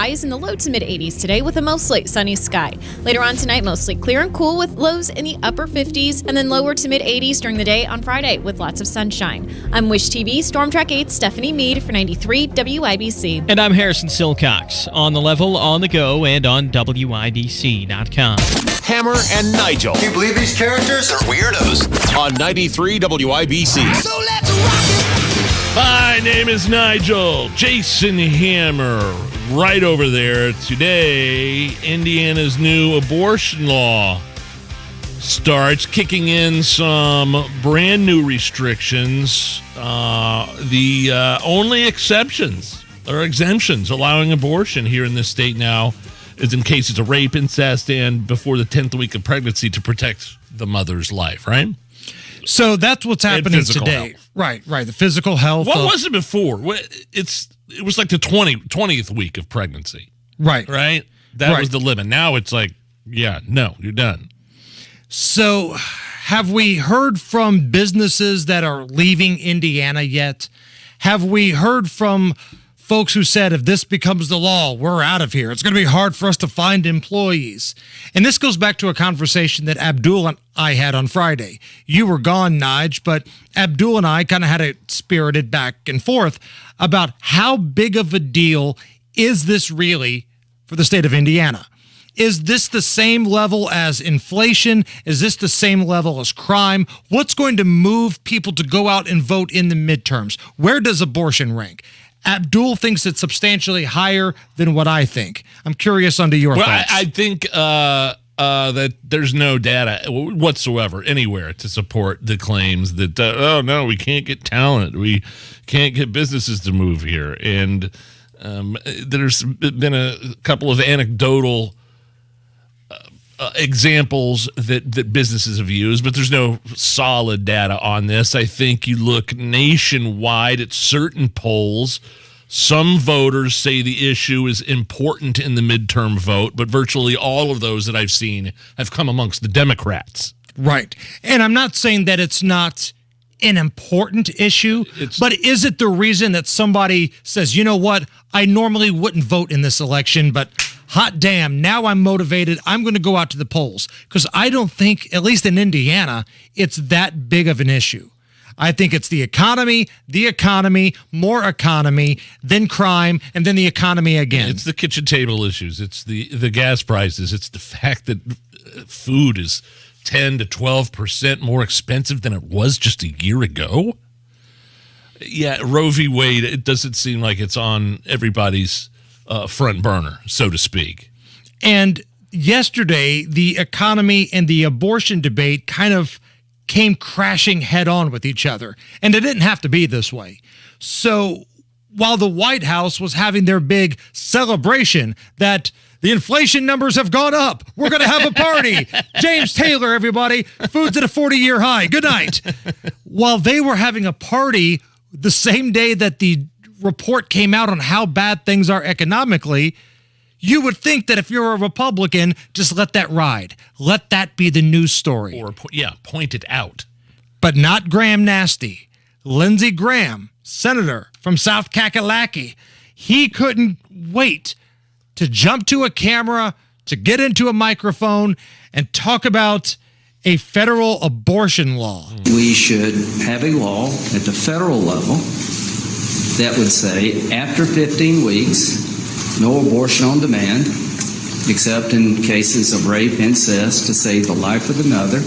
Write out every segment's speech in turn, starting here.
highs in the low to mid-80s today with a mostly sunny sky. Later on tonight, mostly clear and cool with lows in the upper 50s and then lower to mid-80s during the day on Friday with lots of sunshine. I'm Wish TV Storm Track 8's Stephanie Mead for 93 WIBC. And I'm Harrison Silcox. On the level, on the go, and on WIBC.com. Hammer and Nigel. Can you believe these characters are weirdos? On 93 WIBC. So let's rock it! My name is Nigel. Jason Hammer. Right over there. Today, Indiana's new abortion law starts kicking in some brand new restrictions. The only exceptions or exemptions allowing abortion here in this state now is in cases of rape, incest, and before the 10th week of pregnancy to protect the mother's life, right? So that's what's happening today. Health. Right. The physical health. What was it before? It was like the 20th week of pregnancy. Right. That was the limit. Now it's like, you're done. So have we heard from businesses that are leaving Indiana yet? Have we heard from folks who said, if this becomes the law, we're out of here. It's going to be hard for us to find employees. And this goes back to a conversation that Abdul and I had on Friday. You were gone, Nige, but Abdul and I kind of had it spirited back and forth about how big of a deal is this really for the state of Indiana? Is this the same level as inflation? Is this the same level as crime? What's going to move people to go out and vote in the midterms? Where does abortion rank? Abdul thinks it's substantially higher than what I think. I'm curious onto your thoughts. I think that there's no data whatsoever anywhere to support the claims that, we can't get talent. We can't get businesses to move here. And there's been a couple of anecdotal examples that businesses have used, but there's no solid data on this. I think you look nationwide at certain polls. Some voters say the issue is important in the midterm vote, but virtually all of those that I've seen have come amongst the Democrats. Right. And I'm not saying that it's not an important issue, but is it the reason that somebody says, you know what, I normally wouldn't vote in this election, but hot damn, now I'm motivated, I'm going to go out to the polls? Because I don't think, at least in Indiana, it's that big of an issue. I think it's the economy, more economy, then crime, and then the economy again. It's the kitchen table issues. It's the gas prices. It's the fact that food is 10 to 12% more expensive than it was just a year ago. Yeah, Roe v. Wade, it doesn't seem like it's on everybody's front burner, so to speak. And yesterday, the economy and the abortion debate kind of came crashing head on with each other. And it didn't have to be this way. So while the White House was having their big celebration that the inflation numbers have gone up, we're going to have a party. James Taylor, everybody. Food's at a 40-year high. Good night. While they were having a party the same day that the report came out on how bad things are economically, you would think that if you're a Republican, just let that ride. Let that be the news story. Or, point it out. But not Graham Nasty. Lindsey Graham, senator from South Kakalaki, he couldn't wait to jump to a camera, to get into a microphone, and talk about a federal abortion law. We should have a law at the federal level that would say after 15 weeks, no abortion on demand, except in cases of rape, incest, to save the life of the mother.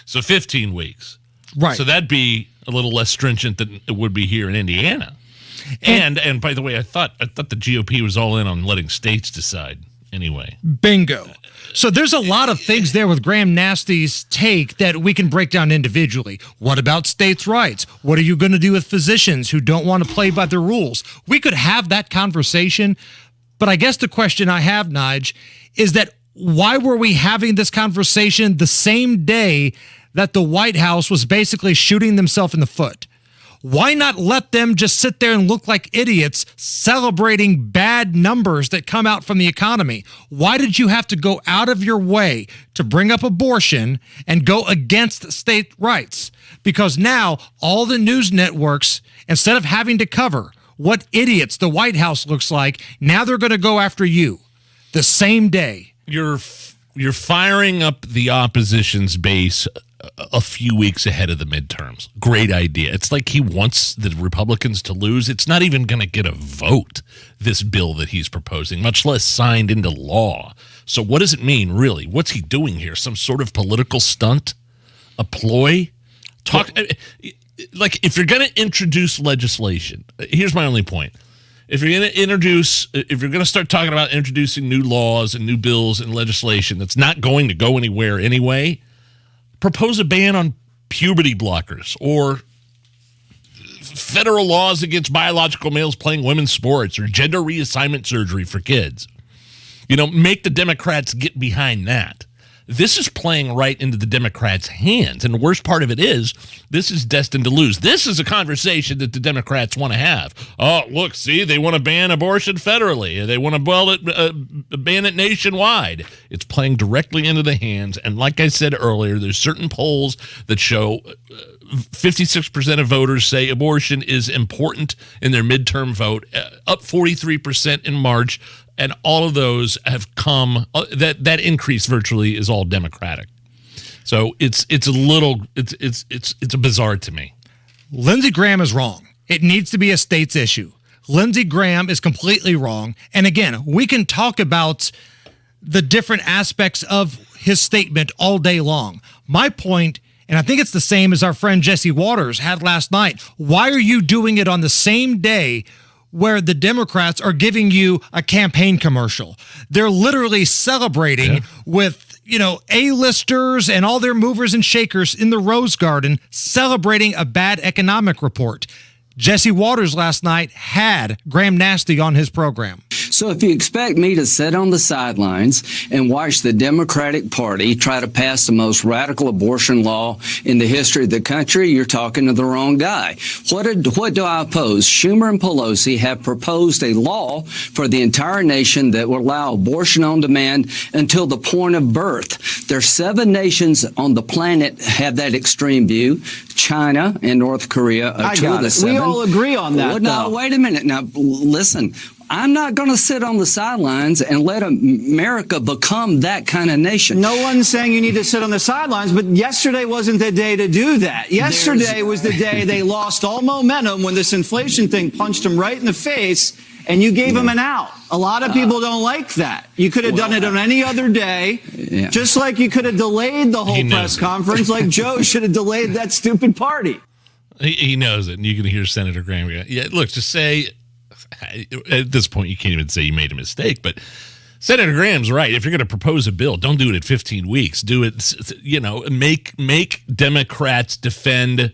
So 15 weeks. Right. So that'd be a little less stringent than it would be here in Indiana. And by the way, I thought the GOP was all in on letting states decide anyway. Bingo. So there's a lot of things there with Graham Nasty's take that we can break down individually. What about states' rights? What are you going to do with physicians who don't want to play by the rules? We could have that conversation. But I guess the question I have, Nige, is that why were we having this conversation the same day that the White House was basically shooting themselves in the foot? Why not let them just sit there and look like idiots celebrating bad numbers that come out from the economy? Why did you have to go out of your way to bring up abortion and go against state rights? Because now all the news networks, instead of having to cover what idiots the White House looks like. Now they're going to go after you the same day. You're firing up the opposition's base a few weeks ahead of the midterms. Great idea. It's like he wants the Republicans to lose. It's not even going to get a vote, this bill that he's proposing, much less signed into law. So what does it mean, really? What's he doing here? Some sort of political stunt? A ploy? Like, if you're going to introduce legislation, here's my only point. If you're going to start talking about introducing new laws and new bills and legislation that's not going to go anywhere anyway, propose a ban on puberty blockers or federal laws against biological males playing women's sports or gender reassignment surgery for kids. Make the Democrats get behind that. This is playing right into the Democrats' hands. And the worst part of it is, this is destined to lose. This is a conversation that the Democrats want to have. Oh, look, see, they want to ban abortion federally. They want to ban it nationwide. It's playing directly into the hands. And like I said earlier, there's certain polls that show 56% of voters say abortion is important in their midterm vote, up 43% in March. And all of those have come. That increase virtually is all Democratic. So it's bizarre to me. Lindsey Graham is wrong. It needs to be a state's issue. Lindsey Graham is completely wrong. And again, we can talk about the different aspects of his statement all day long. My point, and I think it's the same as our friend Jesse Waters had last night. Why are you doing it on the same day where the Democrats are giving you a campaign commercial? They're literally celebrating with, A-listers and all their movers and shakers in the Rose Garden, celebrating a bad economic report. Jesse Waters last night had Graham Nasty on his program. So if you expect me to sit on the sidelines and watch the Democratic Party try to pass the most radical abortion law in the history of the country, you're talking to the wrong guy. What do I oppose? Schumer and Pelosi have proposed a law for the entire nation that will allow abortion on demand until the point of birth. There are 7 nations on the planet have that extreme view. China and North Korea are 2 of the 7. We all agree on that. Well, now, wait a minute. Now, listen. I'm not going to sit on the sidelines and let America become that kind of nation. No one's saying you need to sit on the sidelines, but yesterday wasn't the day to do that. Yesterday was the day they lost all momentum when this inflation thing punched them right in the face, and you gave them an out. A lot of people don't like that. You could have done it on any other day, just like you could have delayed the whole press conference, like Joe should have delayed that stupid party. He knows it, and you can hear Senator Graham go, look, just say... At this point, you can't even say you made a mistake, but Senator Graham's right. If you're going to propose a bill, don't do it at 15 weeks. Do it, make Democrats defend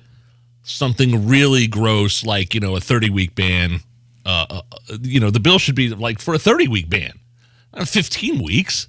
something really gross like, a 30-week ban. The bill should be like for a 30-week ban, not 15 weeks.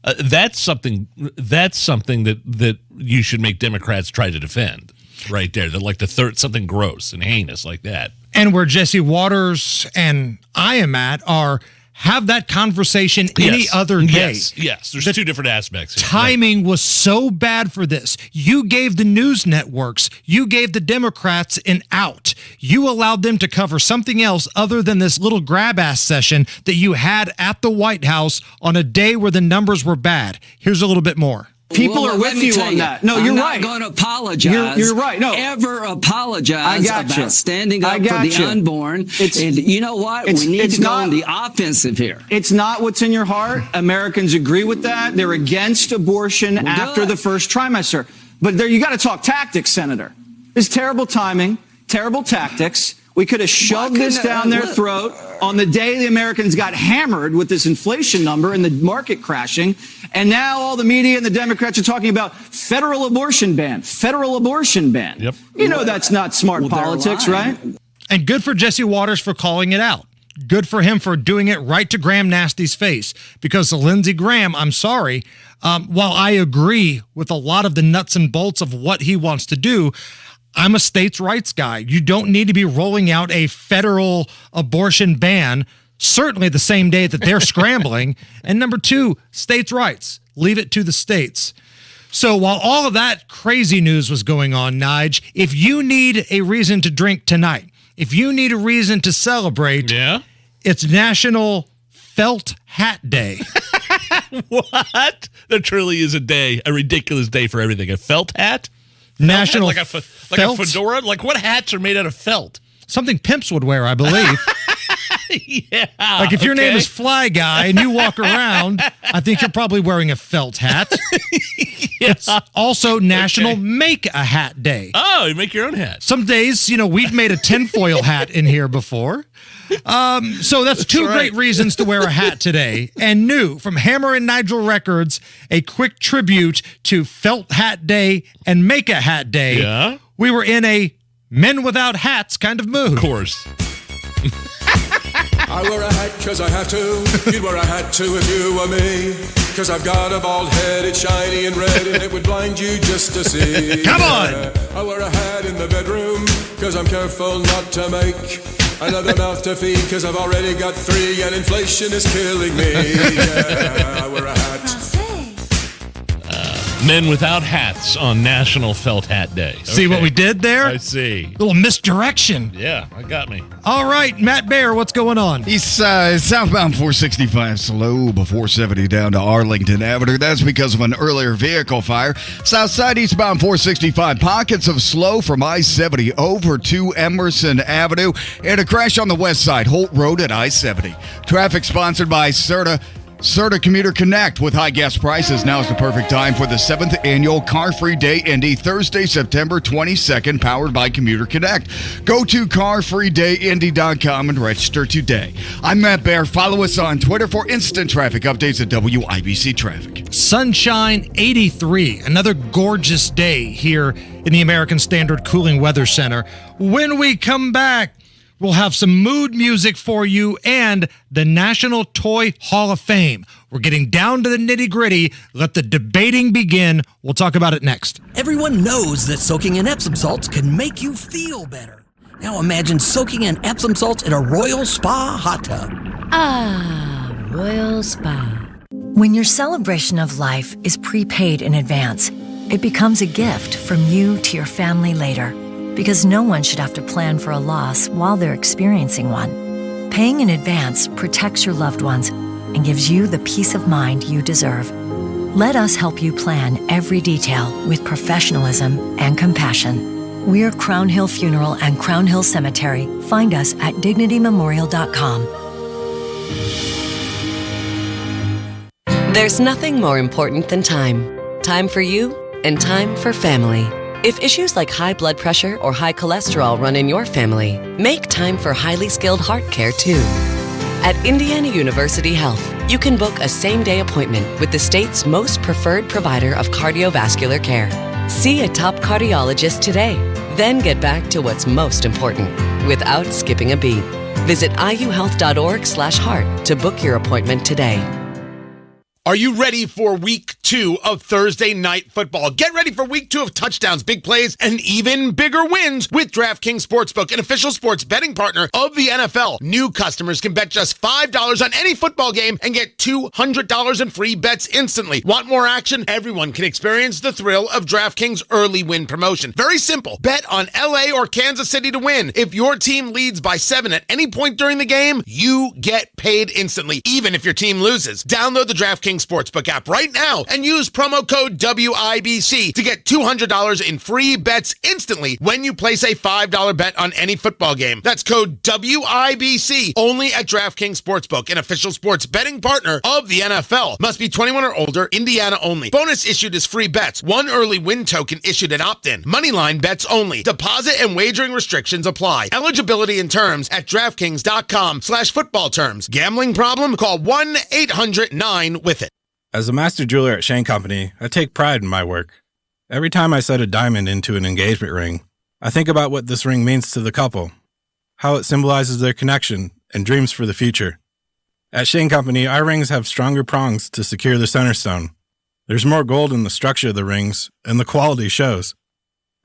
That's something that you should make Democrats try to defend right there. They're like something gross and heinous like that. And where Jesse Waters and I am at are have that conversation any other day. Yes. There's 2 different aspects. Timing was so bad for this. You gave the news networks, you gave the Democrats an out. You allowed them to cover something else other than this little grab-ass session that you had at the White House on a day where the numbers were bad. Here's a little bit more. People are with you on that. No, you're right. I'm not going to apologize. You're right. No, ever apologize about standing up for the unborn. And you know what? We need to go on the offensive here. It's not what's in your heart. Americans agree with that. They're against abortion after the first trimester. But you got to talk tactics, Senator. It's terrible timing, terrible tactics. We could have shoved this down their throat on the day the Americans got hammered with this inflation number and the market crashing. And now all the media and the Democrats are talking about federal abortion ban. Yep. That's not smart politics, right? And good for Jesse Waters for calling it out. Good for him for doing it right to Graham Nasty's face. Because to Lindsey Graham, I'm sorry, while I agree with a lot of the nuts and bolts of what he wants to do, I'm a states' rights guy. You don't need to be rolling out a federal abortion ban, certainly the same day that they're scrambling. And number 2, states' rights. Leave it to the states. So while all of that crazy news was going on, Nige, if you need a reason to drink tonight, if you need a reason to celebrate, it's National Felt Hat Day. What? There truly is a ridiculous day for everything. A felt hat? National like a fedora? Like what hats are made out of felt? Something pimps would wear, I believe. Yeah. Like if your name is Fly Guy and you walk around, I think you're probably wearing a felt hat. It's also National Make a Hat Day. Oh, you make your own hat. Some days, we've made a tinfoil hat in here before. So that's two great reasons to wear a hat today. And new from Hammer and Nigel Records, a quick tribute to Felt Hat Day and Make a Hat Day. Yeah. We were in a men without hats kind of mood. Of course. I wear a hat because I have to. You'd wear a hat too if you were me. Because I've got a bald head, it's shiny and red, and it would blind you just to see. Come on! I wear a hat in the bedroom because I'm careful not to make another mouth to feed because I've already got 3 and inflation is killing me. Yeah, I wear a hat. Men without hats on National Felt Hat Day. Okay. See what we did there? I see. Little misdirection. Yeah, that got me. All right, Matt Baer, what's going on? He's southbound 465 slow before 70 down to Arlington Avenue. That's because of an earlier vehicle fire. Southside eastbound 465 pockets of slow from I-70 over to Emerson Avenue. And a crash on the west side, Holt Road at I-70. Traffic sponsored by Serta Commuter Connect. With high gas prices, now is the perfect time for the 7th annual Car Free Day Indy, Thursday, September 22nd, powered by Commuter Connect. Go to carfreedayindy.com and register today. I'm Matt Baer. Follow us on Twitter for instant traffic updates at WIBC Traffic. Sunshine 83, another gorgeous day here in the American Standard Cooling Weather Center. When we come back, we'll have some mood music for you and the National Toy Hall of Fame. We're getting down to the nitty-gritty. Let the debating begin. We'll talk about it next. Everyone knows that soaking in Epsom salts can make you feel better. Now imagine soaking in Epsom salts in a Royal Spa hot tub. Ah, Royal Spa. When your celebration of life is prepaid in advance, it becomes a gift from you to your family later. Because no one should have to plan for a loss while they're experiencing one. Paying in advance protects your loved ones and gives you the peace of mind you deserve. Let us help you plan every detail with professionalism and compassion. We're Crown Hill Funeral and Crown Hill Cemetery. Find us at dignitymemorial.com. There's nothing more important than time. Time for you and time for family. If issues like high blood pressure or high cholesterol run in your family, make time for highly skilled heart care too. At Indiana University Health, you can book a same-day appointment with the state's most preferred provider of cardiovascular care. See a top cardiologist today, then get back to what's most important without skipping a beat. Visit iuhealth.org/heart to book your appointment today. Are you ready for week 2 of Thursday Night Football? Get ready for week 2 of touchdowns, big plays, and even bigger wins with DraftKings Sportsbook, an official sports betting partner of the NFL. New customers can bet just $5 on any football game and get $200 in free bets instantly. Want more action? Everyone can experience the thrill of DraftKings early win promotion. Very simple. Bet on LA or Kansas City to win. If your team leads by 7 at any point during the game, you get paid instantly, even if your team loses. Download the DraftKings Sportsbook app right now and use promo code WIBC to get $200 in free bets instantly when you place a $5 bet on any football game. That's code WIBC only at DraftKings Sportsbook, an official sports betting partner of the NFL. Must be 21 or older, Indiana only. Bonus issued is free bets. 1 early win token issued at opt-in. Moneyline bets only. Deposit and wagering restrictions apply. Eligibility and terms at DraftKings.com/football terms. Gambling problem? Call 1-800-9-WITH-IT. As a master jeweler at Shane Company, I take pride in my work. Every time I set a diamond into an engagement ring, I think about what this ring means to the couple, how it symbolizes their connection and dreams for the future. At Shane Company, our rings have stronger prongs to secure the center stone. There's more gold in the structure of the rings, and the quality shows.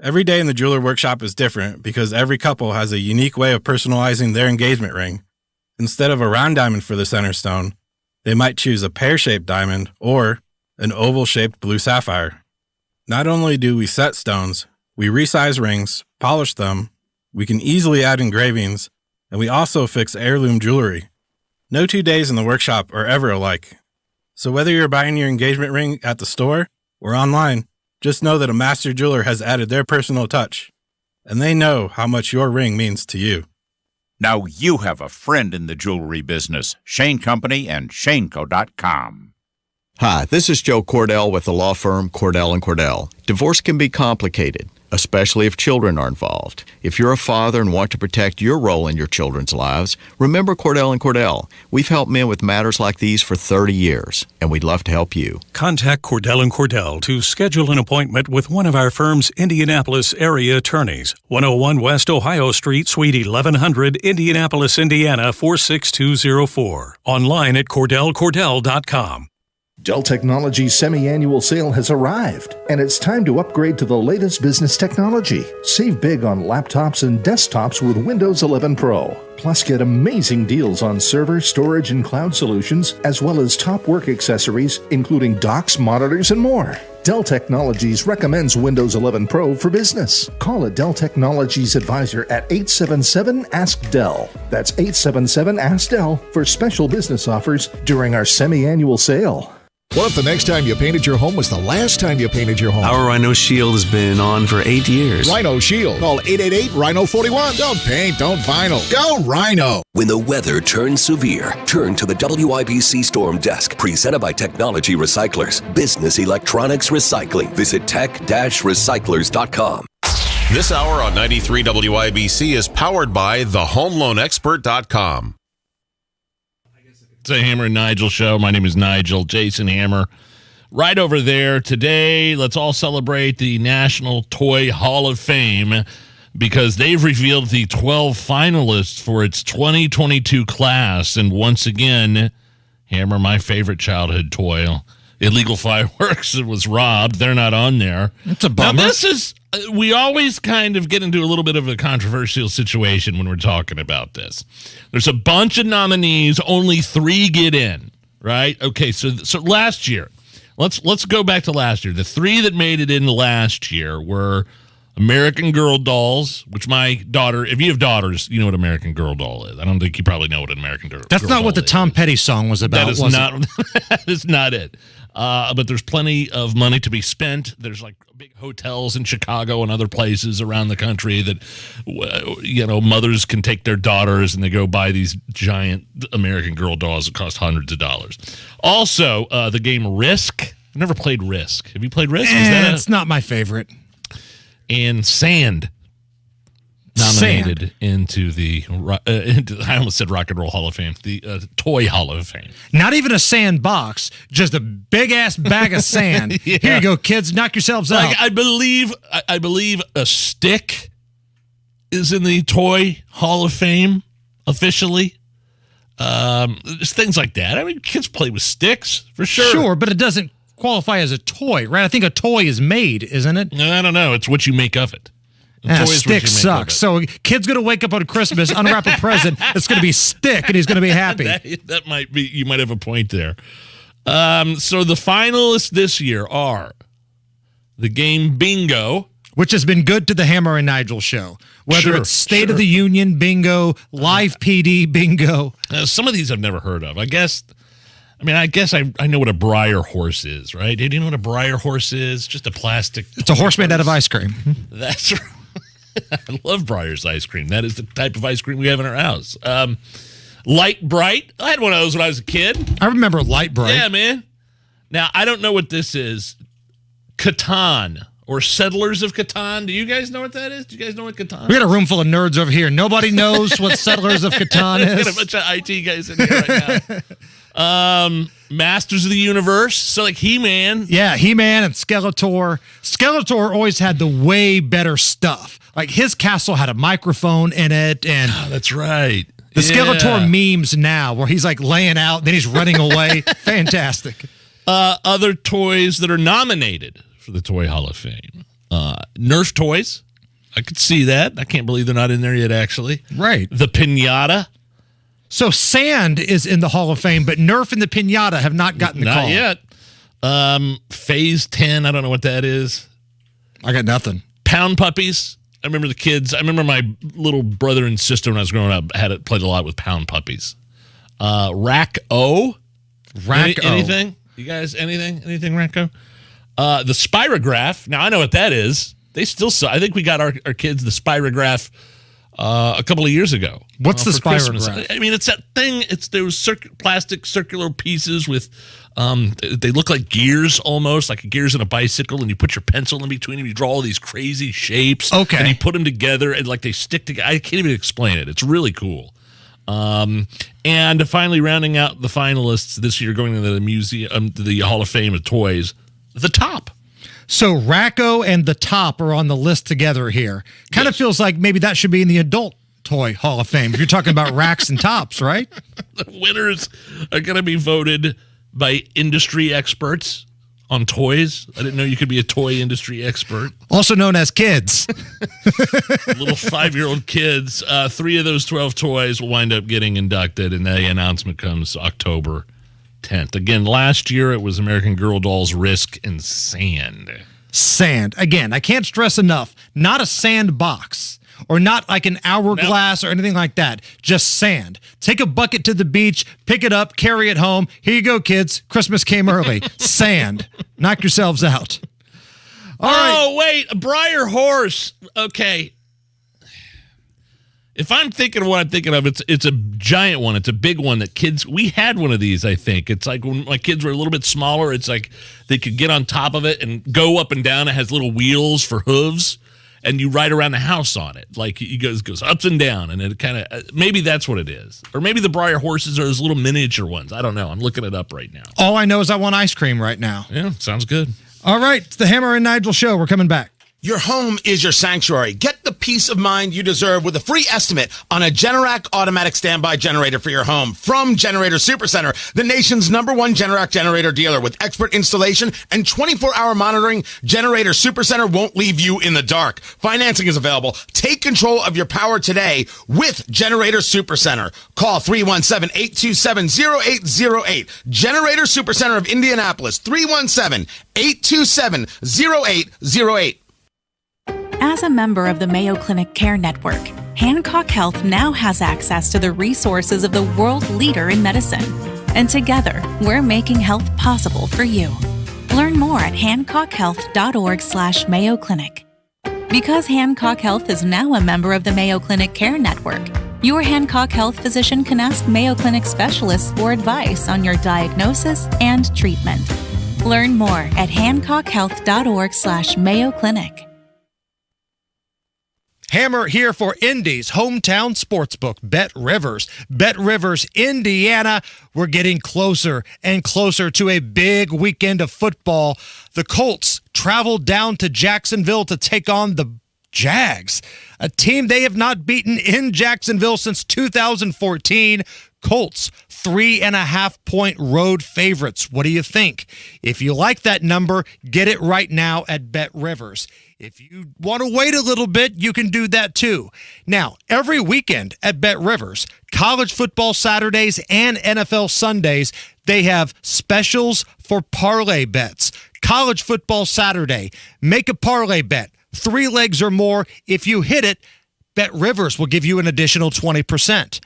Every day in the jeweler workshop is different because every couple has a unique way of personalizing their engagement ring. Instead of a round diamond for the center stone, they might choose a pear-shaped diamond or an oval-shaped blue sapphire. Not only do we set stones, we resize rings, polish them, We can easily add engravings, and we also fix heirloom jewelry. No 2 days in the workshop are ever alike. So whether you're buying your engagement ring at the store or online, just know that a master jeweler has added their personal touch, and they know how much your ring means to you. Now you have a friend in the jewelry business. Shane Company and ShaneCo.com. Hi, this is Joe Cordell with the law firm Cordell & Cordell. Divorce can be complicated, especially if children are involved. If you're a father and want to protect your role in your children's lives, remember Cordell & Cordell. We've helped men with matters like these for 30 years, and we'd love to help you. Contact Cordell & Cordell to schedule an appointment with one of our firm's Indianapolis area attorneys. 101 West Ohio Street, Suite 1100, Indianapolis, Indiana 46204. Online at CordellCordell.com. Dell Technologies' semi-annual sale has arrived, and it's time to upgrade to the latest business technology. Save big on laptops and desktops with Windows 11 Pro. Plus, get amazing deals on server, storage, and cloud solutions, as well as top work accessories, including docks, monitors, and more. Dell Technologies recommends Windows 11 Pro for business. Call a Dell Technologies advisor at 877-ASK-DELL. That's 877-ASK-DELL for special business offers during our semi-annual sale. What if the next time you painted your home was the last time you painted your home? Our Rhino Shield has been on for 8 years. Rhino Shield. Call 888-RHINO-41. Don't paint, don't vinyl. Go Rhino. When the weather turns severe, turn to the WIBC Storm Desk, presented by Technology Recyclers. Business electronics recycling. Visit tech-recyclers.com. This hour on 93 WIBC is powered by thehomeloanexpert.com. It's a Hammer and Nigel show. My name is Nigel, Jason Hammer. Right over there today, let's all celebrate the National Toy Hall of Fame because they've revealed the 12 finalists for its 2022 class. And once again, Hammer, my favorite childhood toy, illegal fireworks, it was robbed. They're not on there. It's a bummer. Now, this is, we always kind of get into a little bit of a controversial situation when we're talking about this. There's a bunch of nominees, only 3 get in, right? Okay, so last year, let's go back to last year. The 3 that made it in last year were American Girl dolls, which my daughter, if you have daughters, you know what American Girl doll is. I don't think you probably know what an American Girl That's Girl not doll what the is. Tom Petty song was about, That is was not. it? That is not it. But there's plenty of money to be spent. There's like big hotels in Chicago and other places around the country that, mothers can take their daughters and they go buy these giant American Girl dolls that cost hundreds of dollars. Also, the game Risk. I've never played Risk. Have you played Risk? It's not my favorite. And Sand. Nominated into the, I almost said Rock and Roll Hall of Fame, the Toy Hall of Fame. Not even a sandbox, just a big-ass bag of sand. Yeah. Here you go, kids, knock yourselves out. I believe a stick is in the Toy Hall of Fame officially. Just things like that. I mean, kids play with sticks, for sure. Sure, but it doesn't qualify as a toy, right? I think a toy is made, isn't it? I don't know. It's what you make of it. Stick sucks. So kid's going to wake up on Christmas, unwrap a present. It's going to be Stick, and he's going to be happy. that might be. You might have a point there. So the finalists this year are the game Bingo, which has been good to the Hammer and Nigel show. Whether it's State of the Union Bingo, Live PD Bingo. Some of these I've never heard of. I guess I know what a Breyer horse is, right? Do you know what a Breyer horse is? Just a plastic. It's a horse made out of ice cream. That's right. I love Breyer's ice cream. That is the type of ice cream we have in our house. Light Bright. I had one of those when I was a kid. I remember Light Bright. Yeah, man. Now, I don't know what this is. Catan or Settlers of Catan. Do you guys know what that is? Do you guys know what Catan is? We got a room full of nerds over here. Nobody knows what Settlers of Catan is. We got a bunch of IT guys in here right now. Masters of the Universe. So like He-Man. Yeah, He-Man and Skeletor. Skeletor always had the way better stuff. Like his castle had a microphone in it, and that's right. The Skeletor memes now, where he's like laying out, then he's running away. Fantastic. Other toys that are nominated for the Toy Hall of Fame. Nerf toys. I could see that. I can't believe they're not in there yet, actually. Right. The Pinata. So Sand is in the Hall of Fame, but Nerf and the Pinata have not gotten the call. Not yet. Phase 10. I don't know what that is. I got nothing. Pound Puppies. I remember the kids. I remember my little brother and sister when I was growing up played a lot with pound puppies. Rack-O? Anything? You guys, anything Rack-O? The Spirograph. Now, I know what that is. They still sell. I think we got our kids the Spirograph a couple of years ago. What's the Spirograph? Christmas. I mean, it's that thing. It's those plastic circular pieces with, they look like gears almost, like gears in a bicycle, and you put your pencil in between them. You draw all these crazy shapes. Okay. And you put them together, and like they stick together. I can't even explain it. It's really cool. And finally, rounding out the finalists this year, going to the museum, the Hall of Fame of Toys, the Top. So Rack-O and the Top are on the list together here. Kind of feels like maybe that should be in the adult toy Hall of Fame. If you're talking about racks and tops, right? The winners are going to be voted by industry experts on toys. I didn't know you could be a toy industry expert. Also known as kids. Little 5-year-old kids. 3 of those 12 toys will wind up getting inducted, and the announcement comes October 10th. Again, last year it was American Girl dolls, Risk, and Sand. Sand. Again, I can't stress enough, not a sand box or not like an hourglass or anything like that. Just sand. Take a bucket to the beach, pick it up, carry it home. Here you go, kids. Christmas came early. Sand. Knock yourselves out. All right. Wait, a Briar horse. Okay. If I'm thinking of what I'm thinking of, it's a giant one. It's a big one that kids, we had one of these, I think. It's like when my kids were a little bit smaller, it's like they could get on top of it and go up and down. It has little wheels for hooves, and you ride around the house on it. Like it goes up and down, and it kind of, maybe that's what it is. Or maybe the Briar horses are those little miniature ones. I don't know. I'm looking it up right now. All I know is I want ice cream right now. Yeah, sounds good. All right, it's the Hammer and Nigel Show. We're coming back. Your home is your sanctuary. Get the peace of mind you deserve with a free estimate on a Generac automatic standby generator for your home from Generator Supercenter, the nation's #1 Generac generator dealer. With expert installation and 24-hour monitoring, Generator Supercenter won't leave you in the dark. Financing is available. Take control of your power today with Generator Supercenter. Call 317-827-0808. Generator Supercenter of Indianapolis, 317-827-0808. As a member of the Mayo Clinic Care Network, Hancock Health now has access to the resources of the world leader in medicine. And together, we're making health possible for you. Learn more at hancockhealth.org/Mayo Clinic. Because Hancock Health is now a member of the Mayo Clinic Care Network, your Hancock Health physician can ask Mayo Clinic specialists for advice on your diagnosis and treatment. Learn more at hancockhealth.org/Mayo Clinic. Hammer here for Indy's hometown sportsbook, Bet Rivers. Bet Rivers, Indiana. We're getting closer and closer to a big weekend of football. The Colts travel down to Jacksonville to take on the Jags, a team they have not beaten in Jacksonville since 2014. Colts, 3.5-point road favorites. What do you think? If you like that number, get it right now at Bet Rivers. If you want to wait a little bit, you can do that too. Now, every weekend at Bet Rivers, college football Saturdays and NFL Sundays, they have specials for parlay bets. College football Saturday, make a parlay bet, 3 legs or more. If you hit it, Bet Rivers will give you an additional 20%.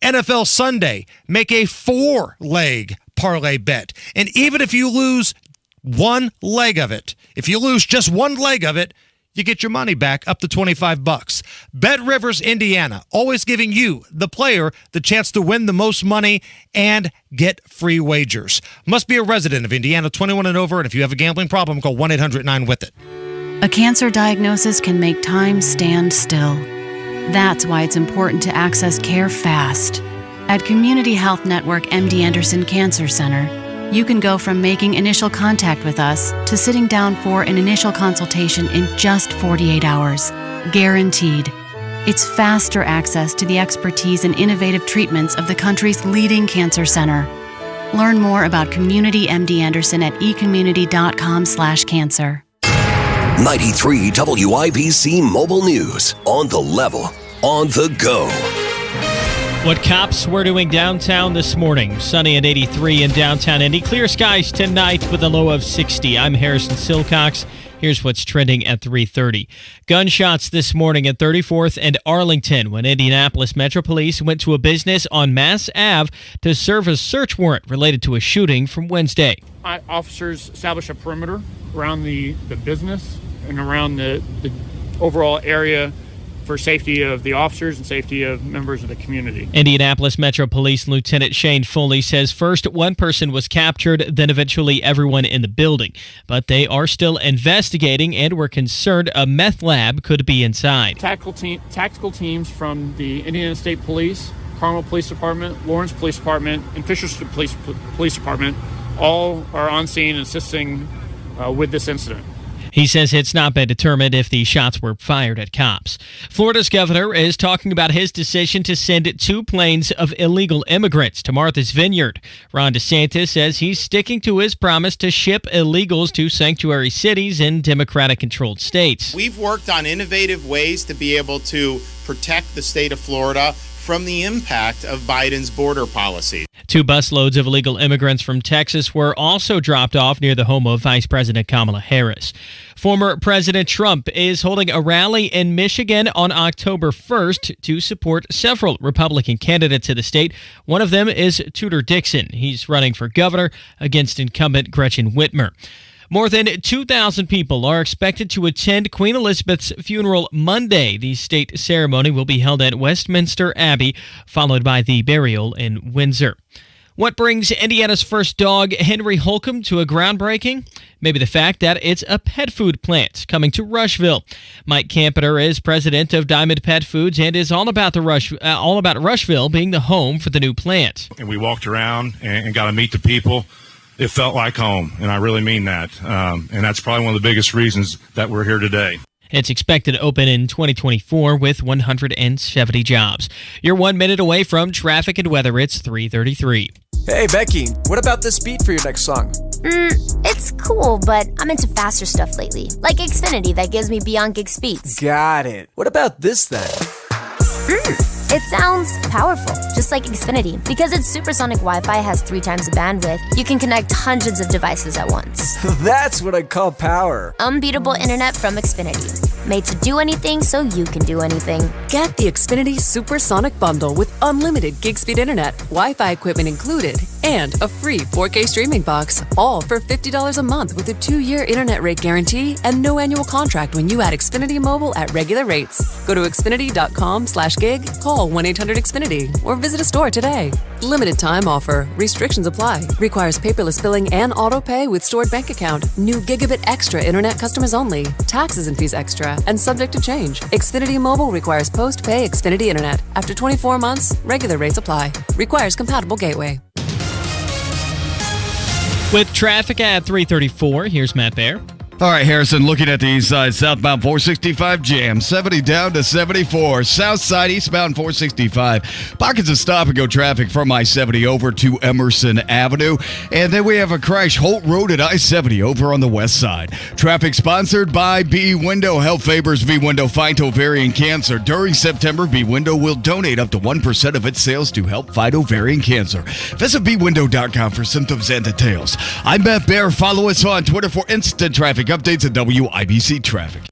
NFL Sunday, make a 4-leg parlay bet. And even if you lose one leg of it, if you lose just one leg of it, you get your money back up to $25. Bet Rivers, Indiana, always giving you, the player, the chance to win the most money and get free wagers. Must be a resident of Indiana, 21 and over, and if you have a gambling problem, call 1-800-9-WITH-IT. A cancer diagnosis can make time stand still. That's why it's important to access care fast. At Community Health Network MD Anderson Cancer Center, you can go from making initial contact with us to sitting down for an initial consultation in just 48 hours. Guaranteed. It's faster access to the expertise and innovative treatments of the country's leading cancer center. Learn more about Community MD Anderson at ecommunity.com/cancer. 93 WIBC Mobile News. On the level, on the go. What cops were doing downtown this morning. Sunny and 83 in downtown Indy. Clear skies tonight with a low of 60. I'm Harrison Silcox. Here's what's trending at 3:30. Gunshots this morning at 34th and Arlington when Indianapolis Metro Police went to a business on Mass Ave to serve a search warrant related to a shooting from Wednesday. Officers established a perimeter around the business and around the overall area for safety of the officers and safety of members of the community. Indianapolis Metro Police Lieutenant Shane Foley says first one person was captured, then eventually everyone in the building. But they are still investigating and were concerned a meth lab could be inside. Tactical teams from the Indiana State Police, Carmel Police Department, Lawrence Police Department, and Fisher Police Department all are on scene assisting with this incident. He says it's not been determined if the shots were fired at cops. Florida's governor is talking about his decision to send 2 planes of illegal immigrants to Martha's Vineyard. Ron DeSantis says he's sticking to his promise to ship illegals to sanctuary cities in Democratic-controlled states. We've worked on innovative ways to be able to protect the state of Florida from the impact of Biden's border policy. 2 busloads of illegal immigrants from Texas were also dropped off near the home of Vice President Kamala Harris. Former President Trump is holding a rally in Michigan on October 1st to support several Republican candidates in the state. One of them is Tudor Dixon. He's running for governor against incumbent Gretchen Whitmer. More than 2,000 people are expected to attend Queen Elizabeth's funeral Monday. The state ceremony will be held at Westminster Abbey, followed by the burial in Windsor. What brings Indiana's first dog, Henry Holcomb, to a groundbreaking? Maybe the fact that it's a pet food plant coming to Rushville. Mike Campeter is president of Diamond Pet Foods and is all about Rushville being the home for the new plant. And we walked around and got to meet the people. It felt like home, and I really mean that. And that's probably one of the biggest reasons that we're here today. It's expected to open in 2024 with 170 jobs. You're 1 minute away from traffic and weather. It's 3:33. Hey, Becky, what about this beat for your next song? It's cool, but I'm into faster stuff lately. Like Xfinity that gives me beyond gig speeds. Got it. What about this then? It sounds powerful, just like Xfinity. Because its supersonic Wi-Fi has 3 times the bandwidth, you can connect hundreds of devices at once. That's what I call power. Unbeatable internet from Xfinity. Made to do anything so you can do anything. Get the Xfinity Supersonic Bundle with unlimited gig speed internet, Wi-Fi equipment included, and a free 4K streaming box, all for $50 a month with a 2-year internet rate guarantee and no annual contract when you add Xfinity Mobile at regular rates. Go to Xfinity.com/gig, call 1-800-XFINITY, or visit a store today. Limited time offer. Restrictions apply. Requires paperless billing and auto pay with stored bank account. New Gigabit Extra internet customers only. Taxes and fees extra and subject to change. Xfinity Mobile requires post-pay Xfinity internet. After 24 months, regular rates apply. Requires compatible gateway. With traffic at 3:34, here's Matt Baer. All right, Harrison, looking at the east side, southbound 465 jam, 70 down to 74. South side, eastbound 465. Pockets of stop-and-go traffic from I-70 over to Emerson Avenue. And then we have a crash, Holt Road at I-70 over on the west side. Traffic sponsored by B Window. Health favors B Window fight ovarian cancer. During September, B Window will donate up to 1% of its sales to help fight ovarian cancer. Visit bwindow.com for symptoms and details. I'm Matt Baer. Follow us on Twitter for instant traffic updates at WIBC Traffic.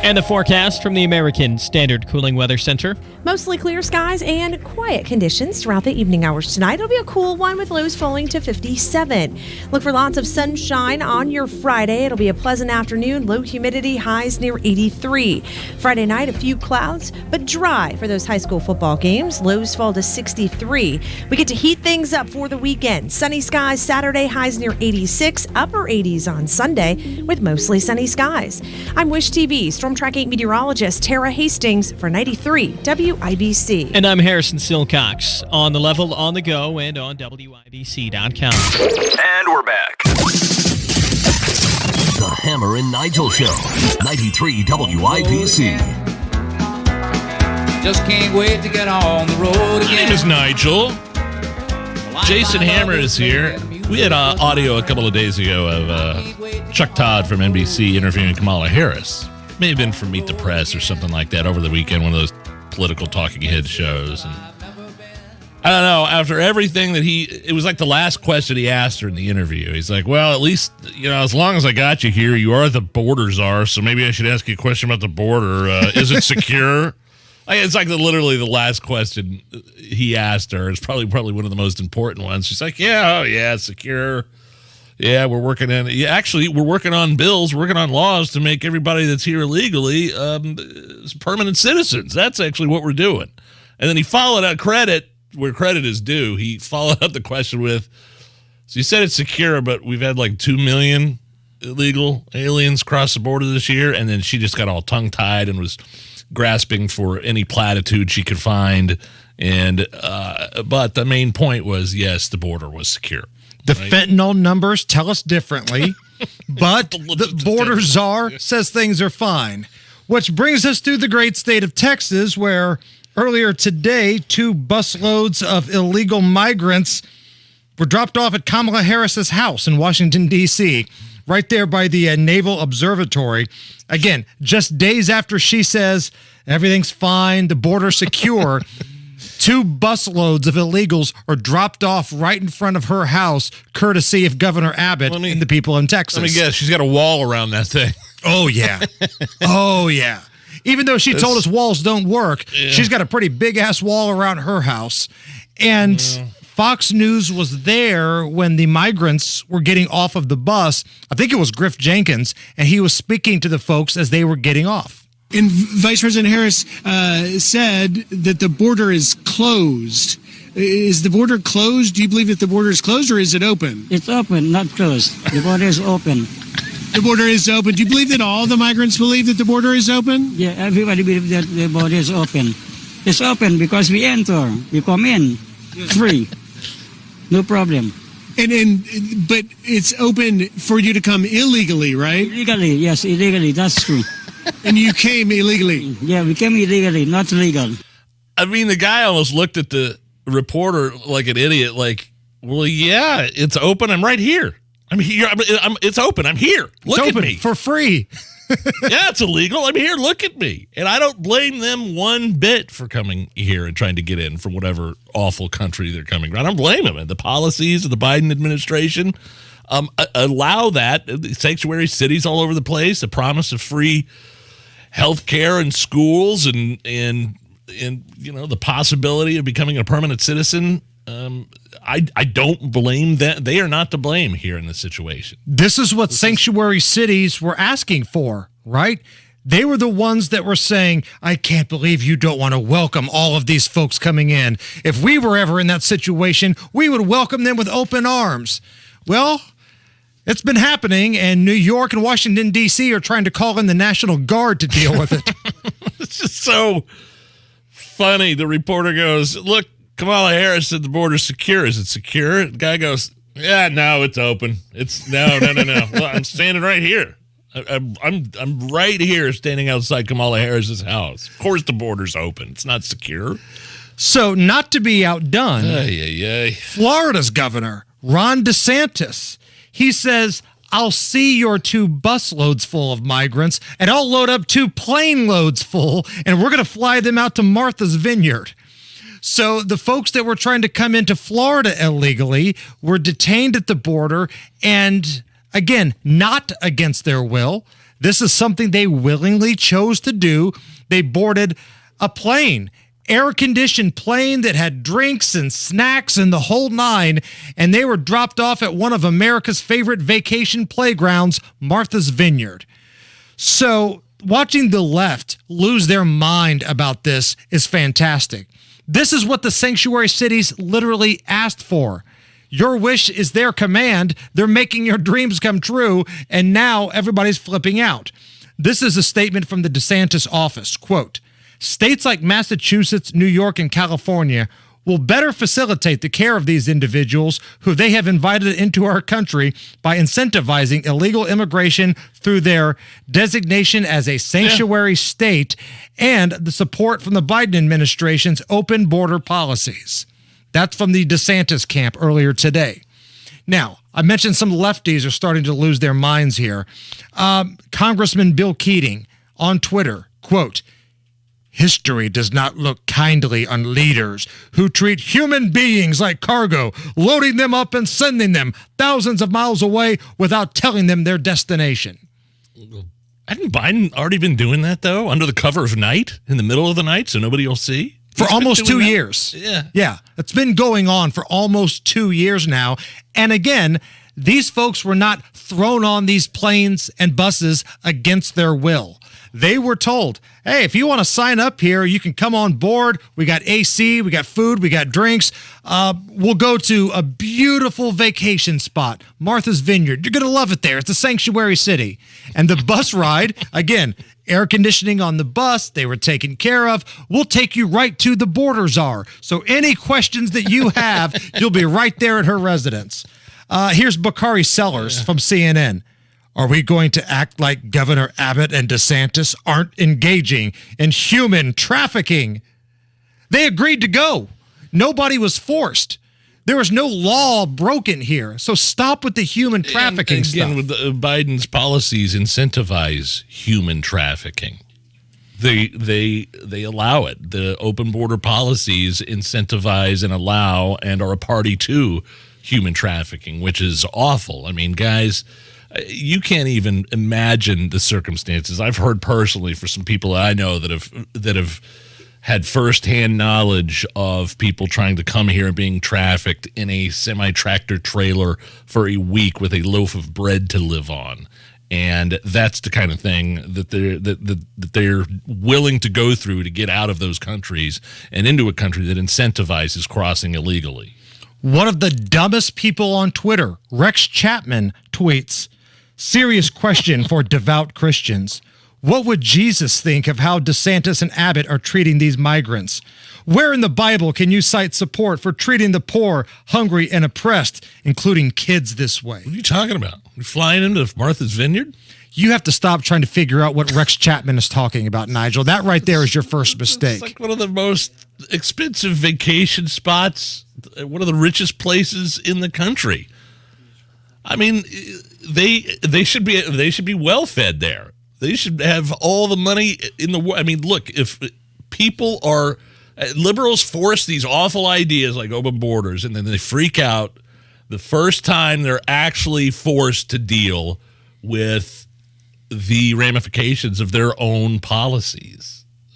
And the forecast from the American Standard Cooling Weather Center. Mostly clear skies and quiet conditions throughout the evening hours tonight. It'll be a cool one with lows falling to 57. Look for lots of sunshine on your Friday. It'll be a pleasant afternoon. Low humidity, highs near 83. Friday night, a few clouds, but dry for those high school football games. Lows fall to 63. We get to heat things up for the weekend. Sunny skies Saturday, highs near 86. Upper 80s on Sunday with mostly sunny skies. I'm Wish TV Storm Track 8 meteorologist Tara Hastings for 93 WIBC. And I'm Harrison Silcox. On the level, on the go, and on WIBC.com. And we're back. The Hammer and Nigel Show, 93 WIBC. Just can't wait to get on the road again. My name is Nigel. Jason Hammer is here. We had audio a couple of days ago of Chuck Todd from NBC interviewing Kamala Harris. May have been from Meet the Press or something like that over the weekend, one of those political talking head shows. And I don't know. After everything that it was like the last question he asked her in the interview. He's like, well, at least, as long as I got you here, you are the border czar, so maybe I should ask you a question about the border. Is it secure? It's like literally the last question he asked her. It's probably one of the most important ones. She's like, yeah, it's secure. Yeah, we're working we're working on bills, working on laws to make everybody that's here illegally permanent citizens. That's actually what we're doing. And then he followed out credit where credit is due. He followed up the question with, so you said it's secure, but we've had like 2 million illegal aliens cross the border this year. And then she just got all tongue-tied and was grasping for any platitude she could find. And but the main point was, yes, the border was secure. The fentanyl numbers tell us differently, but the border czar says things are fine. Which brings us to the great state of Texas, where earlier today, 2 busloads of illegal migrants were dropped off at Kamala Harris's house in Washington, D.C., right there by the Naval Observatory. Again, just days after she says everything's fine, the border's secure, 2 busloads of illegals are dropped off right in front of her house, courtesy of Governor Abbott and the people in Texas. Let me guess, she's got a wall around that thing. Oh, yeah. Oh, yeah. Even though she told us walls don't work, she's got a pretty big-ass wall around her house. And Fox News was there when the migrants were getting off of the bus. I think it was Griff Jenkins, and he was speaking to the folks as they were getting off. And Vice President Harris said that the border is closed. Is the border closed? Do you believe that the border is closed, or is it open? It's open, not closed. The border is open. The border is open. Do you believe that all the migrants believe that the border is open? Yeah, everybody believes that the border is open. It's open because we enter, we come in, free, no problem. But it's open for you to come illegally, right? Illegally, yes, illegally. That's true. And you came illegally? Yeah, we came illegally, not legal. I mean, the guy almost looked at the reporter like an idiot, like, well, yeah, it's open. I'm right here. I'm here. It's open. I'm here. Look at me. For free. Yeah, it's illegal. I'm here. Look at me. And I don't blame them one bit for coming here and trying to get in from whatever awful country they're coming from. I don't blame them. And the policies of the Biden administration allow that. Sanctuary cities all over the place, the promise of free health care and schools and the possibility of becoming a permanent citizen. I don't blame them. They are not to blame here in this situation. This is what sanctuary cities were asking for, right? They were the ones that were saying, I can't believe you don't want to welcome all of these folks coming in. If we were ever in that situation, we would welcome them with open arms. Well, it's been happening, and New York and Washington, D.C. are trying to call in the National Guard to deal with it. It's just so funny. The reporter goes, look, Kamala Harris said the border's secure. Is it secure? The guy goes, yeah, no, it's open. It's no. Well, I'm standing right here. I'm right here standing outside Kamala Harris's house. Of course the border's open. It's not secure. So, not to be outdone, Ay. Florida's governor, Ron DeSantis, he says, I'll see your 2 busloads full of migrants, and I'll load up 2 plane loads full, and we're going to fly them out to Martha's Vineyard. So the folks that were trying to come into Florida illegally were detained at the border, and again, not against their will. This is something they willingly chose to do. They boarded a plane, air-conditioned plane that had drinks and snacks and the whole nine, and they were dropped off at one of America's favorite vacation playgrounds, Martha's Vineyard. So watching the left lose their mind about this is fantastic. This is what the sanctuary cities literally asked for. Your wish is their command. They're making your dreams come true, and now everybody's flipping out. This is a statement from the DeSantis office. Quote, states like Massachusetts, New York, and California will better facilitate the care of these individuals who they have invited into our country by incentivizing illegal immigration through their designation as a sanctuary state and the support from the Biden administration's open border policies. That's from the DeSantis camp earlier today. Now, I mentioned some lefties are starting to lose their minds here. Congressman Bill Keating on Twitter, quote, History does not look kindly on leaders who treat human beings like cargo, loading them up and sending them thousands of miles away without telling them their destination. Hadn't Biden already been doing that, though, under the cover of night, in the middle of the night, so nobody will see? For almost 2 years. Yeah. It's been going on for almost 2 years now. And again, these folks were not thrown on these planes and buses against their will. They were told, hey, if you want to sign up here, you can come on board. We got AC, we got food, we got drinks. We'll go to a beautiful vacation spot, Martha's Vineyard. You're going to love it there. It's a sanctuary city. And the bus ride, again, air conditioning on the bus, they were taken care of. We'll take you right to the border czar. So any questions that you have, you'll be right there at her residence. Here's Bakari Sellers from CNN. Are we going to act like Governor Abbott and DeSantis aren't engaging in human trafficking? They agreed to go. Nobody was forced. There was no law broken here. So stop with the human trafficking stuff. Again, with Biden's policies incentivize human trafficking. They allow it. The open border policies incentivize and allow and are a party to human trafficking, which is awful. I mean, guys, you can't even imagine the circumstances. I've heard personally for some people I know that have had firsthand knowledge of people trying to come here and being trafficked in a semi-tractor trailer for a week with a loaf of bread to live on. And that's the kind of thing that they're willing to go through to get out of those countries and into a country that incentivizes crossing illegally. One of the dumbest people on Twitter, Rex Chapman, tweets, serious question for devout Christians. What would Jesus think of how DeSantis and Abbott are treating these migrants? Where in the Bible can you cite support for treating the poor, hungry, and oppressed, including kids, this way? What are you talking about? You're flying into Martha's Vineyard? You have to stop trying to figure out what Rex Chapman is talking about, Nigel. That right there is your first mistake. It's like one of the most expensive vacation spots, one of the richest places in the country. I mean, they should be well fed there. They should have all the money in the world. I mean, look, if people are liberals force these awful ideas like open borders, and then they freak out the first time they're actually forced to deal with the ramifications of their own policies.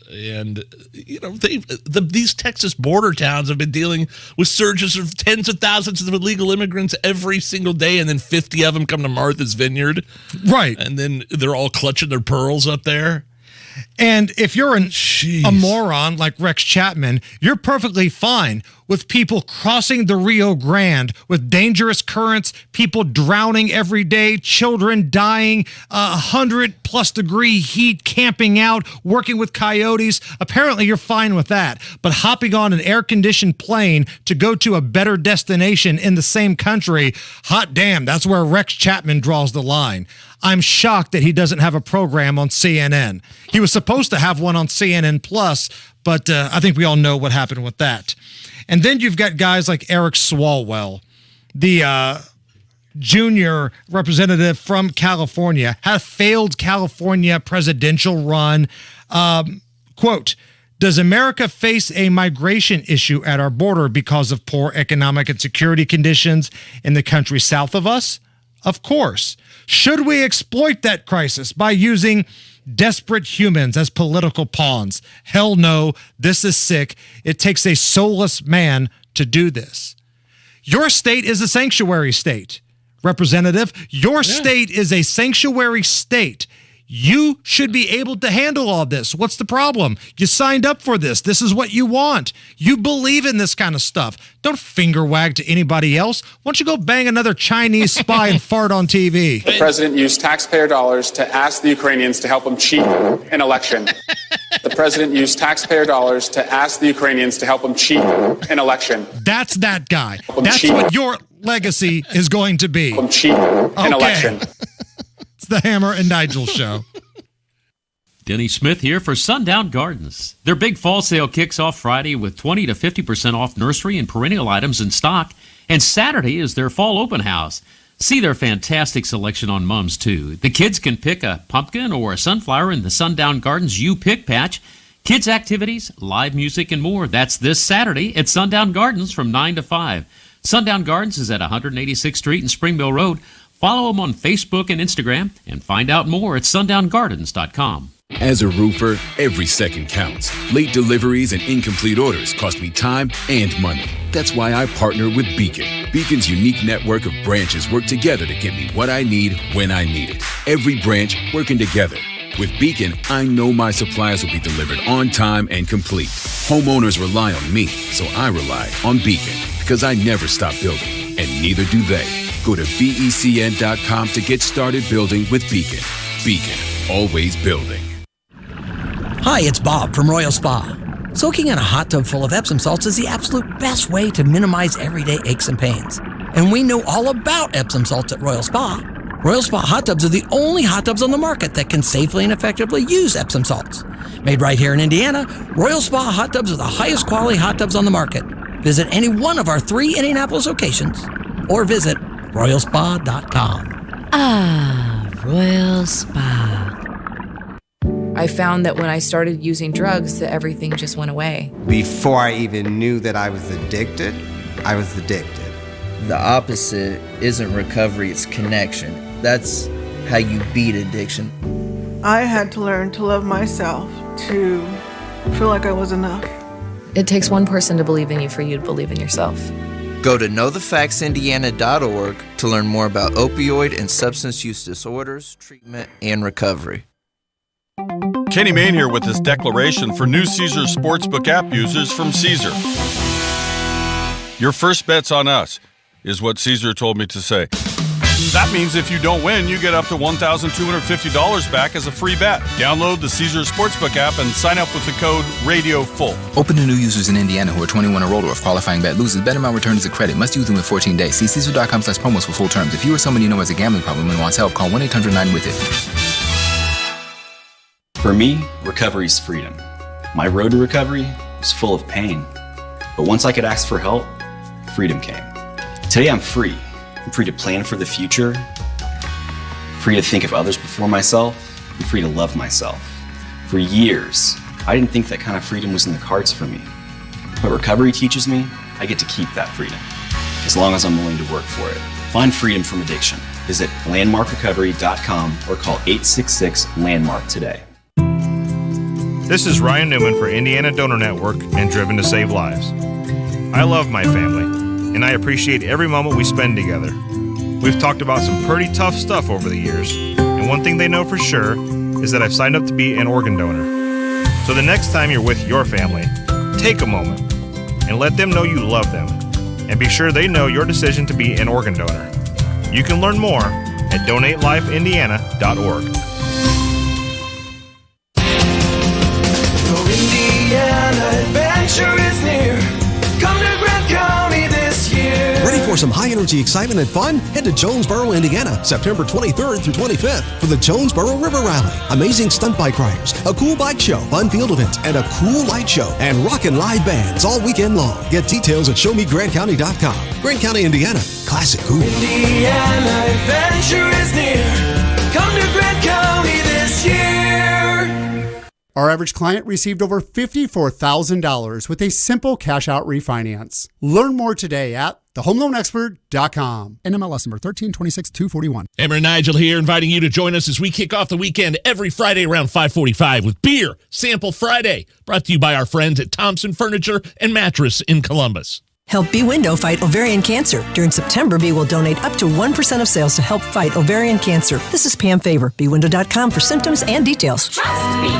And, you know, these Texas border towns have been dealing with surges of tens of thousands of illegal immigrants every single day, and then 50 of them come to Martha's Vineyard. Right. And then they're all clutching their pearls up there. And if you're a moron like Rex Chapman, you're perfectly fine with people crossing the Rio Grande with dangerous currents, people drowning every day, children dying, 100+ degree heat, camping out, working with coyotes. Apparently you're fine with that. But hopping on an air-conditioned plane to go to a better destination in the same country, hot damn, that's where Rex Chapman draws the line. I'm shocked that he doesn't have a program on CNN. He was supposed to have one on CNN Plus, but I think we all know what happened with that. And then you've got guys like Eric Swalwell, the junior representative from California, had a failed California presidential run. Quote, does America face a migration issue at our border because of poor economic and security conditions in the country south of us? Of course. Should we exploit that crisis by using desperate humans as political pawns? Hell no, this is sick. It takes a soulless man to do this. Your state is a sanctuary state, Representative. Your state is a sanctuary state. You should be able to handle all this. What's the problem? You signed up for this. This is what you want. You believe in this kind of stuff. Don't finger wag to anybody else. Why don't you go bang another Chinese spy and fart on TV? The president used taxpayer dollars to ask the Ukrainians to help him cheat an election. The president used taxpayer dollars to ask the Ukrainians to help him cheat an election. That's that guy. That's what your legacy is going to be. Cheat an election. The Hammer and Nigel Show. Denny Smith here for Sundown Gardens. Their big fall sale kicks off Friday with 20 to 50% off nursery and perennial items in stock. And Saturday is their fall open house. See their fantastic selection on mums, too. The kids can pick a pumpkin or a sunflower in the Sundown Gardens You Pick patch. Kids' activities, live music, and more. That's this Saturday at Sundown Gardens from 9 to 5. Sundown Gardens is at 186th Street and Springville Road. Follow them on Facebook and Instagram and find out more at sundown.gardens.com. As a roofer, every second counts. Late deliveries and incomplete orders cost me time and money. That's why I partner with Beacon. Beacon's unique network of branches work together to get me what I need when I need it. Every branch working together. With Beacon, I know my supplies will be delivered on time and complete. Homeowners rely on me, so I rely on Beacon because I never stop building, and neither do they. Go to BECN.com to get started building with Beacon. Beacon, always building. Hi, it's Bob from Royal Spa. Soaking in a hot tub full of Epsom salts is the absolute best way to minimize everyday aches and pains. And we know all about Epsom salts at Royal Spa. Royal Spa hot tubs are the only hot tubs on the market that can safely and effectively use Epsom salts. Made right here in Indiana, Royal Spa hot tubs are the highest quality hot tubs on the market. Visit any one of our 3 Indianapolis locations or visit royalspa.com. Ah, Royal Spa. I found that when I started using drugs, that everything just went away. Before I even knew that I was addicted, I was addicted. The opposite isn't recovery, it's connection. That's how you beat addiction. I had to learn to love myself, to feel like I was enough. It takes one person to believe in you for you to believe in yourself. Go to knowthefactsindiana.org to learn more about opioid and substance use disorders, treatment, and recovery. Kenny Mayne here with this declaration for new Caesar Sportsbook app users from Caesar. Your first bet's on us, is what Caesar told me to say. That means if you don't win, you get up to $1,250 back as a free bet. Download the Caesar Sportsbook app and sign up with the code RADIOFULL. Open to new users in Indiana who are 21 or older. If qualifying bet loses, bet amount returned as a credit. Must use them in 14 days. See Caesar.com/promos for full terms. If you or someone you know has a gambling problem and wants help, call 1-800-9-WITH-IT. For me, recovery is freedom. My road to recovery was full of pain. But once I could ask for help, freedom came. Today I'm free. I'm free to plan for the future, free to think of others before myself, and free to love myself. For years, I didn't think that kind of freedom was in the cards for me. But recovery teaches me I get to keep that freedom, as long as I'm willing to work for it. Find freedom from addiction. Visit landmarkrecovery.com or call 866-LANDMARK today. This is Ryan Newman for Indiana Donor Network and Driven to Save Lives. I love my family, and I appreciate every moment we spend together. We've talked about some pretty tough stuff over the years, and one thing they know for sure is that I've signed up to be an organ donor. So the next time you're with your family, take a moment and let them know you love them, and be sure they know your decision to be an organ donor. You can learn more at donatelifeindiana.org. Indiana adventure is near. Come to Grant County this year. Ready for some high-energy excitement and fun? Head to Jonesboro, Indiana, September 23rd through 25th for the Jonesboro River Rally. Amazing stunt bike riders, a cool bike show, fun field events, and a cool light show, and rockin' live bands all weekend long. Get details at showmegrantcounty.com. Grant County, Indiana. Classic cool. Indiana adventure is near. Come to Grant County this year. Our average client received over $54,000 with a simple cash-out refinance. Learn more today at thehomeloanexpert.com. NMLS number 1326241. Emmer and Nigel here, inviting you to join us as we kick off the weekend every Friday around 5:45 with Beer Sample Friday, brought to you by our friends at Thompson Furniture and Mattress in Columbus. Help B Window fight ovarian cancer. During September, B will donate up to 1% of sales to help fight ovarian cancer. This is Pam Favor, bwindow.com for symptoms and details. Trust me.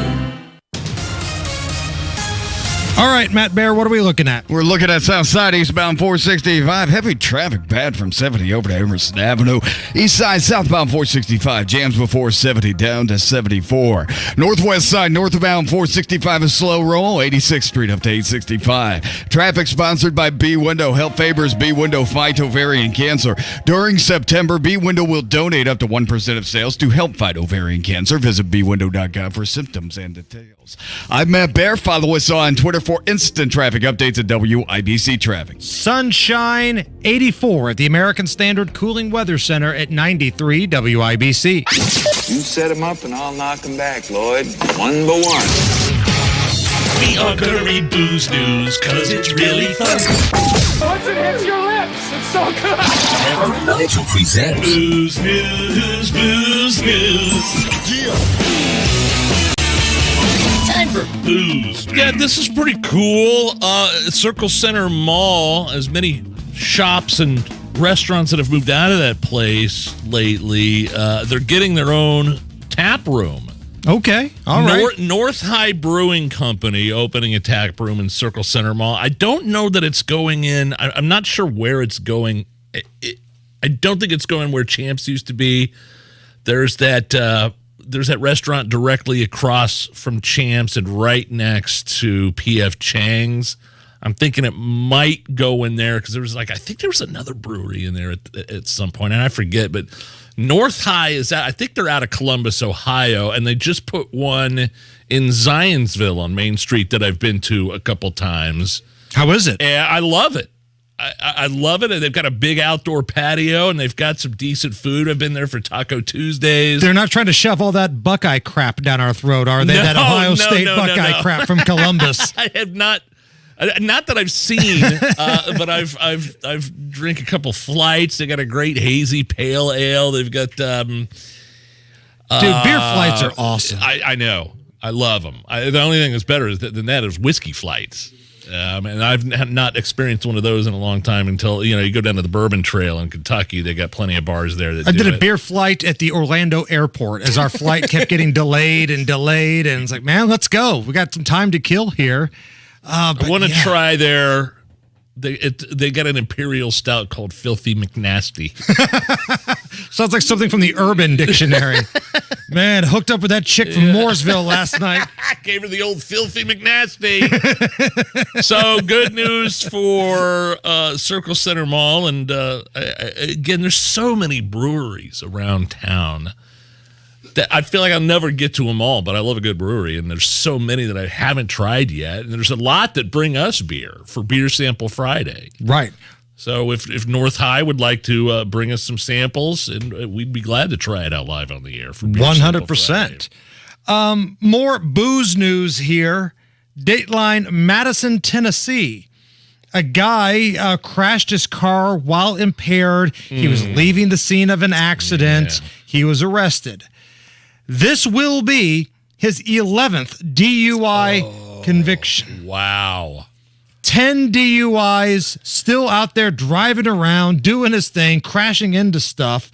All right, Matt Bear, what are we looking at? We're looking at Southside eastbound 465. Heavy traffic bad from 70 over to Emerson Avenue. East side southbound 465. Jams before 70 down to 74. Northwest side northbound 465 is slow roll. 86th Street up to 865. Traffic sponsored by B Window. Help favors B Window fight ovarian cancer. During September, B Window will donate up to 1% of sales to help fight ovarian cancer. Visit bwindow.com for symptoms and details. I'm Matt Bear. Follow us on Twitter for instant traffic updates at WIBC Traffic. Sunshine 84 at the American Standard Cooling Weather Center at 93 WIBC. You set them up and I'll knock them back, Lloyd. One by one. We are gonna booze news, cause it's really fun. Once it hits your lips, it's so good. Hammer and Nigel presents Booze news, booze news. Time for booze. Yeah, this is pretty cool. Circle Center Mall, as many shops and restaurants that have moved out of that place lately, they're getting their own tap room. Okay, all right. North High Brewing Company opening a tap room in Circle Center Mall. I don't know that it's going in. I'm not sure where it's going. I don't think it's going where Champs used to be. There's that restaurant directly across from Champs and right next to P.F. Chang's. I'm thinking it might go in there because I think there was another brewery in there at some point, and I forget, but North High is out. I think they're out of Columbus, Ohio, and they just put one in Zionsville on Main Street that I've been to a couple times. How is it? Yeah, I love it. I love it. And they've got a big outdoor patio, and they've got some decent food. I've been there for Taco Tuesdays. They're not trying to shove all that Buckeye crap down our throat, are they? No, that Ohio no, State no, Buckeye no. crap from Columbus. I have not. Not that I've seen, but I've drank a couple flights. They got a great hazy pale ale. They've got dude, beer flights are awesome. I know. I love them. The only thing that's better than that is whiskey flights. And I've not experienced one of those in a long time until, you go down to the Bourbon Trail in Kentucky. They got plenty of bars there. I did a beer flight at the Orlando airport as our flight kept getting delayed. And it's like, man, let's go. We got some time to kill here. I want to try their. They got an imperial stout called Filthy McNasty. Sounds like something from the Urban Dictionary. Man, hooked up with that chick from Mooresville last night. Gave her the old Filthy McNasty. So good news for Circle Center Mall, and again, there's so many breweries around town. I feel like I'll never get to them all, but I love a good brewery, and there's so many that I haven't tried yet, and there's a lot that bring us beer for Beer Sample Friday. Right. So if North High would like to bring us some samples, and we'd be glad to try it out live on the air for Beer 100%. More booze news here. Dateline, Madison, Tennessee. A guy crashed his car while impaired. He was leaving the scene of an accident. Yeah. He was arrested. This will be his 11th DUI conviction. Wow. 10 DUIs, still out there driving around, doing his thing, crashing into stuff.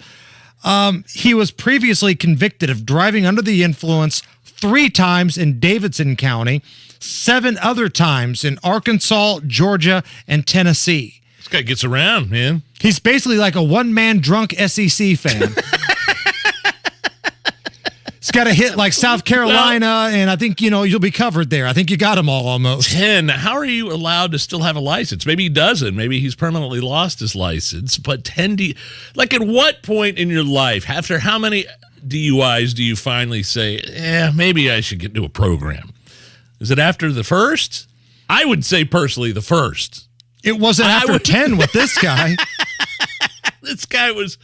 He was previously convicted of driving under the influence 3 times in Davidson County, 7 other times in Arkansas, Georgia, and Tennessee. This guy gets around, man. He's basically like a one-man drunk SEC fan. He's got a hit like South Carolina, and I think, you'll be covered there. I think you got them all almost. 10. How are you allowed to still have a license? Maybe he doesn't. Maybe he's permanently lost his license. But 10 at what point in your life, after how many DUIs do you finally say, maybe I should get into a program? Is it after the first? I would say personally the first. It wasn't after 10 with this guy. This guy was,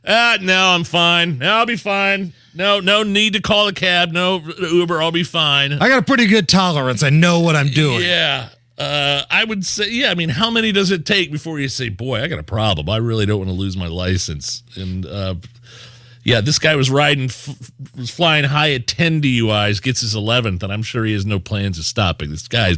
no, I'm fine. No, I'll be fine. No need to call a cab. No Uber. I'll be fine. I got a pretty good tolerance. I know what I'm doing. Yeah. I would say, how many does it take before you say, boy, I got a problem. I really don't want to lose my license. And, this guy was was flying high at 10 DUIs, gets his 11th, and I'm sure he has no plans of stopping. This guy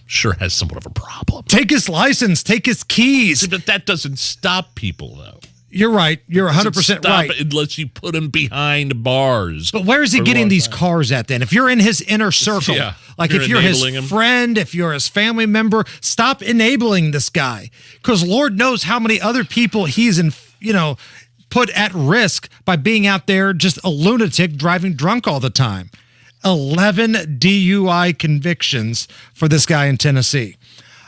sure has somewhat of a problem. Take his license. Take his keys. But that doesn't stop people, though. You're right. You're 100% right. Unless you put him behind bars. But where is he getting these cars at then? If you're in his inner circle, if you're his friend, if you're his family member, stop enabling this guy. Because Lord knows how many other people he's put at risk by being out there just a lunatic driving drunk all the time. 11 DUI convictions for this guy in Tennessee.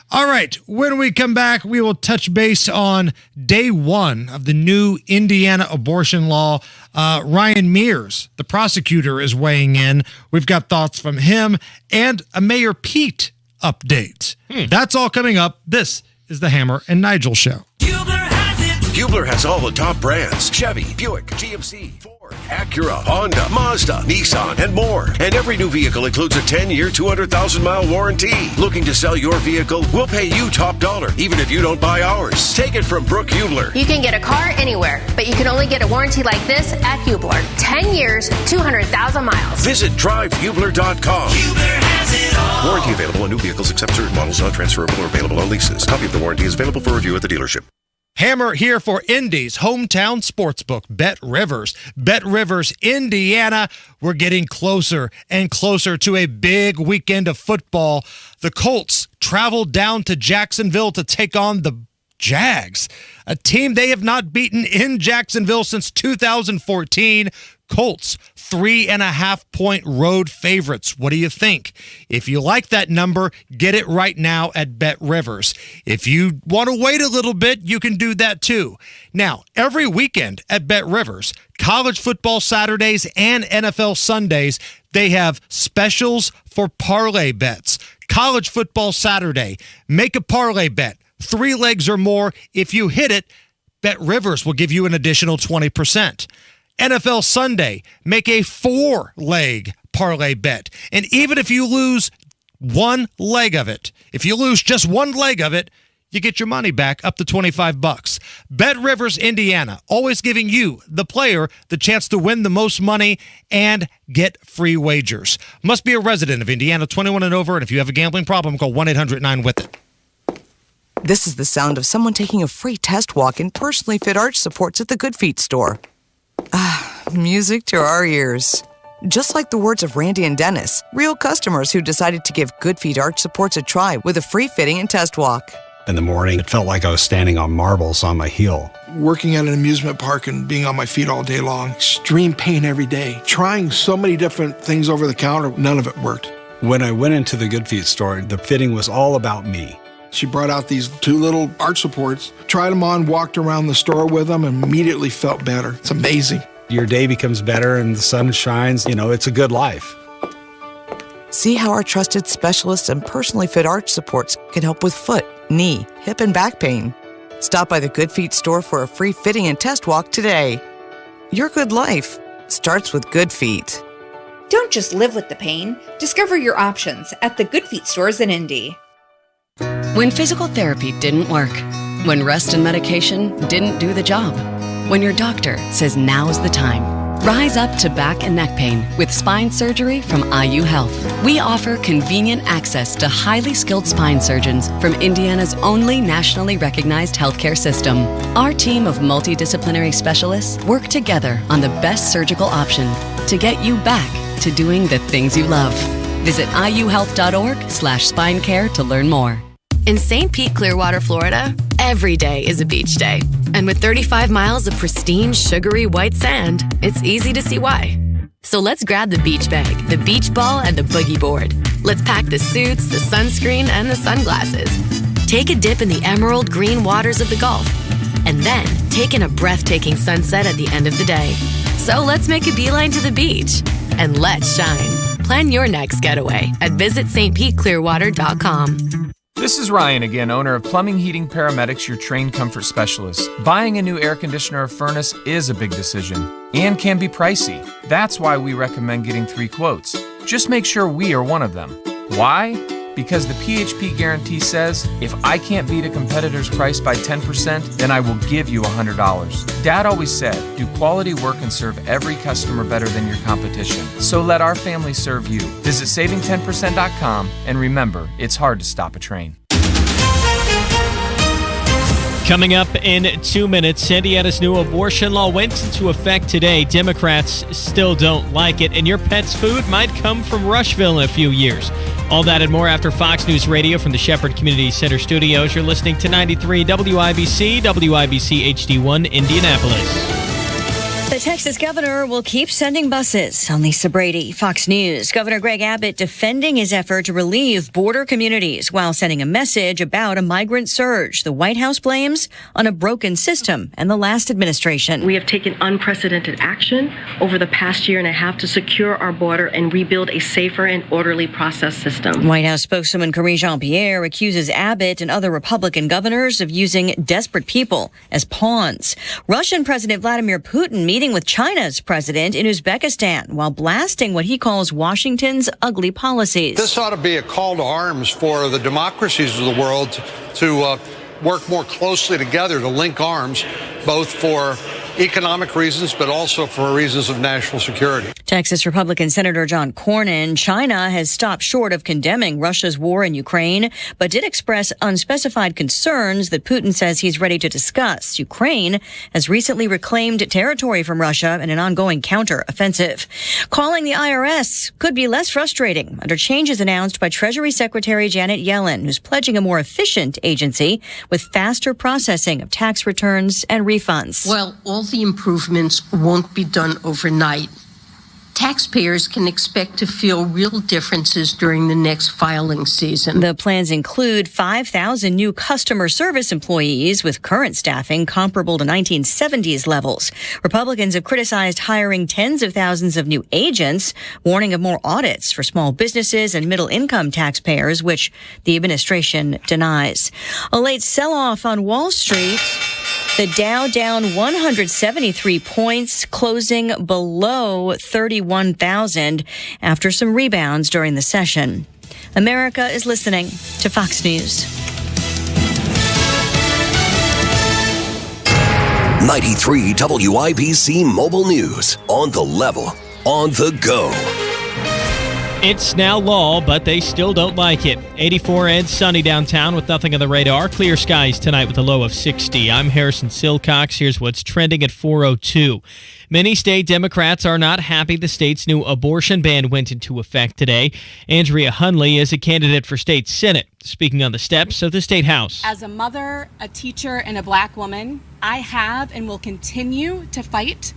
All right, when we come back, we will touch base on day 1 of the new Indiana abortion law. Ryan Mears, the prosecutor, is weighing in. We've got thoughts from him and a Mayor Pete update. That's all coming up. This is the Hammer and Nigel Show. Hubler has it. Hubler has all the top brands: Chevy, Buick, GMC, Ford, Acura, Honda, Mazda, Nissan, and more. And every new vehicle includes a 10-year, 200,000-mile warranty. Looking to sell your vehicle? We'll pay you top dollar, even if you don't buy ours. Take it from Brooke Hubler. You can get a car anywhere, but you can only get a warranty like this at Hubler. 10 years, 200,000 miles. Visit drivehubler.com. Hubler has it all. Warranty available on new vehicles except certain models, not transferable or available on leases. Copy of the warranty is available for review at the dealership. Hammer here for Indy's hometown sportsbook, Bet Rivers. Bet Rivers, Indiana. We're getting closer and closer to a big weekend of football. The Colts travel down to Jacksonville to take on the Jags, a team they have not beaten in Jacksonville since 2014. Colts, 3.5-point road favorites. What do you think? If you like that number, get it right now at Bet Rivers. If you want to wait a little bit, you can do that too. Now, every weekend at Bet Rivers, college football Saturdays and NFL Sundays, they have specials for parlay bets. College football Saturday, make a parlay bet, 3 legs or more. If you hit it, Bet Rivers will give you an additional 20%. NFL Sunday, make a 4-leg parlay bet. And even if you lose one leg of it, if you lose just one leg of it, you get your money back up to $25. Bet Rivers, Indiana, always giving you, the player, the chance to win the most money and get free wagers. Must be a resident of Indiana, 21 and over, and if you have a gambling problem, call 1-800-9-WITH-IT. This is the sound of someone taking a free test walk in personally fit arch supports at the Good Feet store. Music to our ears. Just like the words of Randy and Dennis, real customers who decided to give Good Feet arch supports a try with a free fitting and test walk. In the morning, it felt like I was standing on marbles on my heel. Working at an amusement park and being on my feet all day long, extreme pain every day. Trying so many different things over the counter, none of it worked. When I went into the Good Feet store, the fitting was all about me. She brought out these 2 little arch supports, tried them on, walked around the store with them, and immediately felt better. It's amazing. Your day becomes better and the sun shines. It's a good life. See how our trusted specialists and personally fit arch supports can help with foot, knee, hip, and back pain. Stop by the Good Feet store for a free fitting and test walk today. Your good life starts with Good Feet. Don't just live with the pain. Discover your options at the Good Feet stores in Indy. When physical therapy didn't work, when rest and medication didn't do the job, when your doctor says now's the time, rise up to back and neck pain with spine surgery from IU Health. We offer convenient access to highly skilled spine surgeons from Indiana's only nationally recognized healthcare system. Our team of multidisciplinary specialists work together on the best surgical option to get you back to doing the things you love. Visit iuhealth.org/spinecare to learn more. In St. Pete, Clearwater, Florida, every day is a beach day. And with 35 miles of pristine, sugary white sand, it's easy to see why. So let's grab the beach bag, the beach ball, and the boogie board. Let's pack the suits, the sunscreen, and the sunglasses. Take a dip in the emerald green waters of the Gulf. And then take in a breathtaking sunset at the end of the day. So let's make a beeline to the beach. And let's shine. Plan your next getaway at visitstpeteclearwater.com. This is Ryan again, owner of Plumbing, Heating, Paramedics, your trained comfort specialist. Buying a new air conditioner or furnace is a big decision and can be pricey. That's why we recommend getting 3 quotes. Just make sure we are one of them. Why? Because the PHP guarantee says, if I can't beat a competitor's price by 10%, then I will give you $100. Dad always said, do quality work and serve every customer better than your competition. So let our family serve you. Visit saving10%.com and remember, it's hard to stop a train. Coming up in 2 minutes, Indiana's new abortion law went into effect today. Democrats still don't like it, and your pet's food might come from Rushville in a few years. All that and more after Fox News Radio from the Shepherd Community Center studios. You're listening to 93 WIBC, WIBC HD1 Indianapolis. The Texas governor will keep sending buses. I'm Lisa Brady, Fox News. Governor Greg Abbott defending his effort to relieve border communities while sending a message about a migrant surge. The White House blames on a broken system and the last administration. We have taken unprecedented action over the past year and a half to secure our border and rebuild a safer and orderly process system. White House spokeswoman Karine Jean-Pierre accuses Abbott and other Republican governors of using desperate people as pawns. Russian President Vladimir Putin meeting with China's president in Uzbekistan while blasting what he calls Washington's ugly policies. This ought to be a call to arms for the democracies of the world to work more closely together, to link arms, both for economic reasons, but also for reasons of national security. Texas Republican Senator John Cornyn. China has stopped short of condemning Russia's war in Ukraine, but did express unspecified concerns that Putin says he's ready to discuss. Ukraine has recently reclaimed territory from Russia in an ongoing counter-offensive. Calling the IRS could be less frustrating under changes announced by Treasury Secretary Janet Yellen, who's pledging a more efficient agency with faster processing of tax returns and refunds. Well, all the improvements won't be done overnight. Taxpayers can expect to feel real differences during the next filing season. The plans include 5,000 new customer service employees with current staffing comparable to 1970s levels. Republicans have criticized hiring tens of thousands of new agents, warning of more audits for small businesses and middle-income taxpayers, which the administration denies. A late sell-off on Wall Street. The Dow down 173 points, closing below 31,000 after some rebounds during the session. America is listening to Fox News. 93 WIBC Mobile News. On the level, on the go. It's now law, but they still don't like it. 84 and sunny downtown with nothing on the radar. Clear skies tonight with a low of 60. I'm Harrison Silcox. Here's what's trending at 4:02. Many state Democrats are not happy the state's new abortion ban went into effect today. Andrea Hunley is a candidate for state Senate, speaking on the steps of the State House. As a mother, a teacher, and a black woman, I have and will continue to fight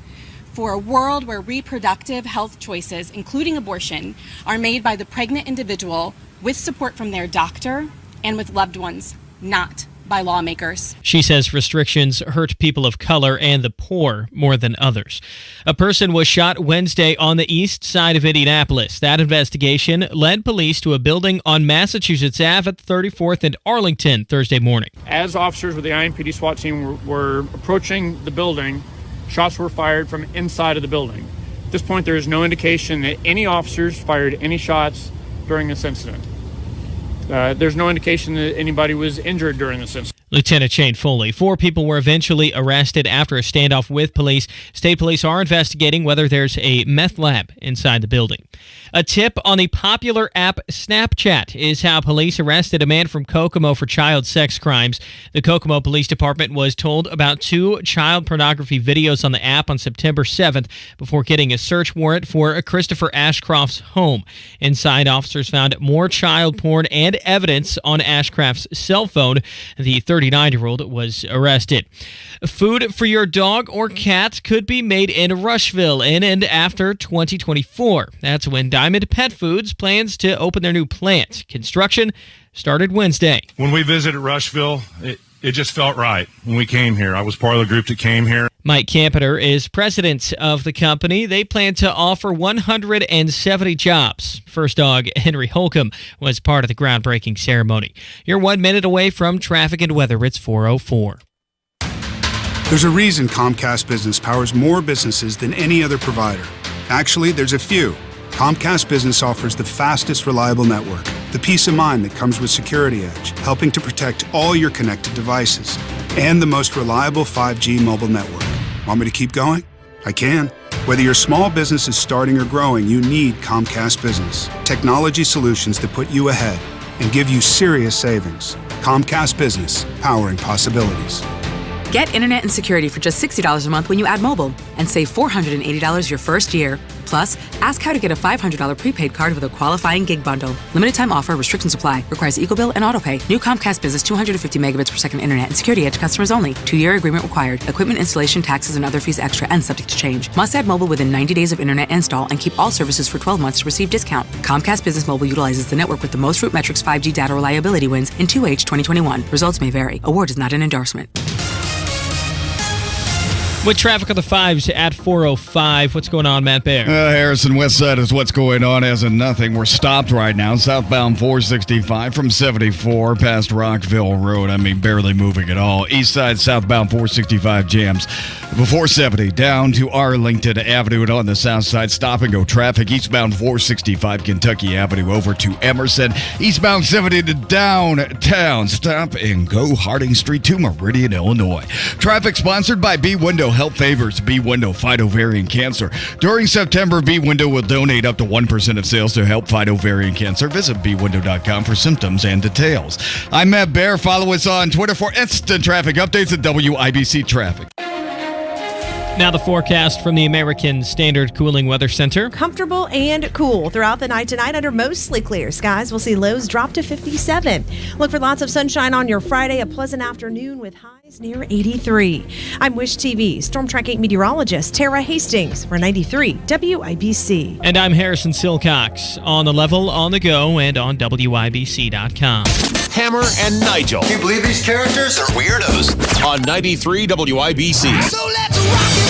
for a world where reproductive health choices, including abortion, are made by the pregnant individual with support from their doctor and with loved ones, not by lawmakers. She says restrictions hurt people of color and the poor more than others. A person was shot Wednesday on the east side of Indianapolis. That investigation led police to a building on Massachusetts Ave at 34th and Arlington Thursday morning. As officers with the IMPD SWAT team were approaching the building, shots were fired from inside of the building. At this point, there is no indication that any officers fired any shots during this incident. There's no indication that anybody was injured during this incident. Lieutenant Shane Foley. 4 people were eventually arrested after a standoff with police. State police are investigating whether there's a meth lab inside the building. A tip on the popular app Snapchat is how police arrested a man from Kokomo for child sex crimes. The Kokomo Police Department was told about 2 child pornography videos on the app on September 7th before getting a search warrant for Christopher Ashcroft's home. Inside, officers found more child porn and evidence on Ashcroft's cell phone. The 39-year-old was arrested. Food for your dog or cat could be made in Rushville in and after 2024. That's when Diamond Pet Foods plans to open their new plant. Construction started Wednesday. When we visited Rushville, it just felt right when we came here. I was part of the group that came here. Mike Campeter is president of the company. They plan to offer 170 jobs. First dog Henry Holcomb was part of the groundbreaking ceremony. You're 1 minute away from traffic and weather. It's 4:04. There's a reason Comcast Business powers more businesses than any other provider. Actually, there's a few. Comcast Business offers the fastest, reliable network, the peace of mind that comes with Security Edge, helping to protect all your connected devices, and the most reliable 5G mobile network. Want me to keep going? I can. Whether your small business is starting or growing, you need Comcast Business. Technology solutions that put you ahead and give you serious savings. Comcast Business, powering possibilities. Get internet and security for just $60 a month when you add mobile and save $480 your first year. Plus, ask how to get a $500 prepaid card with a qualifying gig bundle. Limited time offer, restrictions apply. Requires EcoBill and AutoPay. New Comcast Business 250 megabits per second internet and security edge customers only. 2-year agreement required. Equipment installation, taxes, and other fees extra and subject to change. Must add mobile within 90 days of internet install and keep all services for 12 months to receive discount. Comcast Business Mobile utilizes the network with the most Root Metrics 5G data reliability wins in 2H 2021. Results may vary. Award is not an endorsement. With traffic on the 5s at 405, what's going on, Matt Bear? Harrison, west side is what's going on as in nothing. We're stopped right now. Southbound 465 from 74 past Rockville Road. I mean, barely moving at all. East side, southbound 465 jams. Before 70 down to Arlington Avenue, and on the south side, stop and go traffic. Eastbound 465 Kentucky Avenue over to Emerson. Eastbound 70 to downtown. Stop and go Harding Street to Meridian, Illinois. Traffic sponsored by B Window. Help favors B Window fight ovarian cancer. During September, B Window will donate up to 1% of sales to help fight ovarian cancer. Visit bwindow.com for symptoms and details. I'm Matt Bear. Follow us on Twitter for instant traffic updates at WIBC Traffic. Now the forecast from the American Standard Cooling Weather Center. Comfortable and cool throughout the night tonight under mostly clear skies. We'll see lows drop to 57. Look for lots of sunshine on your Friday, a pleasant afternoon with highs near 83. I'm Wish TV Storm Track 8 meteorologist Tara Hastings for 93 WIBC. And I'm Harrison Silcox. On the level, on the go, and on WIBC.com. Hammer and Nigel. Can you believe these characters are weirdos? On 93 WIBC. So let's rock it!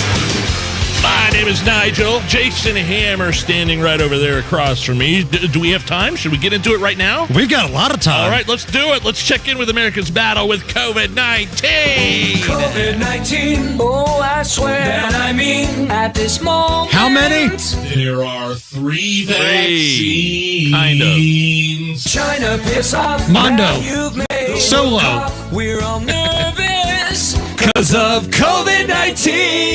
My name is Nigel. Jason Hammer standing right over there across from me. Do we have time? Should we get into it right now? We've got a lot of time. All right, let's do it. Let's check in with America's battle with COVID-19. COVID-19, oh, I swear, and I mean at this moment. How many? There are 3 vaccines. Kind of. China, piss off. Mondo. Solo. We're all nervous because of COVID-19.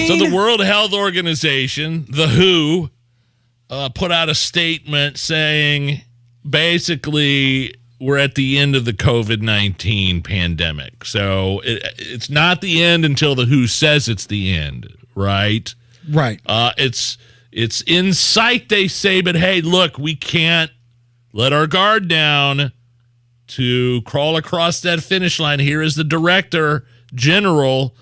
So the World Health Organization, the WHO, put out a statement saying basically we're at the end of the COVID-19 pandemic. So it's not the end until the WHO says it's the end, right? Right. It's in sight, they say, but hey, look, we can't let our guard down to crawl across that finish line. Here is the Director General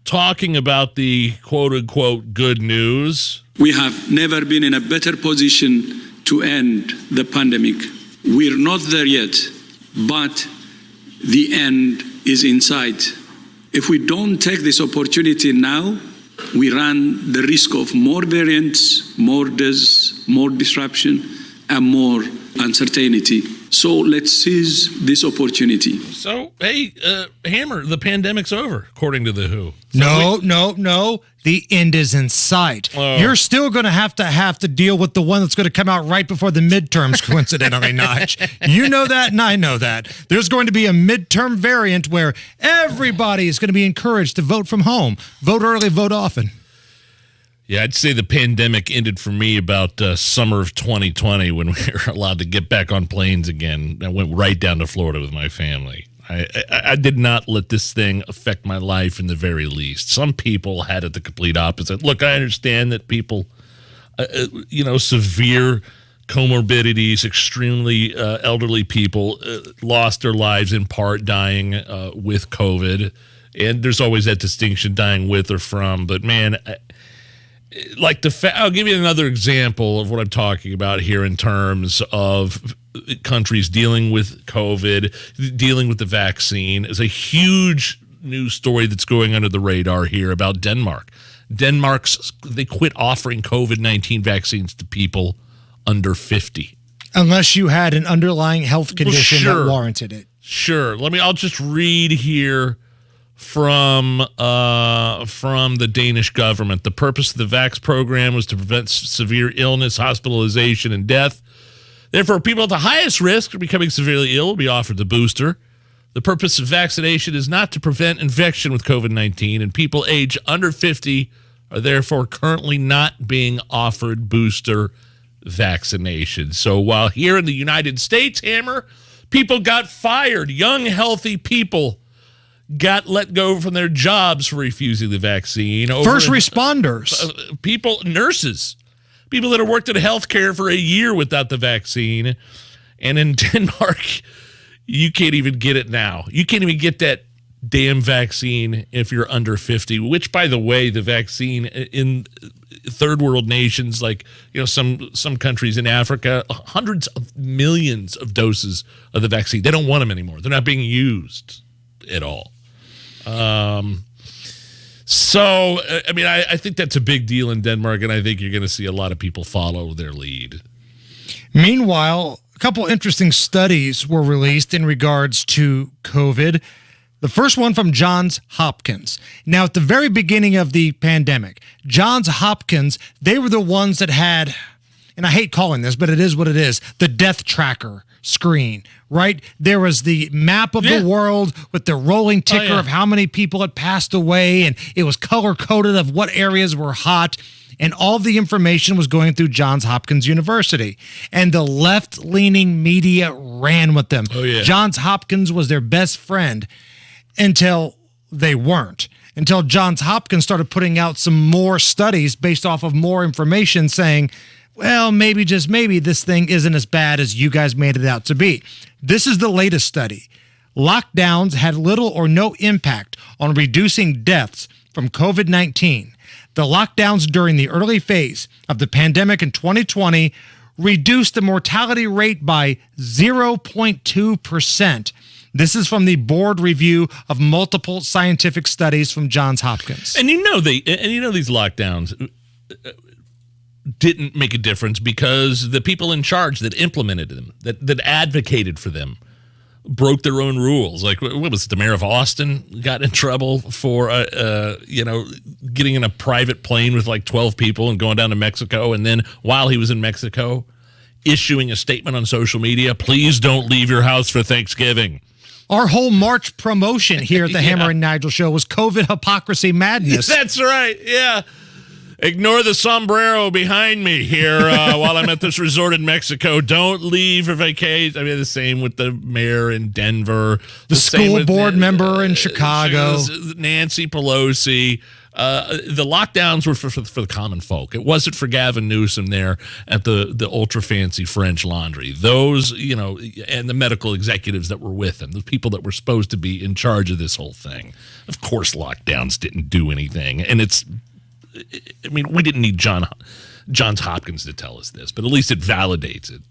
talking about the quote-unquote good news. We have never been in a better position to end the pandemic. We're not there yet, but the end is in sight. If we don't take this opportunity now, we run the risk of more variants, more deaths, more disruption, and more uncertainty. So let's seize this opportunity. So, hey, Hammer, the pandemic's over, according to the WHO. No. The end is in sight. Oh. You're still going to have to deal with the one that's going to come out right before the midterms, coincidentally, Nige. You know that, and I know that. There's going to be a midterm variant where everybody is going to be encouraged to vote from home. Vote early, vote often. Yeah, I'd say the pandemic ended for me about summer of 2020 when we were allowed to get back on planes again. I went right down to Florida with my family. I did not let this thing affect my life in the very least. Some people had it the complete opposite. Look, I understand that people, severe comorbidities, extremely elderly people lost their lives in part dying with COVID. And there's always that distinction, dying with or from. But, man, I'll give you another example of what I'm talking about here in terms of countries dealing with COVID, dealing with the vaccine. Is a huge news story that's going under the radar here about Denmark. They quit offering COVID-19 vaccines to people under 50. Unless you had an underlying health condition that warranted it. Sure. I'll just read here from the Danish government. The purpose of the Vax program was to prevent severe illness, hospitalization, and death. Therefore, people at the highest risk of becoming severely ill will be offered the booster. The purpose of vaccination is not to prevent infection with COVID-19, and people age under 50 are therefore currently not being offered booster vaccination. So while here in the United States, Hammer, people got fired, young, healthy people got let go from their jobs for refusing the vaccine. First responders. People, nurses, people that have worked in healthcare for a year without the vaccine. And in Denmark, you can't even get it now. You can't even get that damn vaccine if you're under 50, which, by the way, the vaccine in third world nations, like, some countries in Africa, hundreds of millions of doses of the vaccine. They don't want them anymore. They're not being used at all. So, I think that's a big deal in Denmark, and I think you're going to see a lot of people follow their lead. Meanwhile, a couple interesting studies were released in regards to COVID. The first one from Johns Hopkins. Now, at the very beginning of the pandemic, Johns Hopkins, they were the ones that had, and I hate calling this, but it is what it is, the death tracker screen, right? There was the map of the world with the rolling ticker of how many people had passed away, and it was color-coded of what areas were hot, and all the information was going through Johns Hopkins University. And the left-leaning media ran with them. Johns Hopkins was their best friend until they weren't. Until Johns Hopkins started putting out some more studies based off of more information saying, well, maybe, just maybe, this thing isn't as bad as you guys made it out to be. This is the latest study. Lockdowns had little or no impact on reducing deaths from COVID-19. The lockdowns during the early phase of the pandemic in 2020 reduced the mortality rate by 0.2%. This is from the board review of multiple scientific studies from Johns Hopkins. And these lockdowns didn't make a difference because the people in charge that implemented them, that advocated for them, broke their own rules. Like, what was it? The mayor of Austin got in trouble for, getting in a private plane with like 12 people and going down to Mexico. And then while he was in Mexico, issuing a statement on social media, please don't leave your house for Thanksgiving. Our whole March promotion here at the Hammer and Nigel Show was COVID hypocrisy madness. That's right. Yeah. Ignore the sombrero behind me here while I'm at this resort in Mexico. Don't leave for vacation. The same with the mayor in Denver. The school board member in Chicago. Nancy Pelosi. The lockdowns were for the common folk. It wasn't for Gavin Newsom there at the ultra fancy French Laundry. Those, and the medical executives that were with him, the people that were supposed to be in charge of this whole thing. Of course, lockdowns didn't do anything. And we didn't need Johns Hopkins to tell us this, but at least it validates it.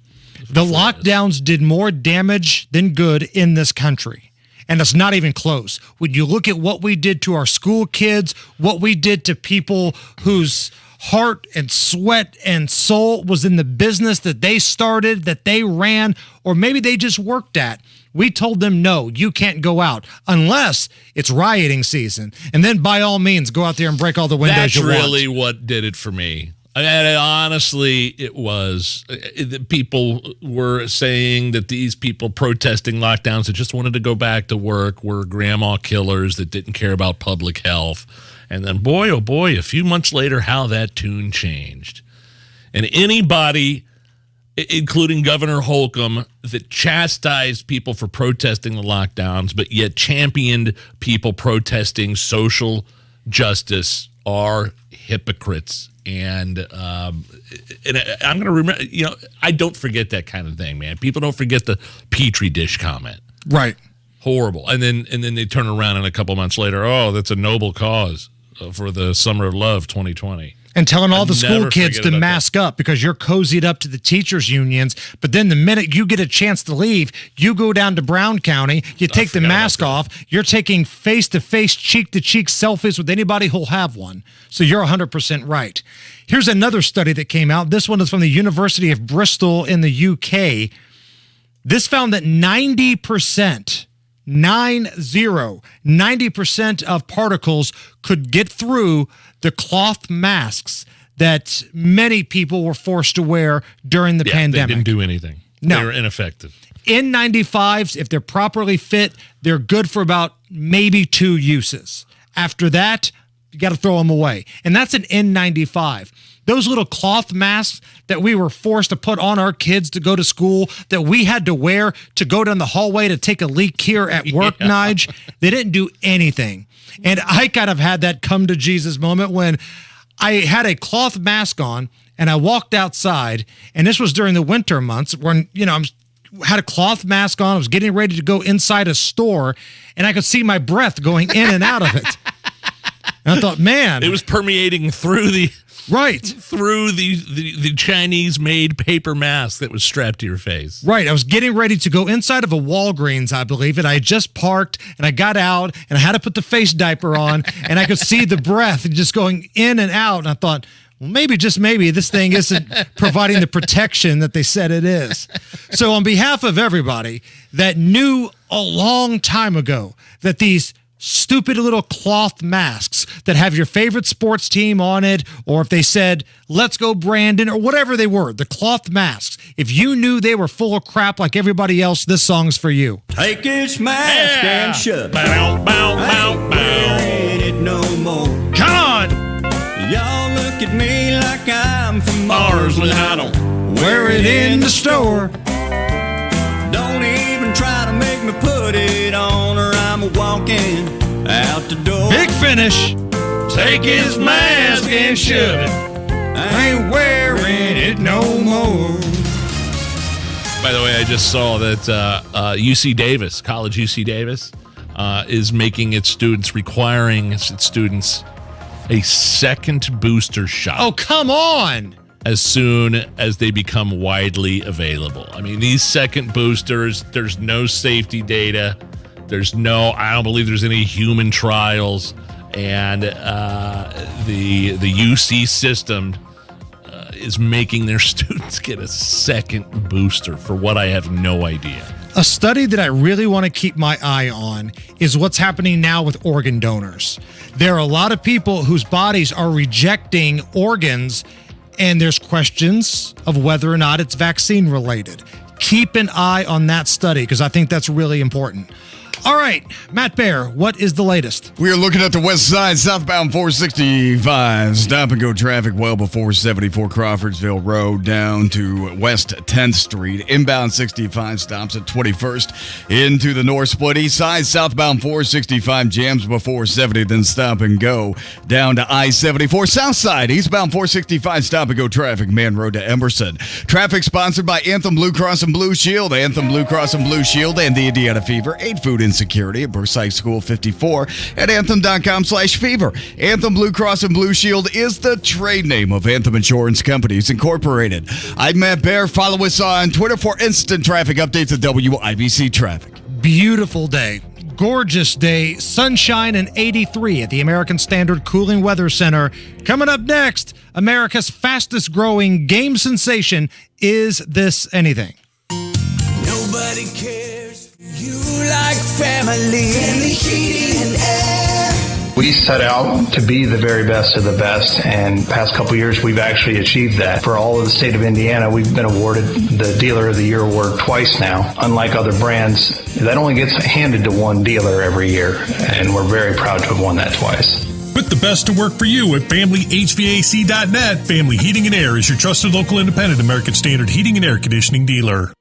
The lockdowns did more damage than good in this country. And it's not even close. When you look at what we did to our school kids, what we did to people whose heart and sweat and soul was in the business that they started, that they ran, or maybe they just worked at. We told them, no, you can't go out unless it's rioting season. And then by all means, go out there and break all the windows you want. That's really what did it for me. Honestly, it was. People were saying that these people protesting lockdowns that just wanted to go back to work were grandma killers that didn't care about public health. And then, boy, oh boy, a few months later, how that tune changed. And anybody, including Governor Holcomb, that chastised people for protesting the lockdowns, but yet championed people protesting social justice are hypocrites. And I'm going to remember, I don't forget that kind of thing, man. People don't forget the Petri dish comment. Right. Horrible. And then they turn around and a couple months later, oh, that's a noble cause for the Summer of Love 2020. And telling all the school kids to mask up because you're cozied up to the teachers' unions. But then the minute you get a chance to leave, you go down to Brown County, you take the mask off, you're taking face-to-face, cheek-to-cheek selfies with anybody who'll have one. So you're 100% right. Here's another study that came out. This one is from the University of Bristol in the UK. This found that 90% of particles could get through the cloth masks that many people were forced to wear during the pandemic. They didn't do anything. No. They were ineffective. N95s, if they're properly fit, they're good for about maybe 2 uses. After that, You got to throw them away. And that's an N95. Those little cloth masks that we were forced to put on our kids to go to school, that we had to wear to go down the hallway to take a leak here at work, Nige, they didn't do anything. And I kind of had that come to Jesus moment when I had a cloth mask on and I walked outside, and this was during the winter months when, I had a cloth mask on. I was getting ready to go inside a store, and I could see my breath going in and out of it. And I thought, man. It was permeating through the the Chinese-made paper mask that was strapped to your face. Right. I was getting ready to go inside of a Walgreens, I believe it. I had just parked, and I got out, and I had to put the face diaper on, and I could see the breath just going in and out. And I thought, well, maybe, just maybe, this thing isn't providing the protection that they said it is. So on behalf of everybody that knew a long time ago that these stupid little cloth masks that have your favorite sports team on it, or if they said, let's go Brandon, or whatever they were, the cloth masks, if you knew they were full of crap like everybody else, this song's for you. Take this mask and shove it. Bow, bow, bow, bow. Ain't it no more. Come on! Y'all look at me like I'm from Mars when I don't wear it in the store. Don't even try to make me put it on, or I'm walking out the door. Big finish. Take his mask and shove it. I ain't wearing it no more. By the way, I just saw that UC Davis, College UC Davis, is making its students, requiring its students a second booster shot. Oh, come on. As soon as they become widely available. I mean, these second boosters, there's no safety data. I don't believe there's any human trials. And the UC system is making their students get a second booster for what I have no idea. A study that I really want to keep my eye on is what's happening now with organ donors. There are a lot of people whose bodies are rejecting organs, and there's questions of whether or not it's vaccine related. Keep an eye on that study because I think that's really important. All right, Matt Bear, what is the latest? We are looking at the west side, southbound 465. Stop and go traffic well before 74 Crawfordsville Road down to West 10th Street. Inbound 65 stops at 21st. Into the north split east side, southbound 465 jams before 70, then stop and go down to I-74. South side, eastbound 465 stop and go traffic, Man Road to Emerson. Traffic sponsored by Anthem Blue Cross and Blue Shield. Anthem Blue Cross and Blue Shield and the Indiana Fever. 8 food insecurity at Bursite School 54 at anthem.com/fever. Anthem Blue Cross and Blue Shield is the trade name of Anthem Insurance Companies Incorporated. I'm Matt Bear. Follow us on Twitter for instant traffic updates at WIBC Traffic. Beautiful day. Gorgeous day. Sunshine and 83 at the American Standard Cooling Weather Center. Coming up next, America's fastest growing game sensation, Is This Anything? Nobody cares. You like family heating and air. We set out to be the very best of the best, and the past couple years we've actually achieved that. For all of the state of Indiana, we've been awarded the Dealer of the Year award twice now. Unlike other brands, that only gets handed to one dealer every year, and we're very proud to have won that twice. Put the best to work for you at FamilyHVAC.net. Family Heating and Air is your trusted local independent American Standard heating and air conditioning dealer.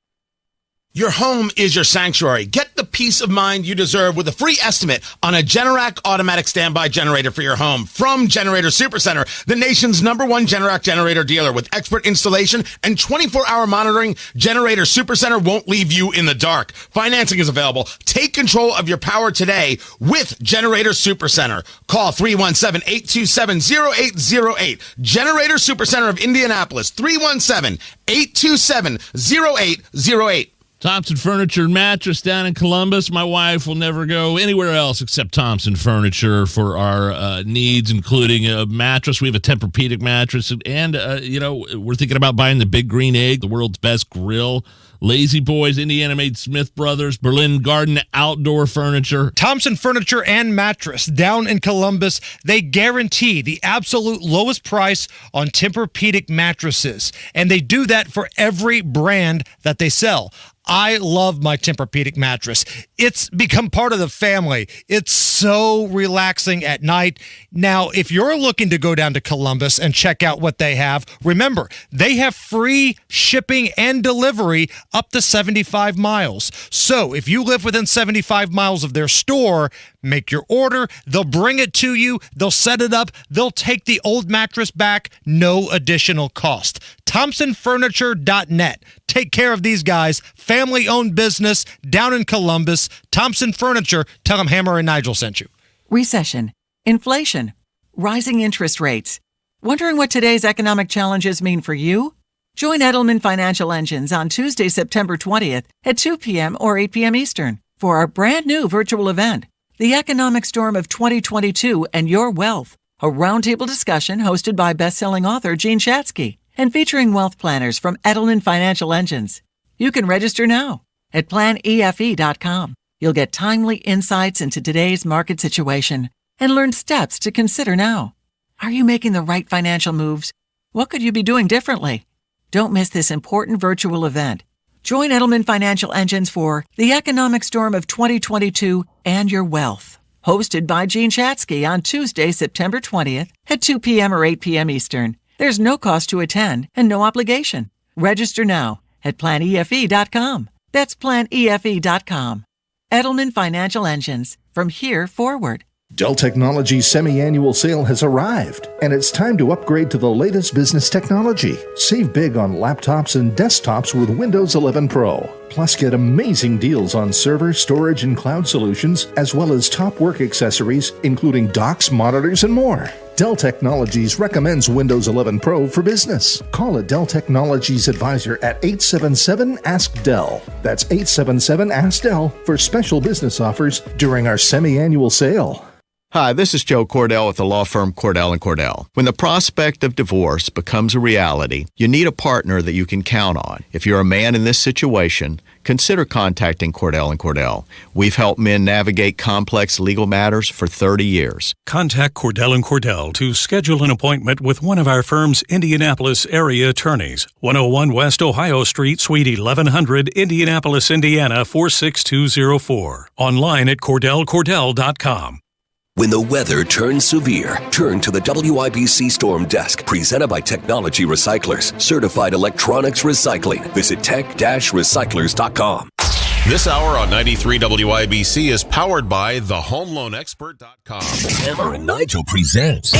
Your home is your sanctuary. Get the peace of mind you deserve with a free estimate on a Generac automatic standby generator for your home from Generator Supercenter, the nation's #1 Generac generator dealer. With expert installation and 24-hour monitoring, Generator Supercenter won't leave you in the dark. Financing is available. Take control of your power today with Generator Supercenter. Call 317-827-0808. Generator Supercenter of Indianapolis, 317-827-0808. Thompson Furniture and Mattress down in Columbus. My wife will never go anywhere else except Thompson Furniture for our needs, including a mattress. We have a Tempur-Pedic mattress, and we're thinking about buying the Big Green Egg, the world's best grill. Lazy Boys, Indiana-made Smith Brothers, Berlin Garden Outdoor Furniture. Thompson Furniture and Mattress down in Columbus. They guarantee the absolute lowest price on Tempur-Pedic mattresses, and they do that for every brand that they sell. I love my Tempur-Pedic mattress. It's become part of the family. It's so relaxing at night. Now, if you're looking to go down to Columbus and check out what they have, remember, they have free shipping and delivery up to 75 miles. So if you live within 75 miles of their store, make your order. They'll bring it to you. They'll set it up. They'll take the old mattress back. No additional cost. ThompsonFurniture.net. Take care of these guys. Family-owned business down in Columbus. Thompson Furniture. Tell them Hammer and Nigel sent you. Recession, inflation, rising interest rates. Wondering what today's economic challenges mean for you? Join Edelman Financial Engines on Tuesday, September 20th at 2 p.m. or 8 p.m. Eastern for our brand new virtual event, The Economic Storm of 2022 and Your Wealth, a roundtable discussion hosted by best-selling author Gene Chatsky and featuring wealth planners from Edelman Financial Engines. You can register now at planefe.com. You'll get timely insights into today's market situation and learn steps to consider now. Are you making the right financial moves? What could you be doing differently? Don't miss this important virtual event. Join Edelman Financial Engines for The Economic Storm of 2022 and Your Wealth. Hosted by Gene Chatsky on Tuesday, September 20th at 2 p.m. or 8 p.m. Eastern. There's no cost to attend and no obligation. Register now at planefe.com. That's planefe.com. Edelman Financial Engines. From here forward. Dell Technologies' semi-annual sale has arrived, and it's time to upgrade to the latest business technology. Save big on laptops and desktops with Windows 11 Pro. Plus, get amazing deals on server, storage, and cloud solutions, as well as top work accessories, including docks, monitors, and more. Dell Technologies recommends Windows 11 Pro for business. Call a Dell Technologies advisor at 877-ASK-DELL. That's 877-ASK-DELL for special business offers during our semi-annual sale. Hi, this is Joe Cordell with the law firm Cordell & Cordell. When the prospect of divorce becomes a reality, you need a partner that you can count on. If you're a man in this situation, consider contacting Cordell & Cordell. We've helped men navigate complex legal matters for 30 years. Contact Cordell & Cordell to schedule an appointment with one of our firm's Indianapolis area attorneys. 101 West Ohio Street, Suite 1100, Indianapolis, Indiana 46204. Online at CordellCordell.com. When the weather turns severe, turn to the WIBC Storm Desk, presented by Technology Recyclers, certified electronics recycling. Visit tech-recyclers.com. This hour on 93 WIBC is powered by thehomeloanexpert.com. Hammer and Nigel presents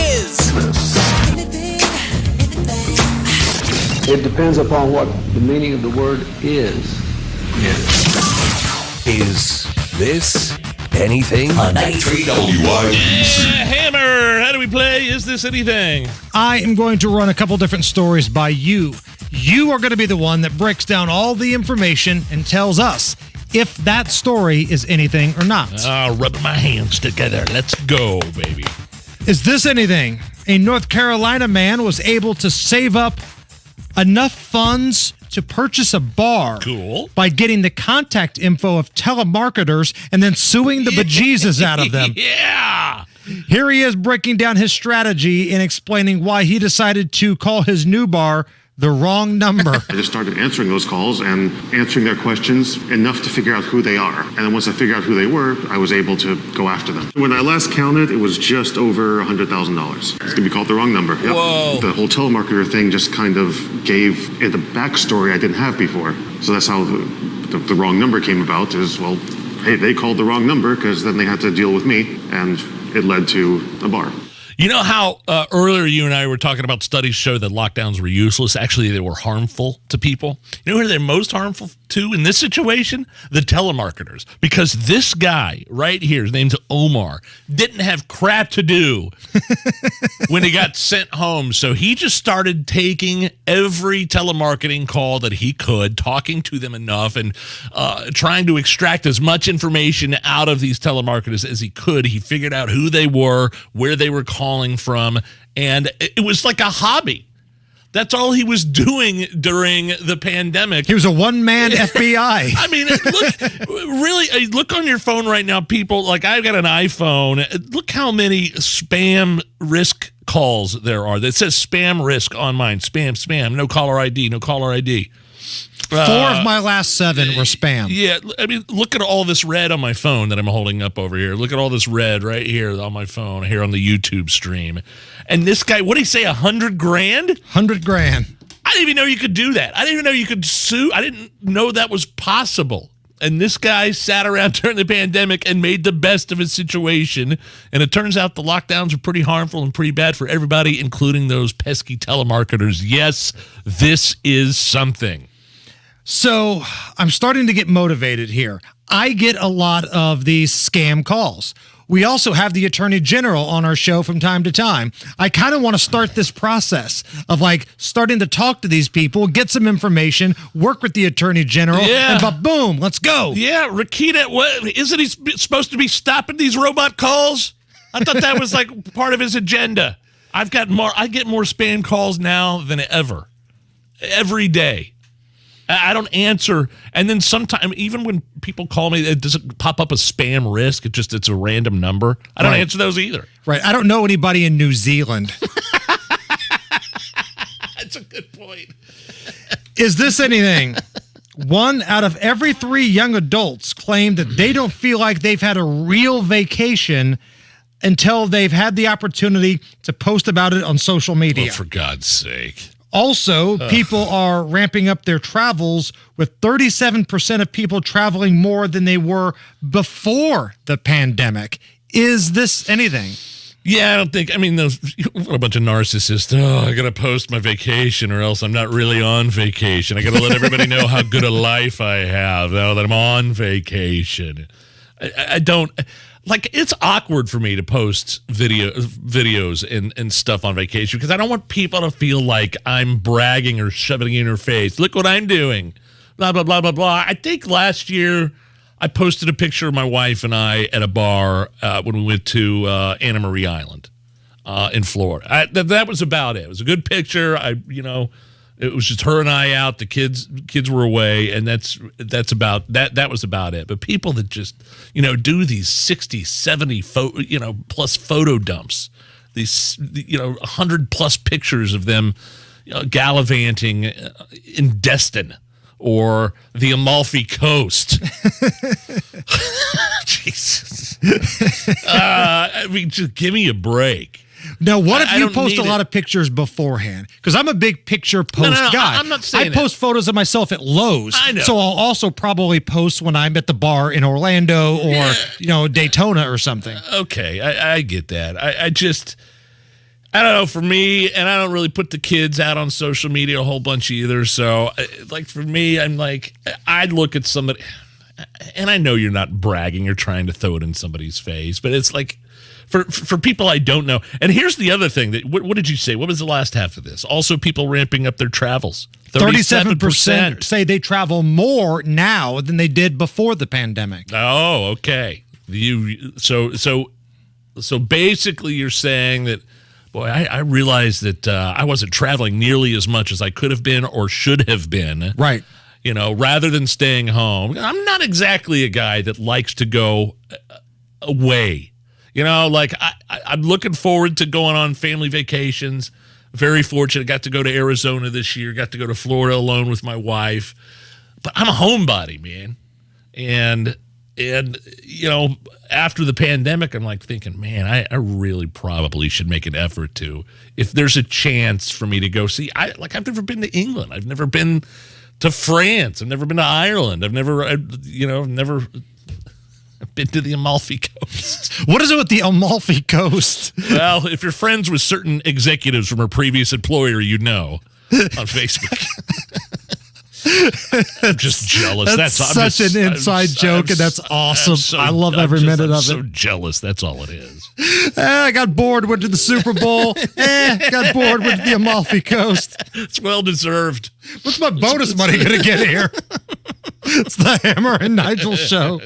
It depends upon what the meaning of the word is. Is this anything? On 93 WIBC. Hammer, how do we play Is This Anything? I am going to run a couple different stories by you. You are going to be the one that breaks down all the information and tells us if that story is anything or not. Rubbing my hands together. Let's go, baby. Is this anything? A North Carolina man was able to save up enough funds to purchase a bar by getting the contact info of telemarketers and then suing the bejesus out of them. Yeah! Here he is breaking down his strategy and explaining why he decided to call his new bar the wrong number. I just started answering those calls and answering their questions enough to figure out who they are. And then once I figured out who they were, I was able to go after them. When I last counted, it was just over $100,000. It's going to be called the wrong number. Yep. Whoa. The whole telemarketer thing just kind of gave it the backstory I didn't have before. So that's how the wrong number came about is, well, hey, they called the wrong number because then they had to deal with me, and it led to a bar. You know how earlier you and I were talking about studies show that lockdowns were useless? Actually, they were harmful to people. You know who they're most harmful to in this situation? The telemarketers. Because this guy right here, his name's Omar, didn't have crap to do when he got sent home. So he just started taking every telemarketing call that he could, talking to them enough and trying to extract as much information out of these telemarketers as he could. He figured out who they were, where they were calling from, and it was like a hobby. That's all he was doing during the pandemic. He was a one-man FBI. I mean, look on your phone right now, people. Like, I've got an iPhone. Look how many spam risk calls there are. That says spam risk on mine. Spam, no caller ID, no caller ID. 4 of my last 7 were spam. Yeah, I mean, look at all this red on my phone that I'm holding up over here. Look at all this red right here on my phone here on the YouTube stream. And this guy, what did he say, $100,000? $100,000. I didn't even know you could do that. I didn't even know you could sue. I didn't know that was possible. And this guy sat around during the pandemic and made the best of his situation. And it turns out the lockdowns are pretty harmful and pretty bad for everybody, including those pesky telemarketers. Yes, this is something. So I'm starting to get motivated here. I get a lot of these scam calls. We also have the Attorney General on our show from time to time. I kind of want to start this process of like starting to talk to these people, get some information, work with the Attorney General, and boom, let's go. Yeah, Rakita, isn't he supposed to be stopping these robot calls? I thought that was like part of his agenda. I get more spam calls now than ever. Every day. I don't answer, and then sometimes, even when people call me, it doesn't pop up a spam risk. It's a random number. I don't answer those either. Right. I don't know anybody in New Zealand. That's a good point. Is this anything? 1 out of every 3 young adults claim that they don't feel like they've had a real vacation until they've had the opportunity to post about it on social media. Oh, for God's sake. Also, people are ramping up their travels, with 37% of people traveling more than they were before the pandemic. Is this anything? Yeah, I don't think. I mean, what a bunch of narcissists. Oh, I got to post my vacation or else I'm not really on vacation. I got to let everybody know how good a life I have now that I'm on vacation. I don't... Like, it's awkward for me to post videos and stuff on vacation because I don't want people to feel like I'm bragging or shoving it in their face. Look what I'm doing. Blah, blah, blah, blah, blah. I think last year I posted a picture of my wife and I at a bar when we went to Anna Marie Island in Florida. That was about it. It was a good picture. It was just her and I out. The kids were away, and that's about that. That was about it. But people that just do these 60, 70 plus photo dumps, these 100 plus pictures of them gallivanting in Destin or the Amalfi Coast. Jesus, I mean, just give me a break. Now, what if you post a lot of pictures beforehand? Because I'm a big picture post guy. I'm not saying I post photos of myself at Lowe's. I know. So I'll also probably post when I'm at the bar in Orlando or Daytona or something. Okay, I get that. I don't know, for me, and I don't really put the kids out on social media a whole bunch either. So, like, for me, I'm like, I'd look at somebody, and I know you're not bragging or trying to throw it in somebody's face, but it's like, For people I don't know. And here's the other thing. What did you say? What was the last half of this? Also, people ramping up their travels. 37% say they travel more now than they did before the pandemic. Oh, okay. So basically you're saying that, boy, I realized that I wasn't traveling nearly as much as I could have been or should have been. Right. Rather than staying home. I'm not exactly a guy that likes to go away. I'm looking forward to going on family vacations. Very fortunate. Got to go to Arizona this year. Got to go to Florida alone with my wife. But I'm a homebody, man. And after the pandemic, I'm like thinking, man, I really probably should make an effort to, if there's a chance for me to go see. I've never been to England. I've never been to France. I've never been to Ireland. I've never been to the Amalfi Coast. What is it with the Amalfi Coast? Well, if you're friends with certain executives from a previous employer, you know on Facebook. I'm just jealous. That's such an inside joke, and that's awesome. I love every minute of it. I'm so jealous. That's all it is. I got bored, went to the Super Bowl. Got bored, went to the Amalfi Coast. It's well deserved. What's my bonus money going to get here? It's the Hammer and Nigel show.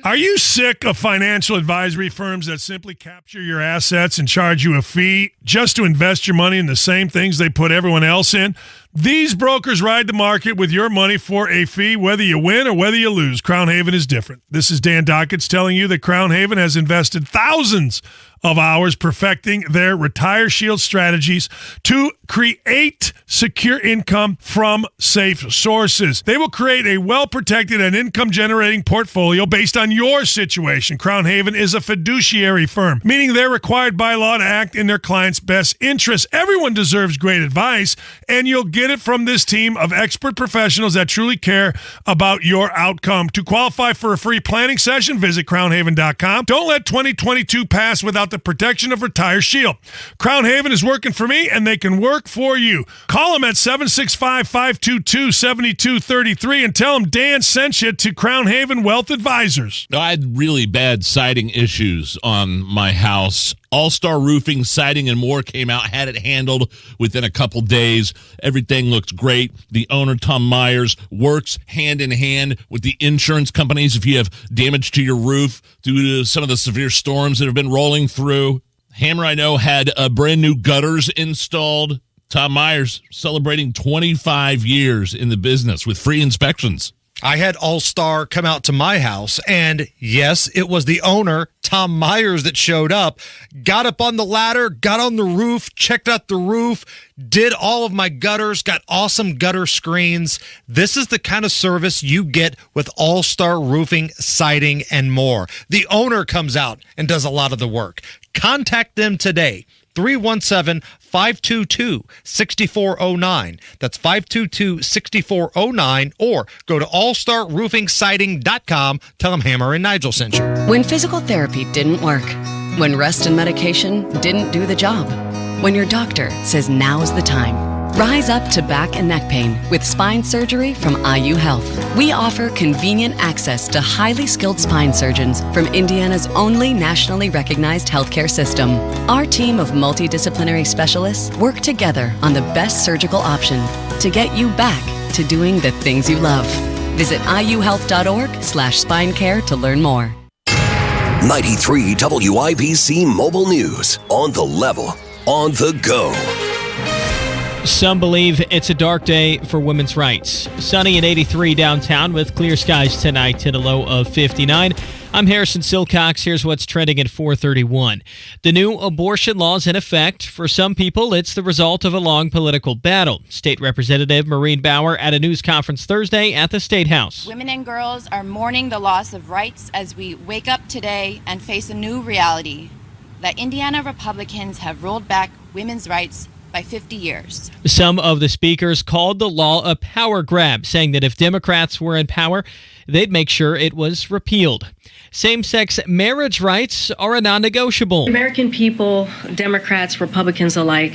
Are you sick of financial advisory firms that simply capture your assets and charge you a fee just to invest your money in the same things they put everyone else in? These brokers ride the market with your money for a fee, whether you win or whether you lose. Crown Haven is different. This is Dan Dockets telling you that Crown Haven has invested thousands of hours perfecting their Retire Shield strategies to create secure income from safe sources. They will create a well-protected and income-generating portfolio based on your situation. Crown Haven is a fiduciary firm, meaning they're required by law to act in their clients' best interests. Everyone deserves great advice, and you'll get it from this team of expert professionals that truly care about your outcome. To qualify for a free planning session, visit crownhaven.com. Don't let 2022 pass without the protection of Retire Shield. Crown Haven is working for me, and they can work for you. Call them at 765-522-7233 and tell them Dan sent you to Crown Haven Wealth Advisors. I had really bad siding issues on my house. All-Star Roofing, Siding, and More came out, had it handled within a couple days. Everything looks great. The owner, Tom Myers, works hand in hand with the insurance companies if you have damage to your roof due to some of the severe storms that have been rolling through. Hammer, I know, had brand new gutters installed. Tom Myers celebrating 25 years in the business with free inspections. I had All-Star come out to my house, and yes, it was the owner, Tom Myers, that showed up, got up on the ladder, got on the roof, checked out the roof, did all of my gutters, got awesome gutter screens. This is the kind of service you get with All-Star Roofing, Siding, and More. The owner comes out and does a lot of the work. Contact them today. 317-522-6409. That's 522-6409, or go to allstarroofingsiding.com. Tell them Hammer and Nigel sent you. When physical therapy didn't work, when rest and medication didn't do the job, when your doctor says now's the time, rise up to back and neck pain with spine surgery from IU Health. We offer convenient access to highly skilled spine surgeons from Indiana's only nationally recognized healthcare system. Our team of multidisciplinary specialists work together on the best surgical option to get you back to doing the things you love. Visit iuhealth.org/spine care to learn more. 93 WIBC Mobile News. On the level, on the go. Some believe it's a dark day for women's rights. Sunny and 83 downtown with clear skies tonight and a low of 59. I'm Harrison Silcox. Here's what's trending at 4:31. The new abortion law is in effect. For some people, it's the result of a long political battle. State Representative Maureen Bauer at a news conference Thursday at the State House. Women and girls are mourning the loss of rights as we wake up today and face a new reality that Indiana Republicans have rolled back women's rights by 50 years. Some of the speakers called the law a power grab, saying that if Democrats were in power, they'd make sure it was repealed. Same-sex marriage rights are a non-negotiable. American people, Democrats, Republicans alike,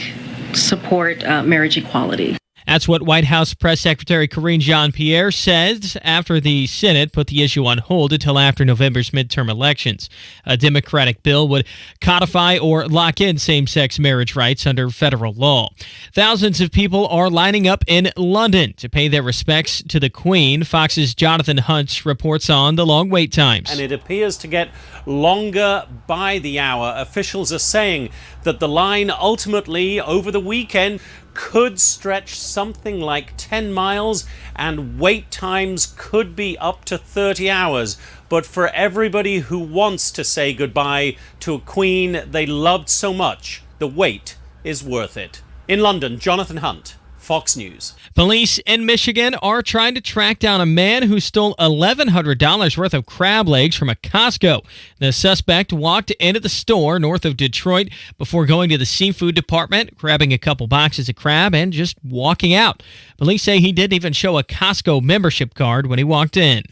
support marriage equality. That's what White House Press Secretary Karine Jean-Pierre said after the Senate put the issue on hold until after November's midterm elections. A Democratic bill would codify or lock in same-sex marriage rights under federal law. Thousands of people are lining up in London to pay their respects to the Queen. Fox's Jonathan Hunt reports on the long wait times. And it appears to get longer by the hour. Officials are saying that the line ultimately over the weekend could stretch something like 10 miles and wait times could be up to 30 hours. But for everybody who wants to say goodbye to a queen they loved so much, the wait is worth it. In London, Jonathan Hunt, Fox News. Police in Michigan are trying to track down a man who stole $1,100 worth of crab legs from a Costco. The suspect walked into the store north of Detroit before going to the seafood department, grabbing a couple boxes of crab, and just walking out. Police say he didn't even show a Costco membership card when he walked in.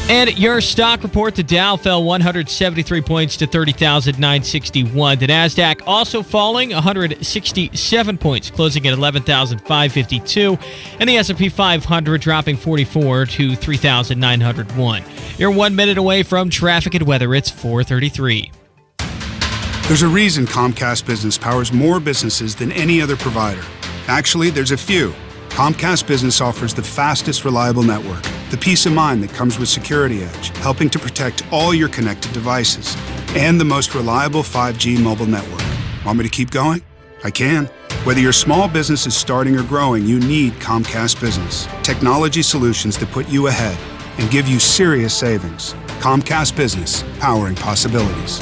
And your stock report, the Dow fell 173 points to 30,961. The NASDAQ also falling 167 points, closing at 11,552. And the S&P 500 dropping 44 to 3,901. You're 1 minute away from traffic and weather. It's 4:33. There's a reason Comcast Business powers more businesses than any other provider. Actually, there's a few. Comcast Business offers the fastest, reliable network, the peace of mind that comes with Security Edge, helping to protect all your connected devices, and the most reliable 5G mobile network. Want me to keep going? I can. Whether your small business is starting or growing, you need Comcast Business. Technology solutions that put you ahead. and give you serious savings. Comcast Business, powering possibilities.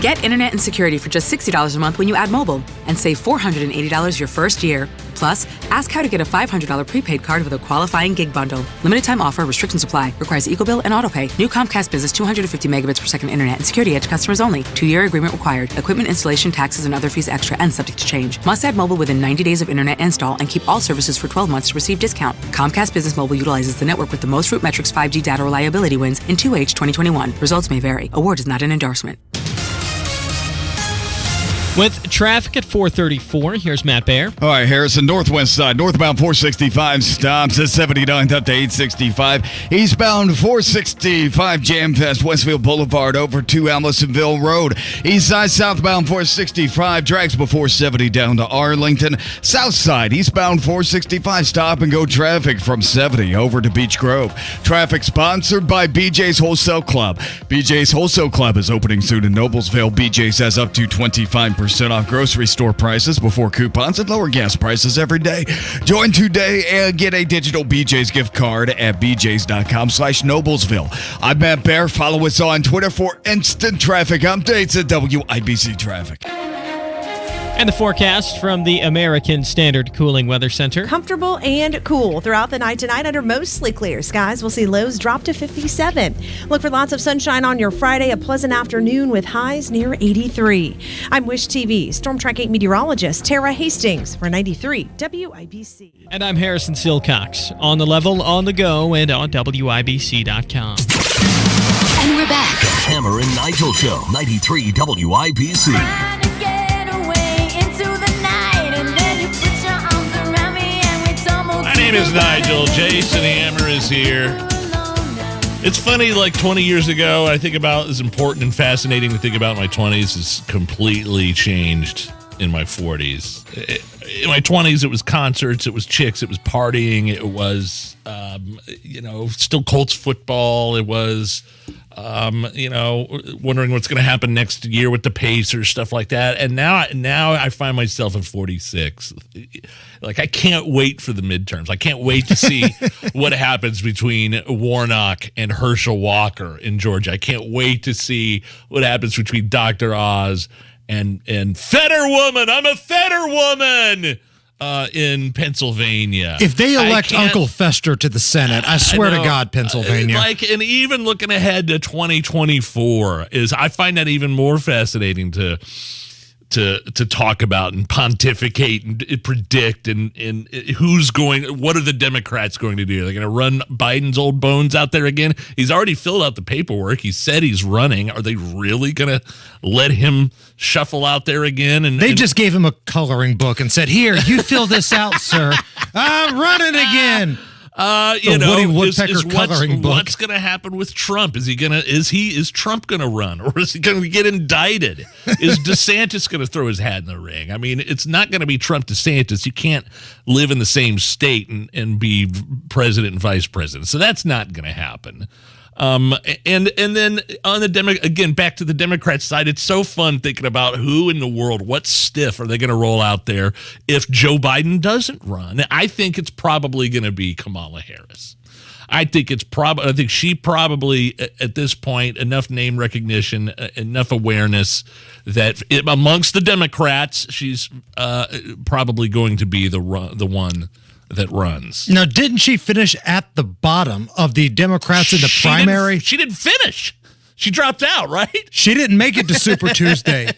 Get internet and security for just $60 a month when you add mobile and save $480 your first year. Plus, ask how to get a $500 prepaid card with a qualifying gig bundle. Limited time offer, restrictions apply. Requires EcoBill and AutoPay. New Comcast Business 250 megabits per second internet and security edge customers only. 2-year agreement required. Equipment installation, taxes, and other fees extra and subject to change. Must add mobile within 90 days of internet install and keep all services for 12 months to receive discount. Comcast Business Mobile utilizes the network with the most Root Metrics 5G data reliability wins in 2H 2021. Results may vary. Award is not an endorsement. With traffic at 434, here's Matt Baer. All right, Harrison, northwest side, northbound 465 stops at 79th up to 865. Eastbound 465 jam fest Westfield Boulevard over to Allisonville Road. East side, southbound 465 drags before 70 down to Arlington. South side, eastbound 465 stop and go traffic from 70 over to Beech Grove. Traffic sponsored by BJ's Wholesale Club. BJ's Wholesale Club is opening soon in Noblesville. BJ's has up to 25% off grocery store prices before coupons and lower gas prices every day. Join today and get a digital BJ's gift card at bjs.com/Noblesville. I'm Matt Baer. Follow us on Twitter for instant traffic updates at WIBC Traffic. And the forecast from the American Standard Cooling Weather Center. Comfortable and cool throughout the night tonight under mostly clear skies. We'll see lows drop to 57. Look for lots of sunshine on your Friday, a pleasant afternoon with highs near 83. I'm Wish TV Storm Track 8 meteorologist Tara Hastings for 93 WIBC. And I'm Harrison Silcox. On the level, on the go, and on WIBC.com. And we're back. The Hammer and Nigel Show, 93 WIBC. My name is Nigel. Jason Hammer is here. It's funny, like 20 years ago, I think about as important and fascinating to think about in my 20s is completely changed in my 40s. In my 20s, it was concerts, it was chicks, it was partying, it was, still Colts football, it was, wondering what's going to happen next year with the Pacers, stuff like that. And now I find myself at 46. Like, I can't wait for the midterms. I can't wait to see what happens between Warnock and Herschel Walker in Georgia. I can't wait to see what happens between Dr. Oz and Fetterwoman. I'm a Fetterwoman in Pennsylvania. If they elect Uncle Fester to the Senate, I swear to God, Pennsylvania. And even looking ahead to 2024 I find that even more fascinating to talk about and pontificate and predict and what are the Democrats going to do? They're going to run Biden's old bones out there again. He's already filled out the paperwork. He said he's running. Are they really going to let him shuffle out there again? And they just gave him a coloring book and said, "Here, you fill this out, sir. I'm running again." Woody Woodpecker coloring book. What's going to happen with Trump? Is Trump going to run, or is he going to get indicted? Is DeSantis going to throw his hat in the ring? I mean, it's not going to be Trump DeSantis. You can't live in the same state and be president and vice president. So that's not going to happen. And then on the again, back to the Democrat side, it's so fun thinking about who in the world, what stiff are they going to roll out there if Joe Biden doesn't run? I think it's probably going to be Kamala Harris. I think she probably at this point enough name recognition, enough awareness that amongst the Democrats, she's probably going to be the one that runs. Now, didn't she finish at the bottom of the Democrats in the primary? She didn't finish. She dropped out, right? She didn't make it to Super Tuesday.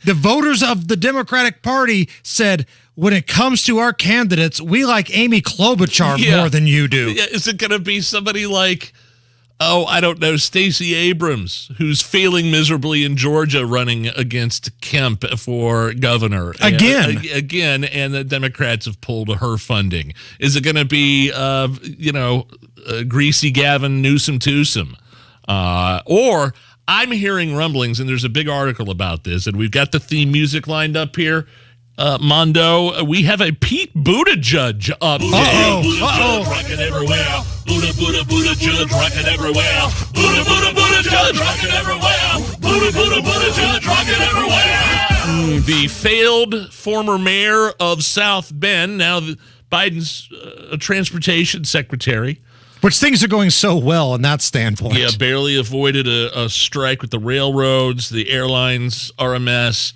The voters of the Democratic Party said, when it comes to our candidates, we like Amy Klobuchar more than you do. Yeah, is it going to be somebody like, I don't know, Stacey Abrams, who's failing miserably in Georgia running against Kemp for governor? Again, and the Democrats have pulled her funding. Is it going to be, Greasy Gavin Newsom? Or I'm hearing rumblings, and there's a big article about this, and we've got the theme music lined up here. Mondo, we have a Pete Buttigieg update. Rockin' everywhere. Buttigieg rockin' everywhere. Buttigieg rockin' everywhere. Buttigieg rockin' everywhere. The failed former mayor of South Bend, now Biden's transportation secretary. Which things are going so well in that standpoint. Yeah, barely avoided a strike with the railroads. The airlines are a mess.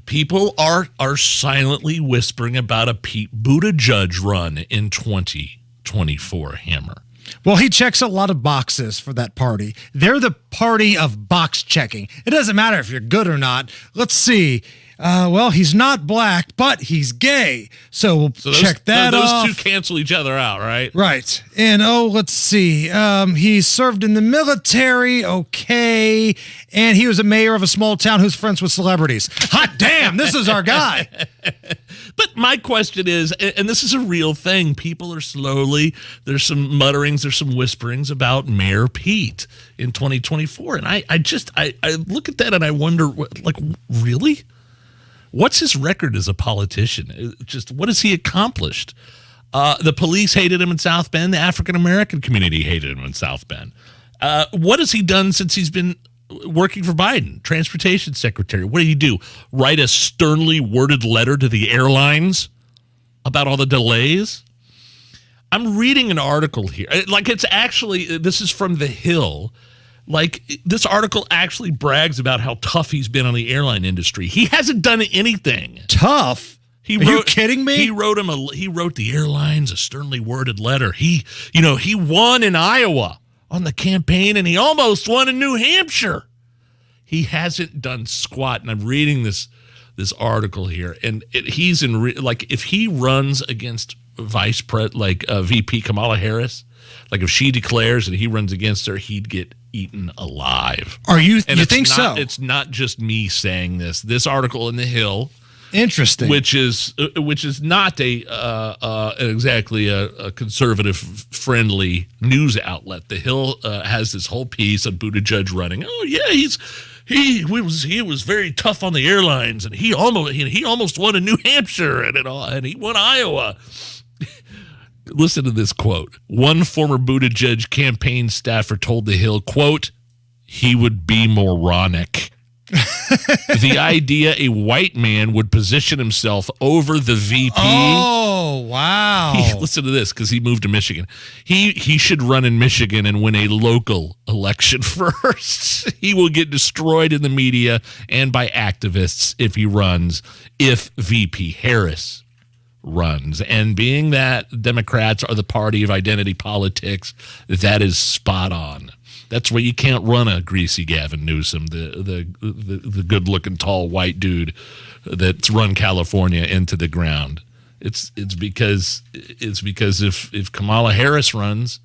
People are silently whispering about a Pete Buttigieg run in 2024, Hammer. Well, he checks a lot of boxes for that party. They're the party of box checking. It doesn't matter if you're good or not. Let's see. Well, he's not black, but he's gay. So we'll check that off. Those two cancel each other out, right? Right. And, let's see. He served in the military. Okay. And he was a mayor of a small town who's friends with celebrities. Hot damn, this is our guy. But my question is, and this is a real thing, people are there's some mutterings, there's some whisperings about Mayor Pete in 2024. And I look at that and I wonder, really? What's his record as a politician? Just what has he accomplished? The police hated him in South Bend. The African-American community hated him in South Bend. What has he done since he's been working for Biden? Transportation secretary. What did he do? Write a sternly worded letter to the airlines about all the delays? I'm reading an article here. This is from The Hill. This article actually brags about how tough he's been on the airline industry. He hasn't done anything. Tough? Are you kidding me? He wrote the airlines a sternly worded letter. He won in Iowa on the campaign, and he almost won in New Hampshire. He hasn't done squat, and I'm reading this article here, and he's if he runs against VP Kamala Harris, if she declares and he runs against her, he'd get eaten alive. You think so? It's not just me saying this. This article in The Hill, interesting, which is not exactly a conservative friendly news outlet. The Hill has this whole piece on Buttigieg running. Oh yeah, he was very tough on the airlines, and he almost won in New Hampshire and he won Iowa. Listen to this quote. One former Buttigieg campaign staffer told The Hill, quote, he would be moronic. The idea a white man would position himself over the VP. Oh, wow. Listen to this, because he moved to Michigan. He should run in Michigan and win a local election first. He will get destroyed in the media and by activists if he runs, if VP Harris runs. And being that Democrats are the party of identity politics, that is spot on. That's why you can't run a greasy Gavin Newsom, the good-looking tall white dude that's run California into the ground. It's because if Kamala Harris runs,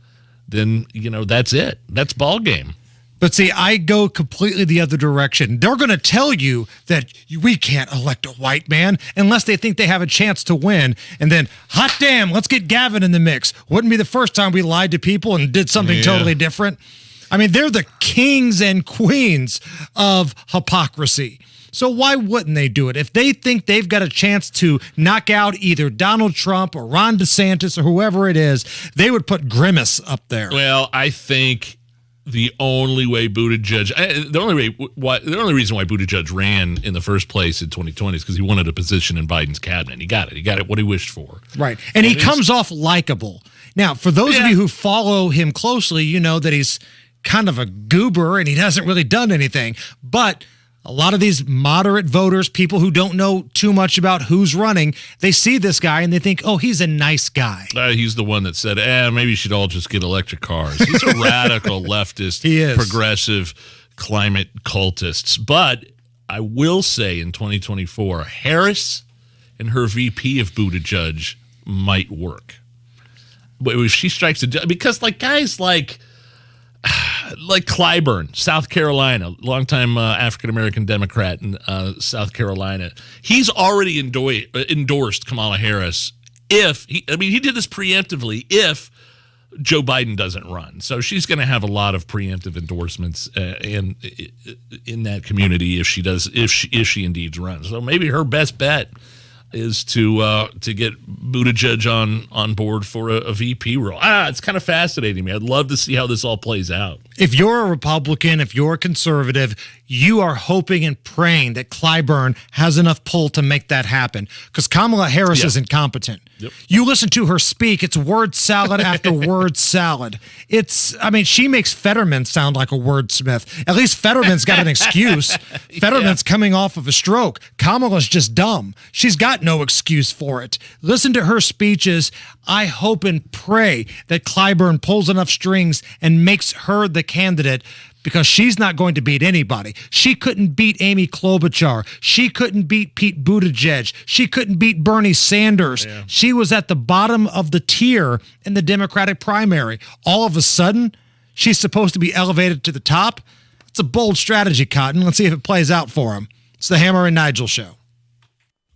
then that's it. That's ball game. But see, I go completely the other direction. They're going to tell you that we can't elect a white man unless they think they have a chance to win. And then, hot damn, let's get Gavin in the mix. Wouldn't be the first time we lied to people and did something totally different. I mean, they're the kings and queens of hypocrisy. So why wouldn't they do it? If they think they've got a chance to knock out either Donald Trump or Ron DeSantis or whoever it is, they would put Grimace up there. Well, I think the only way Buttigieg, the only reason why Buttigieg ran in the first place in 2020 is because he wanted a position in Biden's cabinet. He got it. He got it what he wished for. Right. And he comes off likable. Now, for those of you who follow him closely, you know that he's kind of a goober and he hasn't really done anything. But a lot of these moderate voters, people who don't know too much about who's running, they see this guy and they think, oh, he's a nice guy. He's the one that said, maybe you should all just get electric cars. He's a radical leftist, he is. Progressive climate cultist. But I will say in 2024, Harris and her VP of Buttigieg might work. But if she strikes because guys like Clyburn, South Carolina, longtime African-American Democrat in South Carolina. He's already endorsed Kamala Harris he did this preemptively if Joe Biden doesn't run. So she's going to have a lot of preemptive endorsements in that community if she indeed runs. So maybe her best bet is to get Buttigieg on board for a VP role. It's kind of fascinating me. I'd love to see how this all plays out. If you're a Republican, if you're a conservative, you are hoping and praying that Clyburn has enough pull to make that happen, because Kamala Harris is incompetent. You listen to her speak, it's word salad after word salad. She makes Fetterman sound like a wordsmith. At least Fetterman's got an excuse. Fetterman's coming off of a stroke. Kamala's just dumb. She's got no excuse for it. Listen to her speeches. I hope and pray that Clyburn pulls enough strings and makes her the candidate, because she's not going to beat anybody. She couldn't beat Amy Klobuchar. She couldn't beat Pete Buttigieg. She couldn't beat Bernie Sanders. Yeah. She was at the bottom of the tier in the Democratic primary. All of a sudden, she's supposed to be elevated to the top. It's a bold strategy, Cotton. Let's see if it plays out for him. It's the Hammer and Nigel Show.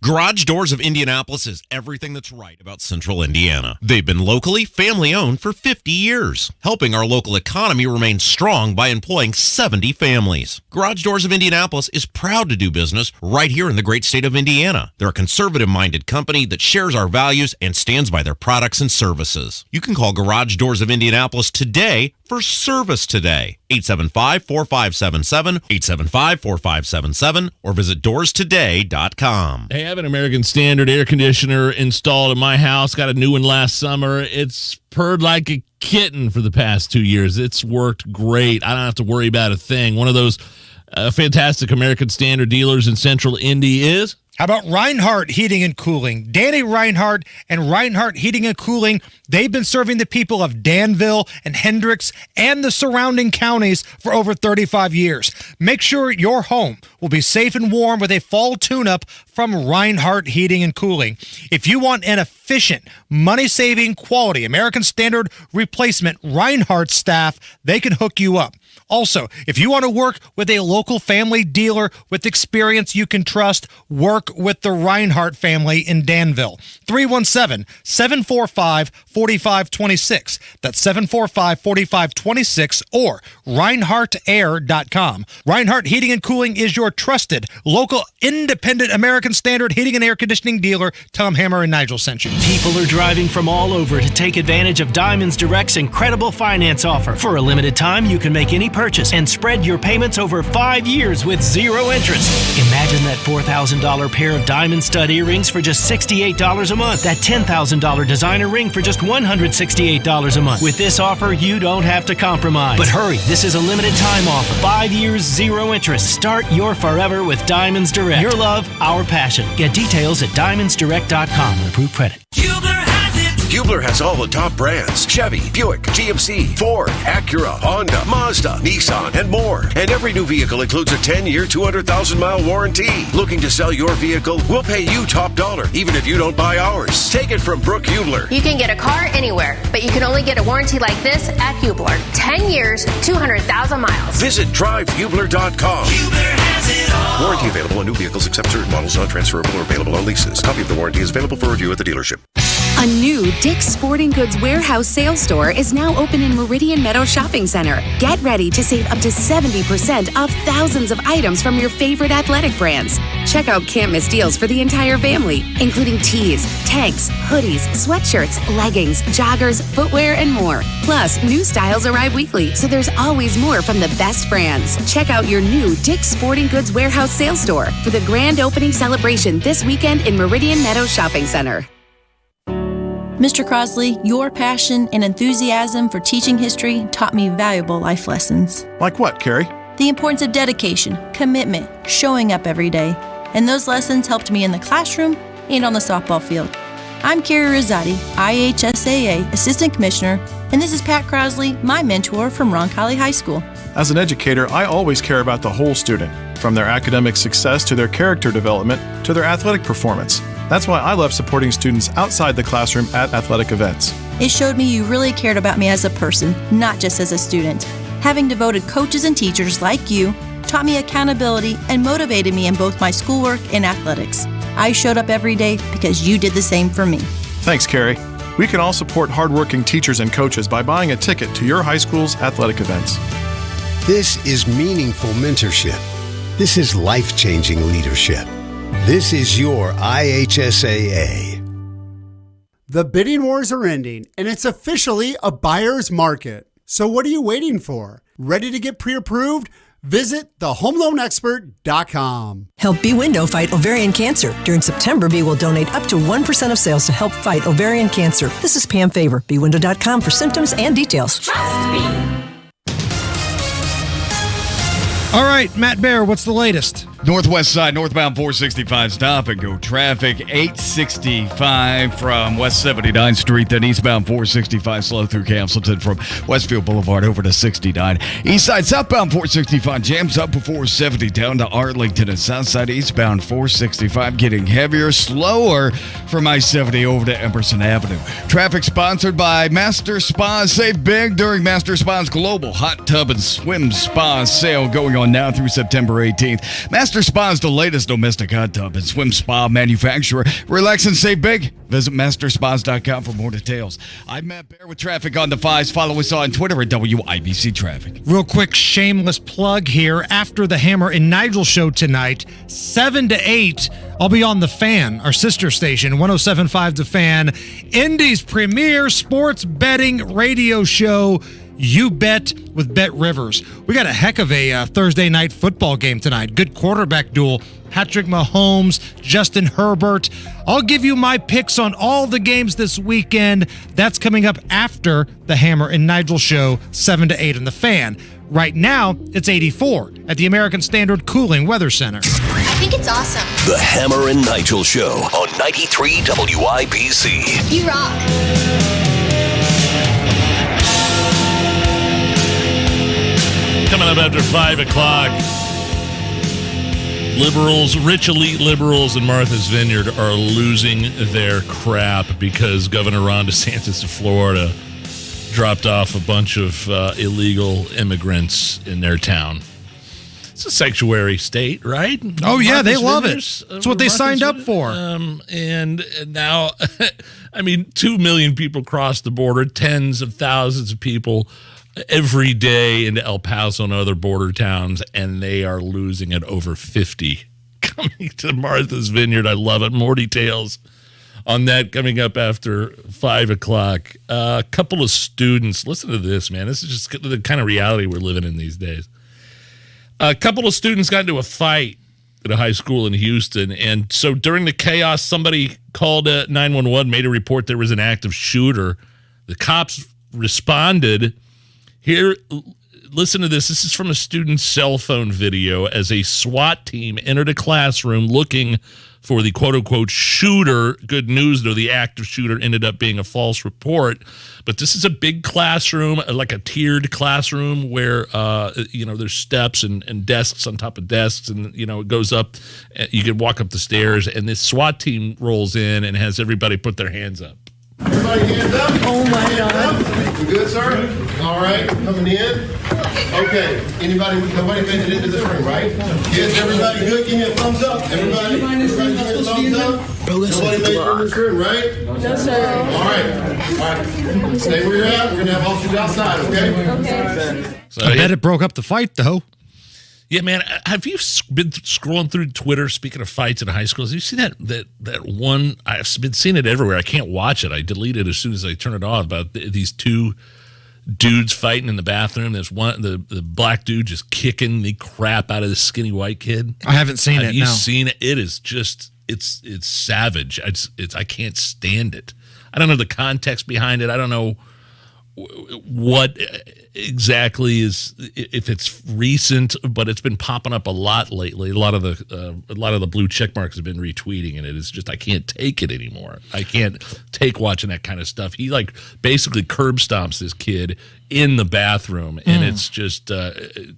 Garage Doors of Indianapolis is everything that's right about Central Indiana. They've been locally family-owned for 50 years, helping our local economy remain strong by employing 70 families. Garage Doors of Indianapolis is proud to do business right here in the great state of Indiana. They're a conservative-minded company that shares our values and stands by their products and services. You can call Garage Doors of Indianapolis today for service today. 875-4577, 875-4577, or visit doorstoday.com. Hey, I have an American Standard air conditioner installed in my house. Got a new one last summer. It's purred like a kitten for the past 2 years. It's worked great. I don't have to worry about a thing. One of those fantastic American Standard dealers in Central Indy is... How about Reinhardt Heating and Cooling? Danny Reinhardt and Reinhardt Heating and Cooling, they've been serving the people of Danville and Hendricks and the surrounding counties for over 35 years. Make sure your home will be safe and warm with a fall tune-up from Reinhardt Heating and Cooling. If you want an efficient, money-saving, quality American Standard replacement, Reinhardt staff, they can hook you up. Also, if you want to work with a local family dealer with experience you can trust, work with the Reinhardt family in Danville. 317-745-4526. That's 745-4526 or ReinhardtAir.com. Reinhardt Heating and Cooling is your trusted, local, independent American Standard heating and air conditioning dealer. Tom Hammer and Nigel sent you. People are driving from all over to take advantage of Diamonds Direct's incredible finance offer. For a limited time, you can make any purchase and spread your payments over 5 years with zero interest. Imagine that $4,000 pair of diamond stud earrings for just $68 a month. That $10,000 designer ring for just $168 a month. With this offer, you don't have to compromise. But hurry, this is a limited time offer. 5 years, zero interest. Start your forever with Diamonds Direct. Your love, our passion. Get details at diamondsdirect.com and approved credit. Hubler has all the top brands: Chevy, Buick, GMC, Ford, Acura, Honda, Mazda, Nissan, and more. And every new vehicle includes a 10-year, 200,000-mile warranty. Looking to sell your vehicle? We'll pay you top dollar, even if you don't buy ours. Take it from Brooke Hubler. You can get a car anywhere, but you can only get a warranty like this at Hubler. 10 years, 200,000 miles. Visit drivehubler.com. Hubler has it all. Warranty available on new vehicles except certain models, not transferable or available on leases. Copy of the warranty is available for review at the dealership. A new Dick's Sporting Goods warehouse sales store is now open in Meridian Meadow Shopping Center. Get ready to save up to 70% off thousands of items from your favorite athletic brands. Check out can't miss deals for the entire family, including tees, tanks, hoodies, sweatshirts, leggings, joggers, footwear, and more. Plus, new styles arrive weekly, so there's always more from the best brands. Check out your new Dick's Sporting Goods warehouse sales store for the grand opening celebration this weekend in Meridian Meadow Shopping Center. Mr. Crosley, your passion and enthusiasm for teaching history taught me valuable life lessons. Like what, Carrie? The importance of dedication, commitment, showing up every day. And those lessons helped me in the classroom and on the softball field. I'm Carrie Rosati, IHSAA Assistant Commissioner, and this is Pat Crosley, my mentor from Roncalli High School. As an educator, I always care about the whole student, from their academic success to their character development to their athletic performance. That's why I love supporting students outside the classroom at athletic events. It showed me you really cared about me as a person, not just as a student. Having devoted coaches and teachers like you taught me accountability and motivated me in both my schoolwork and athletics. I showed up every day because you did the same for me. Thanks, Carrie. We can all support hardworking teachers and coaches by buying a ticket to your high school's athletic events. This is meaningful mentorship. This is life-changing leadership. This is your IHSAA. The bidding wars are ending, and it's officially a buyer's market. So what are you waiting for? Ready to get pre-approved? Visit thehomeloanexpert.com. Help B Window fight ovarian cancer. During September, B will donate up to 1% of sales to help fight ovarian cancer. This is Pam Faber, bwindow.com for symptoms and details. Trust me. All right, Matt Bear, what's the latest? Northwest side, northbound 465 stop and go traffic. 865 from West 79th Street, then eastbound 465 slow through Castleton from Westfield Boulevard over to 69. East side, southbound 465 jams up before 70 down to Arlington, and south side, eastbound 465 getting heavier, slower from I-70 over to Emerson Avenue. Traffic sponsored by Master Spas. Save big during Master Spas Global Hot Tub and Swim Spa sale going on now through September 18th. Master Spa is the latest domestic hot tub and swim spa manufacturer. Relax and save big. Visit masterspas.com for more details. I'm Matt Bear with traffic on the 5s. Follow us on Twitter at WIBC Traffic. Real quick shameless plug here. After the Hammer and Nigel show tonight, 7 to 8, I'll be on The Fan, our sister station, 107.5 The Fan, Indy's premier sports betting radio show. You Bet with Bet Rivers. We got a heck of a Thursday night football game tonight. Good quarterback duel. Patrick Mahomes, Justin Herbert. I'll give you my picks on all the games this weekend. That's coming up after the Hammer and Nigel show, 7 to 8 on The Fan. Right now, it's 84 at the American Standard Cooling Weather Center. I think it's awesome. The Hammer and Nigel Show on 93 WIBC. You rock. Coming up after 5 o'clock, liberals, rich elite liberals in Martha's Vineyard are losing their crap because Governor Ron DeSantis of Florida dropped off a bunch of illegal immigrants in their town. It's a sanctuary state, right? Oh, yeah, they Martha's love it. Vineyards, That's what they signed up for. And now, 2 million people cross the border, tens of thousands of people every day into El Paso and other border towns, and they are losing at over 50 coming to Martha's Vineyard. I love it. More details on that coming up after 5 o'clock. A couple of students, listen to this, man. This is just the kind of reality we're living in these days. A couple of students got into a fight at a high school in Houston, and so during the chaos, somebody called 911, made a report there was an active shooter. The cops responded. Here, listen to this. This is from a student's cell phone video as a SWAT team entered a classroom looking for the quote-unquote shooter. Good news, though, the active shooter ended up being a false report. But this is a big classroom, like a tiered classroom where, there's steps and desks on top of desks, and, it goes up. You can walk up the stairs, and this SWAT team rolls in and has everybody put their hands up. Everybody hands up. Oh my God. You good, sir? All right, coming in. Okay, nobody made it into this room, right? Yes, everybody good? Give me a thumbs up. Everybody give me a thumbs up. Nobody made it in this room, right? No, sir. All right. Stay where you're at. We're going to have officers outside, okay? Okay. So, I bet it broke up the fight, though. Yeah, man. Have you been scrolling through Twitter? Speaking of fights in high schools, you see that one? I've been seeing it everywhere. I can't watch it. I delete it as soon as I turn it off. About these two dudes fighting in the bathroom. There's one, the black dude just kicking the crap out of the skinny white kid. I haven't seen it. Have you no. seen it? It is just it's savage. I can't stand it. I don't know the context behind it. I don't know what exactly is, if it's recent, but it's been popping up a lot lately. A lot of the blue check marks have been retweeting, and it is just, I can't take it anymore. I can't take watching that kind of stuff. He basically curb stomps this kid in the bathroom, and it's just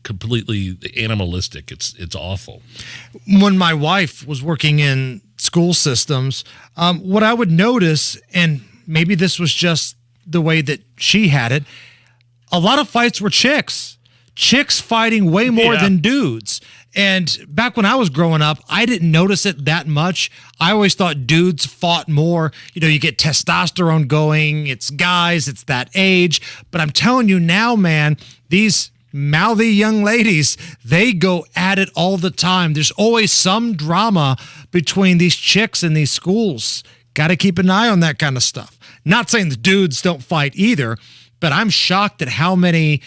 completely animalistic. It's awful. When my wife was working in school systems, what I would notice, and maybe this was just the way that she had it, a lot of fights were chicks fighting way more than dudes. And back when I was growing up, I didn't notice it that much. I always thought dudes fought more. You get testosterone going. It's guys, it's that age. But I'm telling you now, man, these mouthy young ladies, they go at it all the time. There's always some drama between these chicks in these schools. Got to keep an eye on that kind of stuff. Not saying the dudes don't fight either, but I'm shocked at how many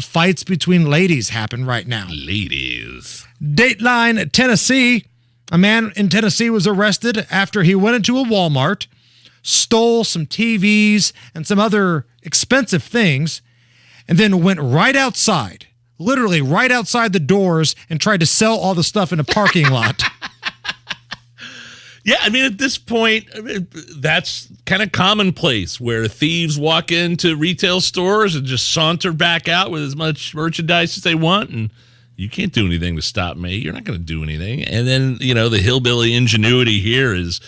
fights between ladies happen right now. Ladies. Dateline, Tennessee. A man in Tennessee was arrested after he went into a Walmart, stole some TVs and some other expensive things, and then went right outside, literally right outside the doors, and tried to sell all the stuff in a parking lot. Yeah, I mean, at this point, that's kind of commonplace where thieves walk into retail stores and just saunter back out with as much merchandise as they want, and you can't do anything to stop me. You're not going to do anything. And then, the hillbilly ingenuity here is,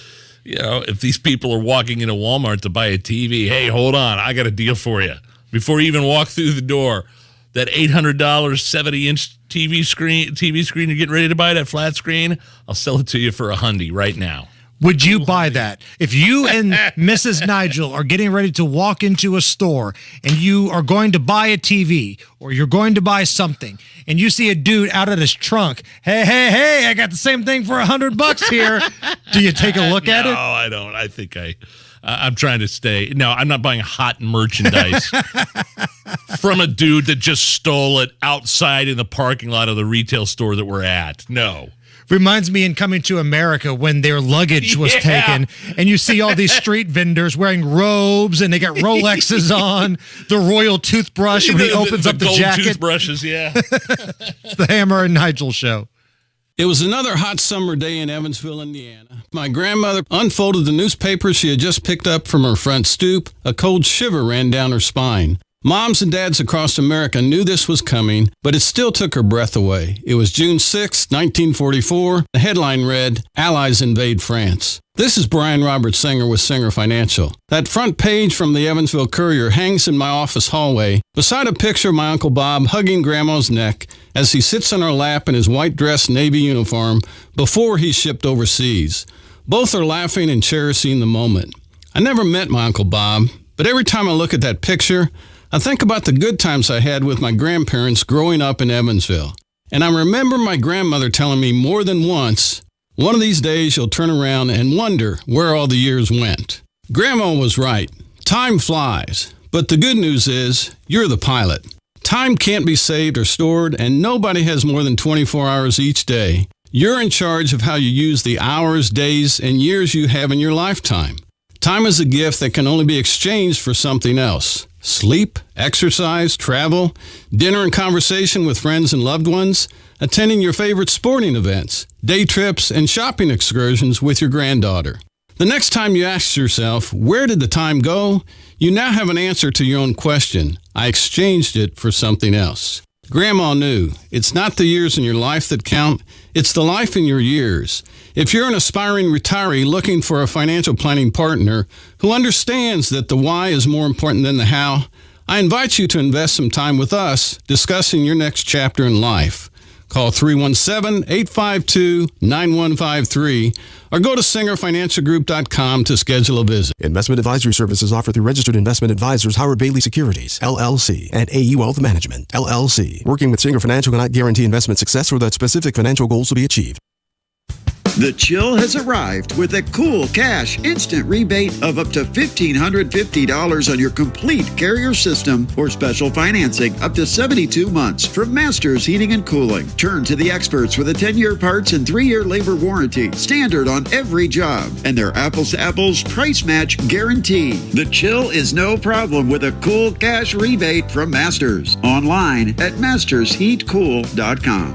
if these people are walking into Walmart to buy a TV, hey, hold on, I got a deal for you. Before you even walk through the door, that $800 70-inch TV screen you're getting ready to buy, that flat screen, I'll sell it to you for $100 right now. Would you buy that? If you and Mrs. Nigel are getting ready to walk into a store and you are going to buy a TV or you're going to buy something and you see a dude out of his trunk, hey, I got the same thing for $100 here. Do you take a look at it? No, I don't. I think I'm trying to stay. No, I'm not buying hot merchandise from a dude that just stole it outside in the parking lot of the retail store that we're at. No. Reminds me in Coming to America when their luggage was taken, and you see all these street vendors wearing robes, and they got Rolexes on, the royal toothbrush when he opens up the gold jacket. Toothbrushes, yeah. It's the Hammer and Nigel show. It was another hot summer day in Evansville, Indiana. My grandmother unfolded the newspaper she had just picked up from her front stoop. A cold shiver ran down her spine. Moms and dads across America knew this was coming, but it still took her breath away. It was June 6, 1944. The headline read, Allies Invade France. This is Brian Robert Singer with Singer Financial. That front page from the Evansville Courier hangs in my office hallway beside a picture of my Uncle Bob hugging Grandma's neck as he sits on her lap in his white dress Navy uniform before he's shipped overseas. Both are laughing and cherishing the moment. I never met my Uncle Bob, but every time I look at that picture, I think about the good times I had with my grandparents growing up in Evansville. And I remember my grandmother telling me more than once, one of these days you'll turn around and wonder where all the years went. Grandma was right. Time flies. But the good news is, you're the pilot. Time can't be saved or stored, and nobody has more than 24 hours each day. You're in charge of how you use the hours, days, and years you have in your lifetime. Time is a gift that can only be exchanged for something else. Sleep, exercise, travel, dinner and conversation with friends and loved ones, attending your favorite sporting events, day trips, and shopping excursions with your granddaughter. The next time you ask yourself, where did the time go? You now have an answer to your own question. I exchanged it for something else. Grandma knew, it's not the years in your life that count, it's the life in your years. If you're an aspiring retiree looking for a financial planning partner who understands that the why is more important than the how, I invite you to invest some time with us discussing your next chapter in life. Call 317-852-9153 or go to singerfinancialgroup.com to schedule a visit. Investment advisory services offered through registered investment advisors Howard Bailey Securities, LLC, and AU Wealth Management, LLC. Working with Singer Financial cannot guarantee investment success or that specific financial goals will be achieved. The chill has arrived with a cool cash instant rebate of up to $1,550 on your complete carrier system or special financing up to 72 months from Masters Heating and Cooling. Turn to the experts with a 10-year parts and 3-year labor warranty, standard on every job, and their apples-to-apples price match guarantee. The chill is no problem with a cool cash rebate from Masters. Online at mastersheatcool.com.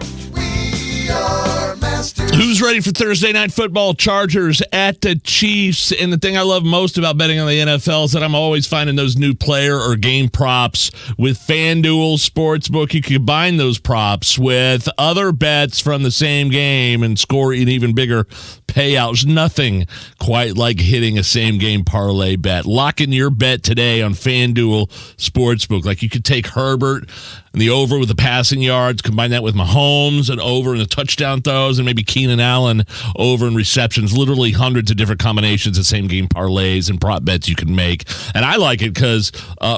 Who's ready for Thursday Night Football? Chargers at the Chiefs. And the thing I love most about betting on the NFL is that I'm always finding those new player or game props with FanDuel Sportsbook. You can combine those props with other bets from the same game and score an even bigger payout. There's nothing quite like hitting a same-game parlay bet. Lock in your bet today on FanDuel Sportsbook. Like you could take Herbert and the over with the passing yards, combine that with Mahomes and over and the touchdown throws, and maybe Keenan Keenan Allen over in receptions, literally hundreds of different combinations of same game parlays and prop bets you can make. And I like it because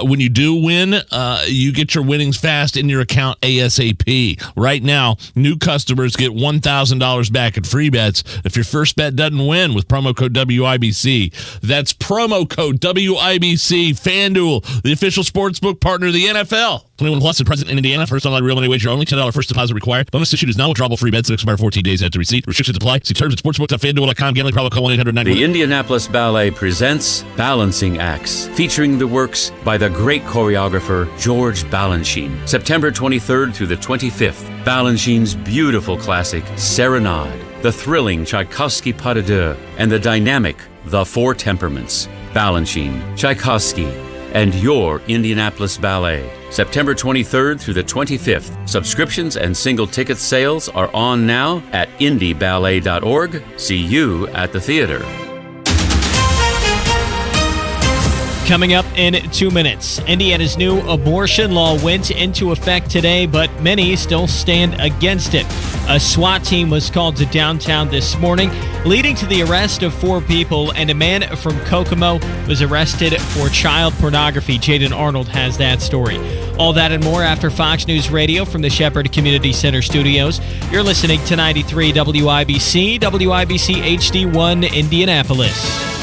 when you do win, you get your winnings fast in your account ASAP. Right now, new customers get $1,000 back in free bets if your first bet doesn't win with promo code WIBC. That's promo code WIBC. FanDuel, the official sportsbook partner of the NFL. 21 plus and present in Indiana. First online real money wager only. $10 first deposit required. Bonus issued is non-withdrawable free bets that expire 14 days after receipt. Restrictions apply. See terms at sportsbook.fanduel.com. Gambling problem, call 1-800-9. The Indianapolis Ballet presents Balancing Acts, featuring the works by the great choreographer George Balanchine. September 23rd through the 25th. Balanchine's beautiful classic Serenade, the thrilling Tchaikovsky Pas de Deux, and the dynamic The Four Temperaments. Balanchine, Tchaikovsky, and your Indianapolis Ballet. September 23rd through the 25th. Subscriptions and single ticket sales are on now at indieballet.org. See you at the theater. Coming up in 2 minutes, Indiana's new abortion law went into effect today, but many still stand against it. A SWAT team was called to downtown this morning, leading to the arrest of 4 people, and a man from Kokomo was arrested for child pornography. Jaden Arnold has that story. All that and more after Fox News Radio from the Shepherd Community Center studios. You're listening to 93 WIBC, WIBC HD1 Indianapolis.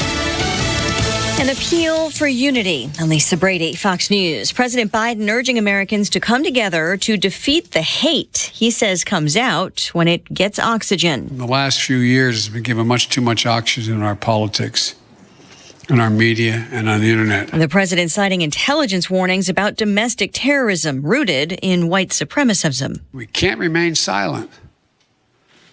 An appeal for unity. I'm Lisa Brady, Fox News. President Biden urging Americans to come together to defeat the hate he says comes out when it gets oxygen. In the last few years, it's been given much too much oxygen in our politics, in our media, and on the internet. The president citing intelligence warnings about domestic terrorism rooted in white supremacism. We can't remain silent.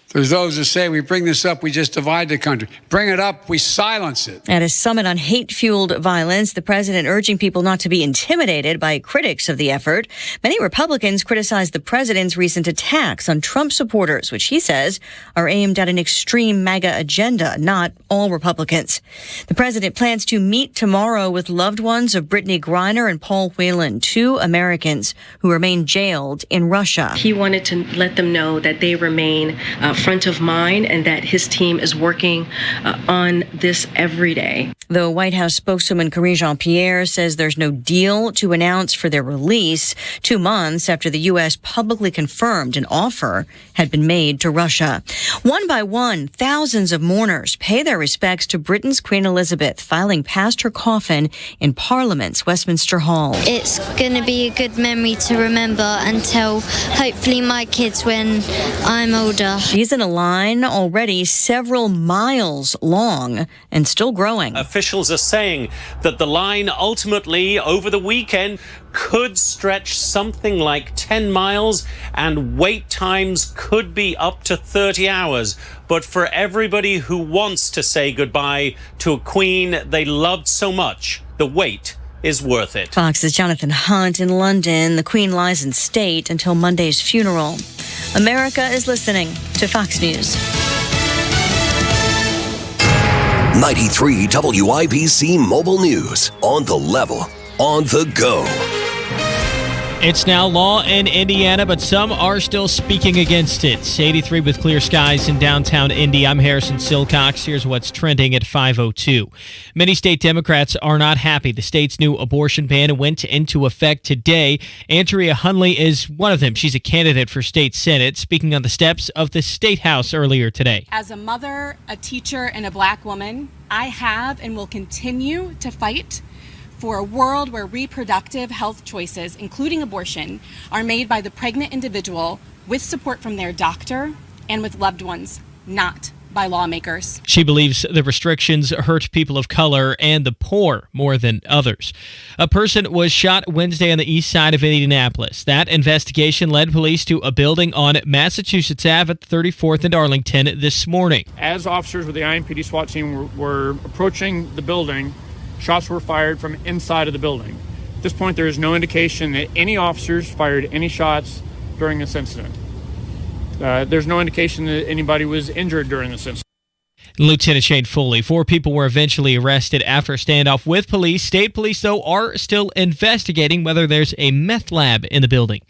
There's those who say we bring this up, we just divide the country. Bring it up, we silence it. At a summit on hate-fueled violence, the president urging people not to be intimidated by critics of the effort. Many Republicans criticized the president's recent attacks on Trump supporters, which he says are aimed at an extreme MAGA agenda, not all Republicans. The president plans to meet tomorrow with loved ones of Brittany Griner and Paul Whelan, 2 Americans who remain jailed in Russia. He wanted to let them know that they remain front of mind and that his team is working on this every day. The White House spokeswoman Karine Jean-Pierre says there's no deal to announce for their release 2 months after the U.S. publicly confirmed an offer had been made to Russia. One by one, thousands of mourners pay their respects to Britain's Queen Elizabeth, filing past her coffin in Parliament's Westminster Hall. It's going to be a good memory to remember until hopefully my kids when I'm older. She's in a line already several miles long and still growing. Officials are saying that the line ultimately over the weekend could stretch something like 10 miles and wait times could be up to 30 hours. But for everybody who wants to say goodbye to a queen they loved so much, the wait is worth it. Fox's Jonathan Hunt in London. The Queen lies in state until Monday's funeral. America is listening to Fox News. 93 WIBC Mobile News. On the level, on the go. It's now law in Indiana, but some are still speaking against it. 83 with clear skies in downtown Indy. I'm Harrison Silcox. Here's what's trending at 5:02. Many state Democrats are not happy. The state's new abortion ban went into effect today. Andrea Hunley is one of them. She's a candidate for state senate, speaking on the steps of the state house earlier today. As a mother, a teacher, and a black woman, I have and will continue to fight for a world where reproductive health choices, including abortion, are made by the pregnant individual with support from their doctor and with loved ones, not by lawmakers. She believes the restrictions hurt people of color and the poor more than others. A person was shot Wednesday on the east side of Indianapolis. That investigation led police to a building on Massachusetts Ave at 34th and Arlington this morning. As officers with the IMPD SWAT team were approaching the building, shots were fired from inside of the building. At this point, there is no indication that any officers fired any shots during this incident. There's no indication that anybody was injured during this incident. Lieutenant Shane Foley. 4 people were eventually arrested after a standoff with police. State police, though, are still investigating whether there's a meth lab in the building.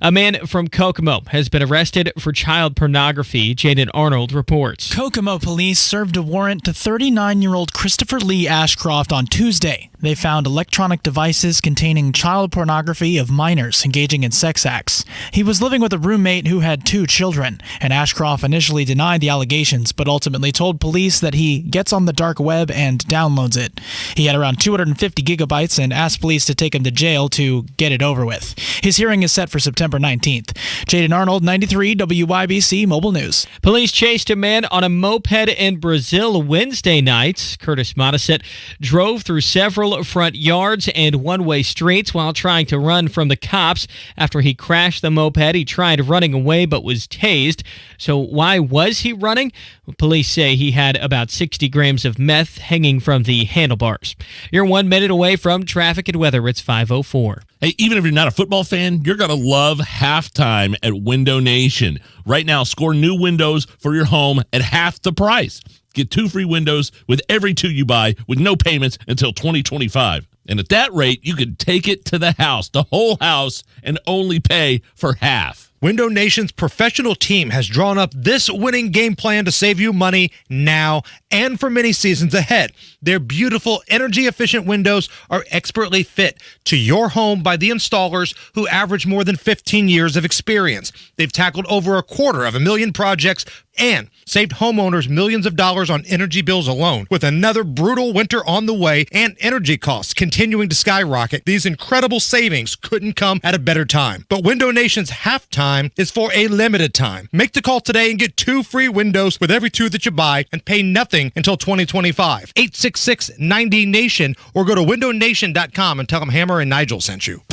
A man from Kokomo has been arrested for child pornography. Jaden Arnold reports. Kokomo police served a warrant to 39-year-old Christopher Lee Ashcroft on Tuesday. They found electronic devices containing child pornography of minors engaging in sex acts. He was living with a roommate who had 2 children, and Ashcroft initially denied the allegations, but ultimately told police that he gets on the dark web and downloads it. He had around 250 gigabytes and asked police to take him to jail to get it over with. His hearing is set for September 19th. Jaden Arnold, 93 WIBC Mobile News. Police chased a man on a moped in Brazil Wednesday night. Curtis Modisett drove through several front yards and one-way streets while trying to run from the cops. After he crashed the moped, he tried running away but was tased. So why was he running? Police say he had about 60 grams of meth hanging from the handlebars. You're 1 minute away from traffic and weather. It's 5:04. Hey, even if you're not a football fan, you're going to love halftime at Window Nation. Right now, score new windows for your home at half the price. Get 2 free windows with every 2 you buy with no payments until 2025. And at that rate, you could take it to the house, the whole house, and only pay for half. Window Nation's professional team has drawn up this winning game plan to save you money now and for many seasons ahead. Their beautiful, energy-efficient windows are expertly fit to your home by the installers who average more than 15 years of experience. They've tackled over 250,000 projects and saved homeowners millions of dollars on energy bills alone. With another brutal winter on the way and energy costs continuing to skyrocket, these incredible savings couldn't come at a better time. But Window Nation's halftime is for a limited time. Make the call today and get 2 free windows with every 2 that you buy and pay nothing until 2025. 866-90-NATION or go to windownation.com and tell them Hammer and Nigel sent you.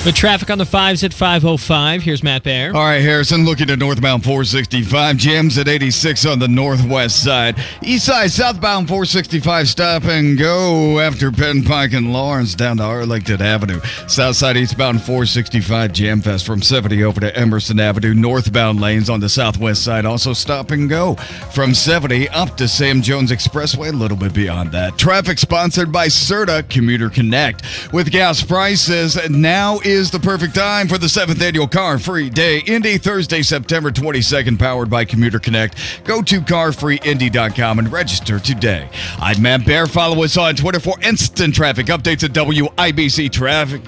The traffic on the 5s at 5:05. Here's Matt Bear. All right, Harrison, looking at northbound 465. Jams at 86 on the northwest side. East side, southbound 465, stop and go after Penn Pike and Lawrence down to Arlington Avenue. South side, eastbound 465, jam fest from 70 over to Emerson Avenue. Northbound lanes on the southwest side also stop and go from 70 up to Sam Jones Expressway, a little bit beyond that. Traffic sponsored by CERTA Commuter Connect. With gas prices, now is the perfect time for the 7th annual Car Free Day. Indy, Thursday, September 22nd, powered by Commuter Connect. Go to carfreeindy.com and register today. I'm Matt Bear. Follow us on Twitter for instant traffic updates at WIBC Traffic.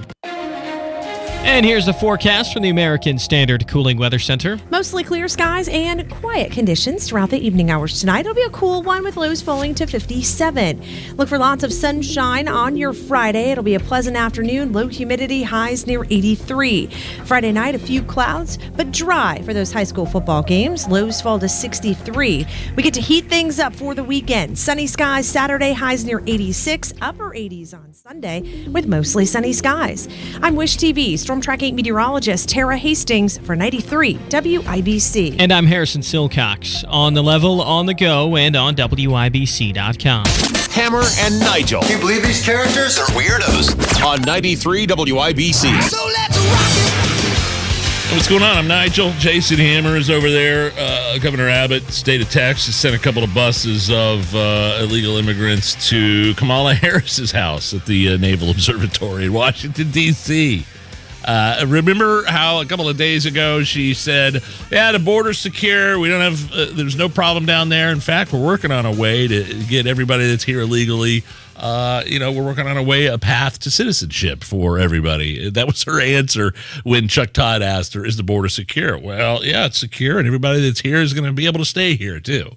And here's the forecast from the American Standard Cooling Weather Center. Mostly clear skies and quiet conditions throughout the evening hours tonight. It'll be a cool one with lows falling to 57. Look for lots of sunshine on your Friday. It'll be a pleasant afternoon. Low humidity, highs near 83. Friday night, a few clouds, but dry for those high school football games. Lows fall to 63. We get to heat things up for the weekend. Sunny skies Saturday, highs near 86. Upper 80s on Sunday with mostly sunny skies. I'm Wish TV Storm Track 8 meteorologist Tara Hastings for 93 WIBC. And I'm Harrison Silcox. On the level, on the go, and on WIBC.com. Hammer and Nigel. Can you believe these characters are weirdos? On 93 WIBC. So let's rock it! What's going on? I'm Nigel. Jason Hammer is over there. Governor Abbott, state of Texas, sent a couple of buses of illegal immigrants to Kamala Harris's house at the Naval Observatory in Washington, D.C. Remember how a couple of days ago she said, yeah, the border's secure. We don't have, there's no problem down there. In fact, we're working on a way to get everybody that's here illegally, we're working on a path to citizenship for everybody. That was her answer when Chuck Todd asked her, is the border secure? Well, yeah, it's secure, and everybody that's here is going to be able to stay here, too.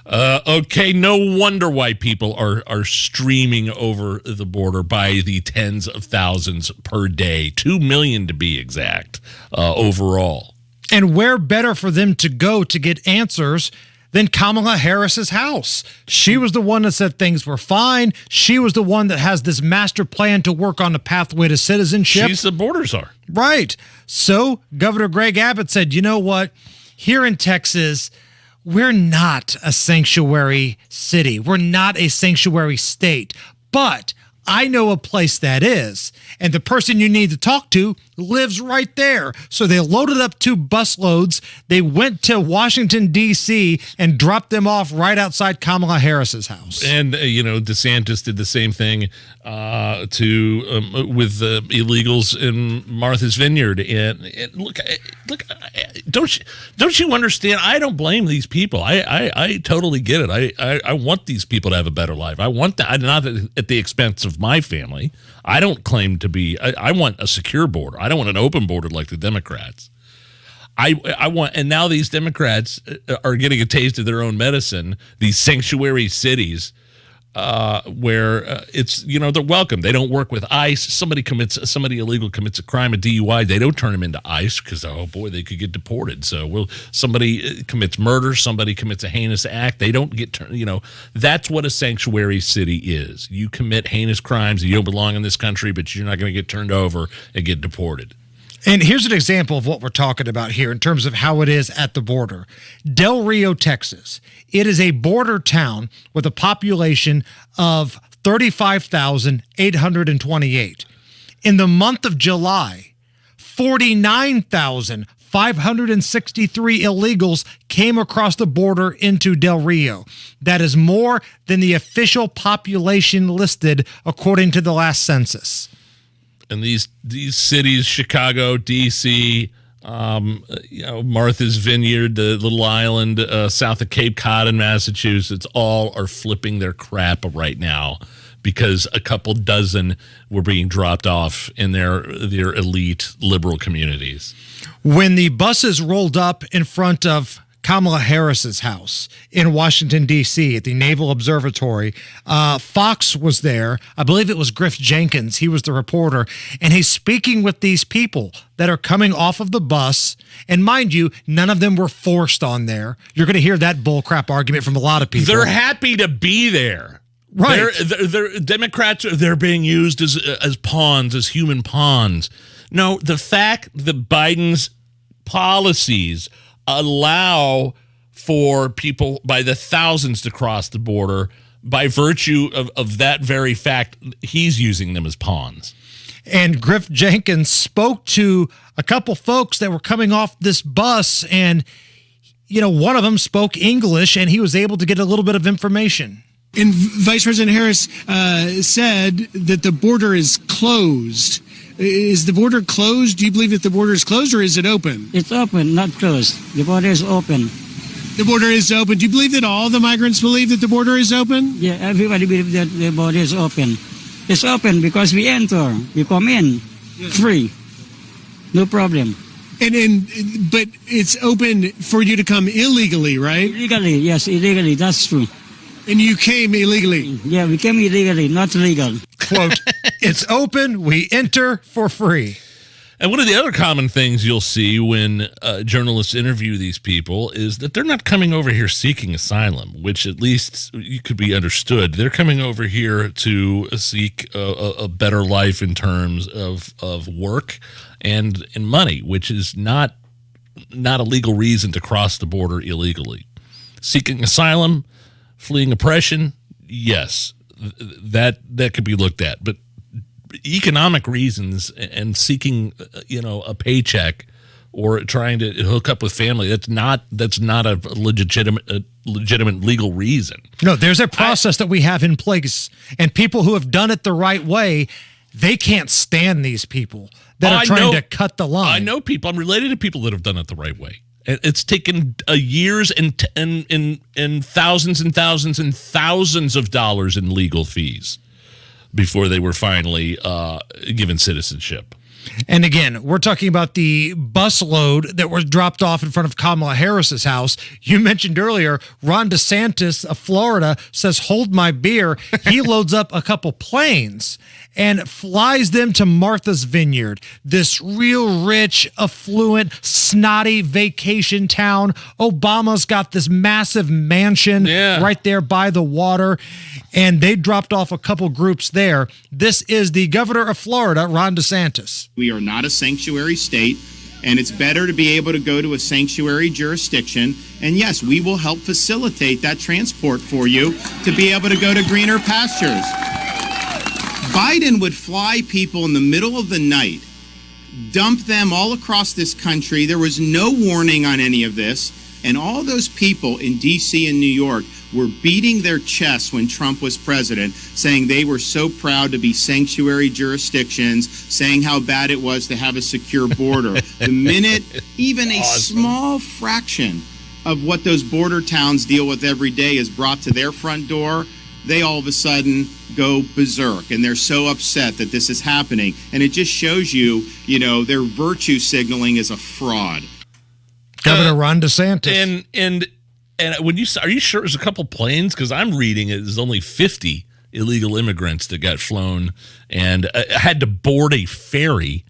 Okay, no wonder why people are streaming over the border by the tens of thousands per day. 2 million to be exact, overall. And where better for them to go to get answers than Kamala Harris's house? She was the one that said things were fine. She was the one that has this master plan to work on the pathway to citizenship. She's the border czar. Right. So Governor Greg Abbott said, you know what? Here in Texas, we're not a sanctuary city. We're not a sanctuary state. But I know a place that is. And the person you need to talk to lives right there. So they loaded up 2 busloads. They went to Washington, D.C., and dropped them off right outside Kamala Harris's house. And, DeSantis did the same thing with illegals in Martha's Vineyard. And look, don't you understand? I don't blame these people. I totally get it. I want these people to have a better life. I want that, not at the expense of my family. I don't claim to be. I want a secure border. I don't want an open border like the Democrats. I want, and now these Democrats are getting a taste of their own medicine. These sanctuary cities, where it's, they're welcome. They don't work with ICE. Somebody illegal commits a crime, a DUI. They don't turn them into ICE because, oh boy, they could get deported. So somebody commits murder, somebody commits a heinous act. They don't get turned. That's what a sanctuary city is. You commit heinous crimes. You don't belong in this country, but you're not going to get turned over and get deported. And here's an example of what we're talking about here in terms of how it is at the border. Del Rio, Texas. It is a border town with a population of 35,828. In the month of July, 49,563 illegals came across the border into Del Rio. That is more than the official population listed according to the last census. And these cities, Chicago, D.C., Martha's Vineyard, the little island south of Cape Cod in Massachusetts, all are flipping their crap right now because a couple dozen were being dropped off in their elite liberal communities. When the buses rolled up in front of Kamala Harris's house in Washington, D.C. at the Naval Observatory, Fox was there. I believe it was Griff Jenkins. He was the reporter. And he's speaking with these people that are coming off of the bus. And mind you, none of them were forced on there. You're going to hear that bullcrap argument from a lot of people. They're happy to be there. Right. They're Democrats, they're being used as pawns, as human pawns. No, the fact that Biden's policies allow for people by the thousands to cross the border by virtue of that very fact, he's using them as pawns. And Griff Jenkins spoke to a couple folks that were coming off this bus, and, one of them spoke English, and he was able to get a little bit of information. And Vice President Harris said that the border is closed. Is the border closed? Do you believe that the border is closed, or is it open? It's open, not closed. The border is open. The border is open. Do you believe that all the migrants believe that the border is open? Yeah, everybody believes that the border is open. It's open because we enter, we come in free, no problem. But it's open for you to come illegally, right? Illegally, yes, illegally. That's true. And you came illegally? Yeah, we came illegally, not legal. Quote, it's open, we enter for free. And one of the other common things you'll see when journalists interview these people is that they're not coming over here seeking asylum, which at least you could be understood. They're coming over here to seek a better life in terms of work and money, which is not a legal reason to cross the border illegally. Seeking asylum, fleeing oppression, yes, that could be looked at. But economic reasons and seeking, a paycheck or trying to hook up with family, that's not a legitimate legal reason. No, there's a process that we have in place, and people who have done it the right way, they can't stand these people that are trying to cut the line. I know people. I'm related to people that have done it the right way. It's taken years and thousands and thousands and thousands of dollars in legal fees before they were finally given citizenship. And again, we're talking about the busload that was dropped off in front of Kamala Harris's house. You mentioned earlier, Ron DeSantis of Florida says, hold my beer. He loads up a couple planes and flies them to Martha's Vineyard, this real rich, affluent, snotty vacation town. Obama's got this massive mansion right there by the water, and they dropped off a couple groups there. This is the governor of Florida, Ron DeSantis. We are not a sanctuary state, and it's better to be able to go to a sanctuary jurisdiction. And yes, we will help facilitate that transport for you to be able to go to greener pastures. Biden would fly people in the middle of the night dump them all across this country. There was no warning on any of this. And all those people in D.C. and New York were beating their chests when Trump was president, saying they were so proud to be sanctuary jurisdictions, saying how bad it was to have a secure border. The minute even a small fraction of what those border towns deal with every day is brought to their front door, they all of a sudden go berserk, and they're so upset that this is happening. And it just shows you, their virtue signaling is a fraud. Governor Ron DeSantis. And when are you sure there's a couple planes? Because I'm reading it, there's only 50 illegal immigrants that got flown and had to board a ferry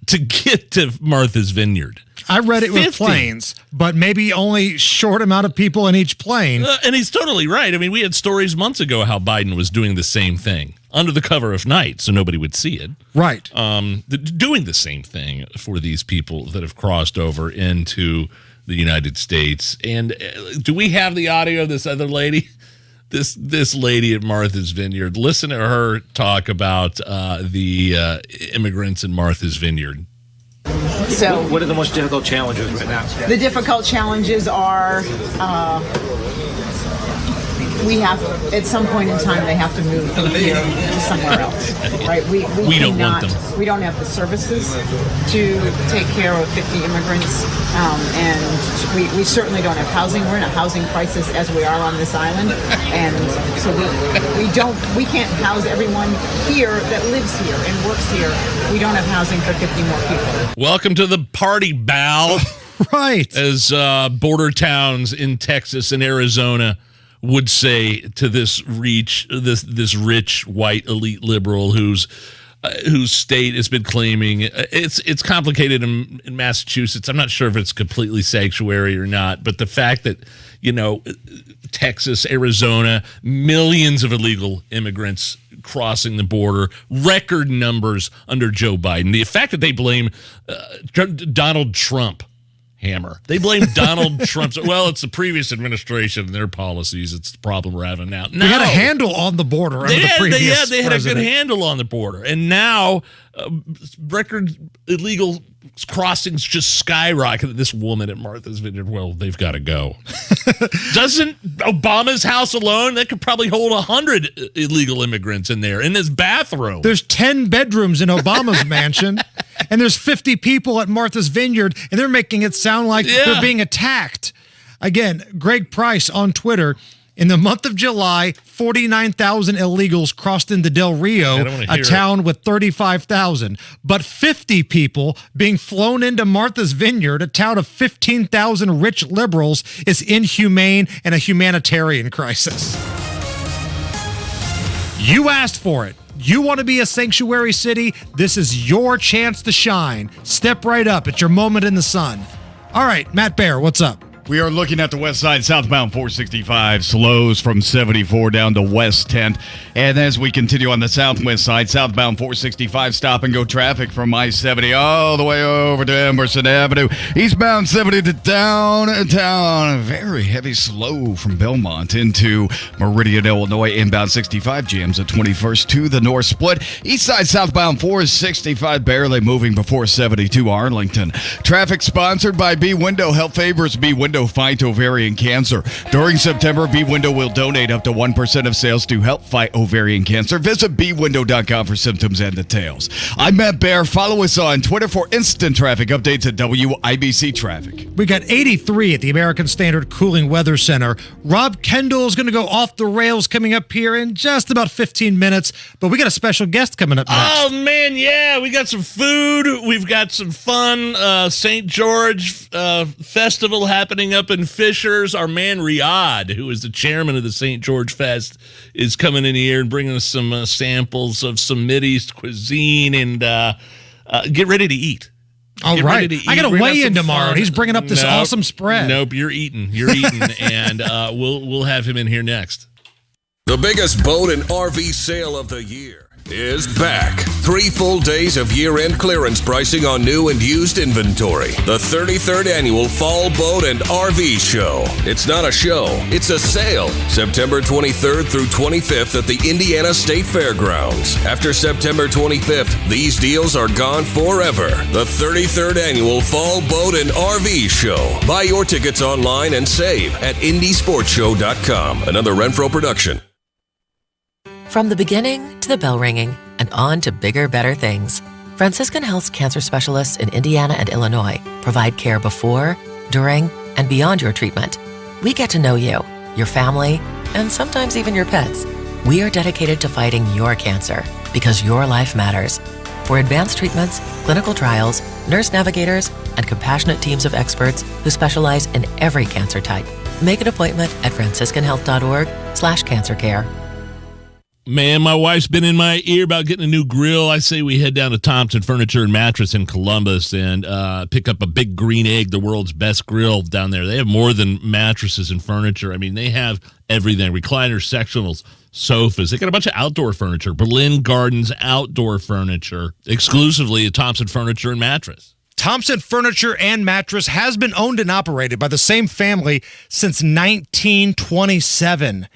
to get to Martha's Vineyard. I read it 50. with planes, but maybe only short amount of people in each plane. And he's totally right. I mean, we had stories months ago how Biden was doing the same thing under the cover of night so nobody would see it. Right. Doing the same thing for these people that have crossed over into the United States. And do we have the audio of this other lady? This lady at Martha's Vineyard. Listen to her talk about the immigrants in Martha's Vineyard. So, what are the most difficult challenges right now? The difficult challenges are we have, at some point in time, they have to move from here to somewhere else, right? We don't want them. We don't have the services to take care of 50 immigrants, and we certainly don't have housing. We're in a housing crisis as we are on this island, and so we can't house everyone here that lives here and works here. We don't have housing for 50 more people. Well, Welcome to the party, Bal. Right. As border towns in Texas and Arizona would say to this rich white elite liberal whose state has been claiming it's complicated in Massachusetts. I'm not sure if it's completely sanctuary or not, but the fact that Texas, Arizona, millions of illegal immigrants crossing the border, record numbers under Joe Biden. The fact that they blame Donald Trump. Hammer. They blame Donald Trump's. Well, it's the previous administration and their policies. It's the problem we're having now. We had a handle on the border. They had a good handle on the border, and now record illegal crossings just skyrocketed. This woman at Martha's Vineyard. Well, they've got to go. Doesn't Obama's house alone? That could probably hold 100 illegal immigrants in there in this bathroom. There's 10 bedrooms in Obama's mansion. And there's 50 people at Martha's Vineyard, and they're making it sound like they're being attacked. Again, Greg Price on Twitter. In the month of July, 49,000 illegals crossed into Del Rio, a town with 35,000. But 50 people being flown into Martha's Vineyard, a town of 15,000 rich liberals, is inhumane and a humanitarian crisis. You asked for it. You want to be a sanctuary city? This is your chance to shine. Step right up. It's your moment in the sun. All right, Matt Bear, what's up? We are looking at the west side, southbound 465, slows from 74 down to West 10th. And as we continue on the southwest side, southbound 465, stop and go traffic from I-70 all the way over to Emerson Avenue. Eastbound 70 to downtown. Very heavy slow from Belmont into Meridian, Illinois. Inbound 65 jams at 21st to the north split. East side, southbound 465, barely moving before 72 Arlington. Traffic sponsored by B Window. Help favors B Window. Fight ovarian cancer. During September, B Window will donate up to 1% of sales to help fight ovarian cancer. Visit bwindow.com for symptoms and details. I'm Matt Bear. Follow us on Twitter for instant traffic updates at WIBC Traffic. We got 83 at the American Standard Cooling Weather Center. Rob Kendall is going to go off the rails coming up here in just about 15 minutes, but we got a special guest coming up next. Oh, man, yeah. We got some food. We've got some fun. St. George Festival happening up in Fishers. Our man Riyadh, who is the chairman of the St. George Fest, is coming in here and bringing us some samples of some Mideast cuisine and get ready to eat. All right. I got to weigh in tomorrow. He's bringing up this awesome spread. Nope, you're eating. And we'll have him in here next. The biggest boat and RV sale of the year. is back. 3 full days of year-end clearance pricing on new and used inventory. The 33rd Annual Fall Boat and RV Show. It's not a show, it's a sale. September 23rd through 25th at the Indiana State Fairgrounds. After September 25th, these deals are gone forever. The 33rd Annual Fall Boat and RV Show. Buy your tickets online and save at indiesportshow.com. Another Renfro production. From the beginning to the bell ringing and on to bigger, better things, Franciscan Health's cancer specialists in Indiana and Illinois provide care before, during, and beyond your treatment. We get to know you, your family, and sometimes even your pets. We are dedicated to fighting your cancer because your life matters. For advanced treatments, clinical trials, nurse navigators, and compassionate teams of experts who specialize in every cancer type, make an appointment at franciscanhealth.org/cancercare. Man, my wife's been in my ear about getting a new grill. I say we head down to Thompson Furniture and Mattress in Columbus and pick up a Big Green Egg, the world's best grill down there. They have more than mattresses and furniture. I mean, they have everything. Recliners, sectionals, sofas. They got a bunch of outdoor furniture. Berlin Gardens outdoor furniture exclusively at Thompson Furniture and Mattress. Thompson Furniture and Mattress has been owned and operated by the same family since 1927.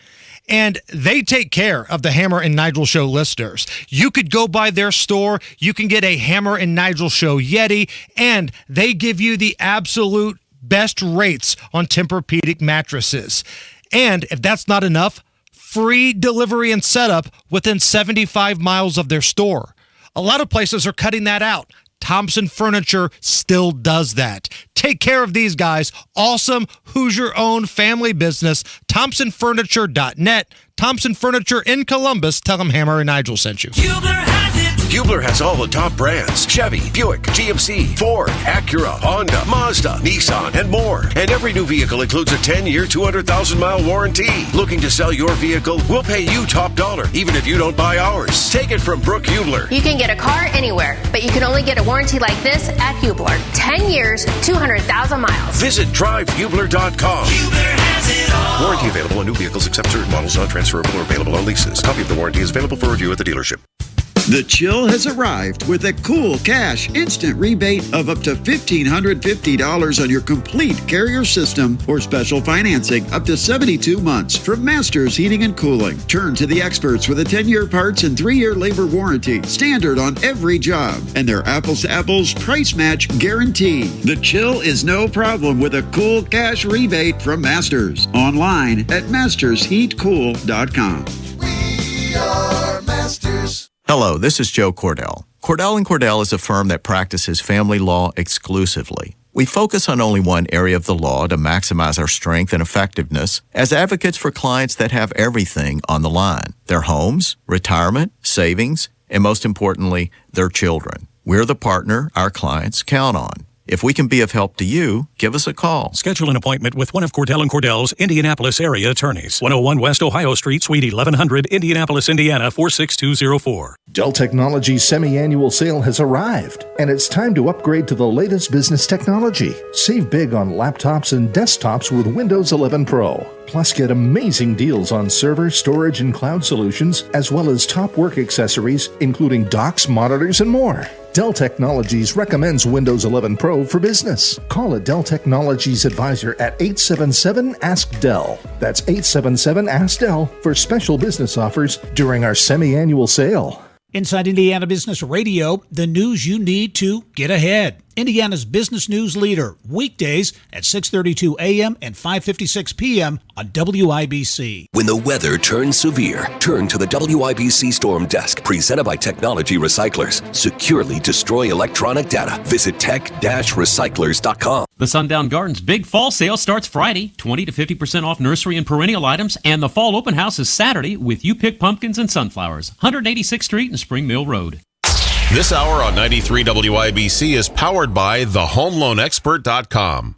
And they take care of the Hammer and Nigel Show listeners. You could go by their store. You can get a Hammer and Nigel Show Yeti, and they give you the absolute best rates on Tempur-Pedic mattresses. And if that's not enough, free delivery and setup within 75 miles of their store. A lot of places are cutting that out. Thompson Furniture still does that. Take care of these guys. Awesome Hoosier-owned family business. ThompsonFurniture.net. Thompson Furniture in Columbus. Tell them Hammer and Nigel sent you. Hubler has all the top brands: Chevy, Buick, GMC, Ford, Acura, Honda, Mazda, Nissan, and more. And every new vehicle includes a 10-year, 200,000-mile warranty. Looking to sell your vehicle? We'll pay you top dollar, even if you don't buy ours. Take it from Brooke Hubler. You can get a car anywhere, but you can only get a warranty like this at Hubler. 10 years, 200,000 miles. Visit drivehubler.com. Hubler has it all. Warranty available on new vehicles except certain models, not transferable or available on leases. Copy of the warranty is available for review at the dealership. The Chill has arrived with a cool cash instant rebate of up to $1,550 on your complete carrier system or special financing up to 72 months from Masters Heating and Cooling. Turn to the experts with a 10-year parts and 3-year labor warranty, standard on every job, and their apples-to-apples price match guarantee. The Chill is no problem with a cool cash rebate from Masters. Online at mastersheatcool.com. We are Masters. Hello, this is Joe Cordell. Cordell & Cordell is a firm that practices family law exclusively. We focus on only one area of the law to maximize our strength and effectiveness as advocates for clients that have everything on the line: their homes, retirement, savings, and most importantly, their children. We're the partner our clients count on. If we can be of help to you, give us a call. Schedule an appointment with one of Cordell & Cordell's Indianapolis area attorneys. 101 West Ohio Street, Suite 1100, Indianapolis, Indiana, 46204. Dell Technologies' semi-annual sale has arrived, and it's time to upgrade to the latest business technology. Save big on laptops and desktops with Windows 11 Pro. Plus, get amazing deals on server, storage, and cloud solutions, as well as top work accessories, including docks, monitors, and more. Dell Technologies recommends Windows 11 Pro for business. Call a Dell Technologies advisor at 877-ASK-DELL. That's 877-ASK-DELL for special business offers during our semi-annual sale. Inside Indiana Business Radio, the news you need to get ahead. Indiana's business news leader, weekdays at 6:32 a.m. and 5:56 p.m. on WIBC. When the weather turns severe, turn to the WIBC Storm Desk, presented by Technology Recyclers. Securely destroy electronic data. Visit tech-recyclers.com. The Sundown Gardens Big Fall Sale starts Friday, 20 to 50% off nursery and perennial items, and the Fall Open House is Saturday with You Pick Pumpkins and Sunflowers, 186th Street and Spring Mill Road. This hour on 93 WIBC is powered by thehomeloanexpert.com.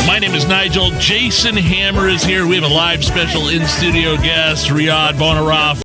My name is Nigel. Jason Hammer is here. We have a live special in-studio guest, Riyadh Bonaraf.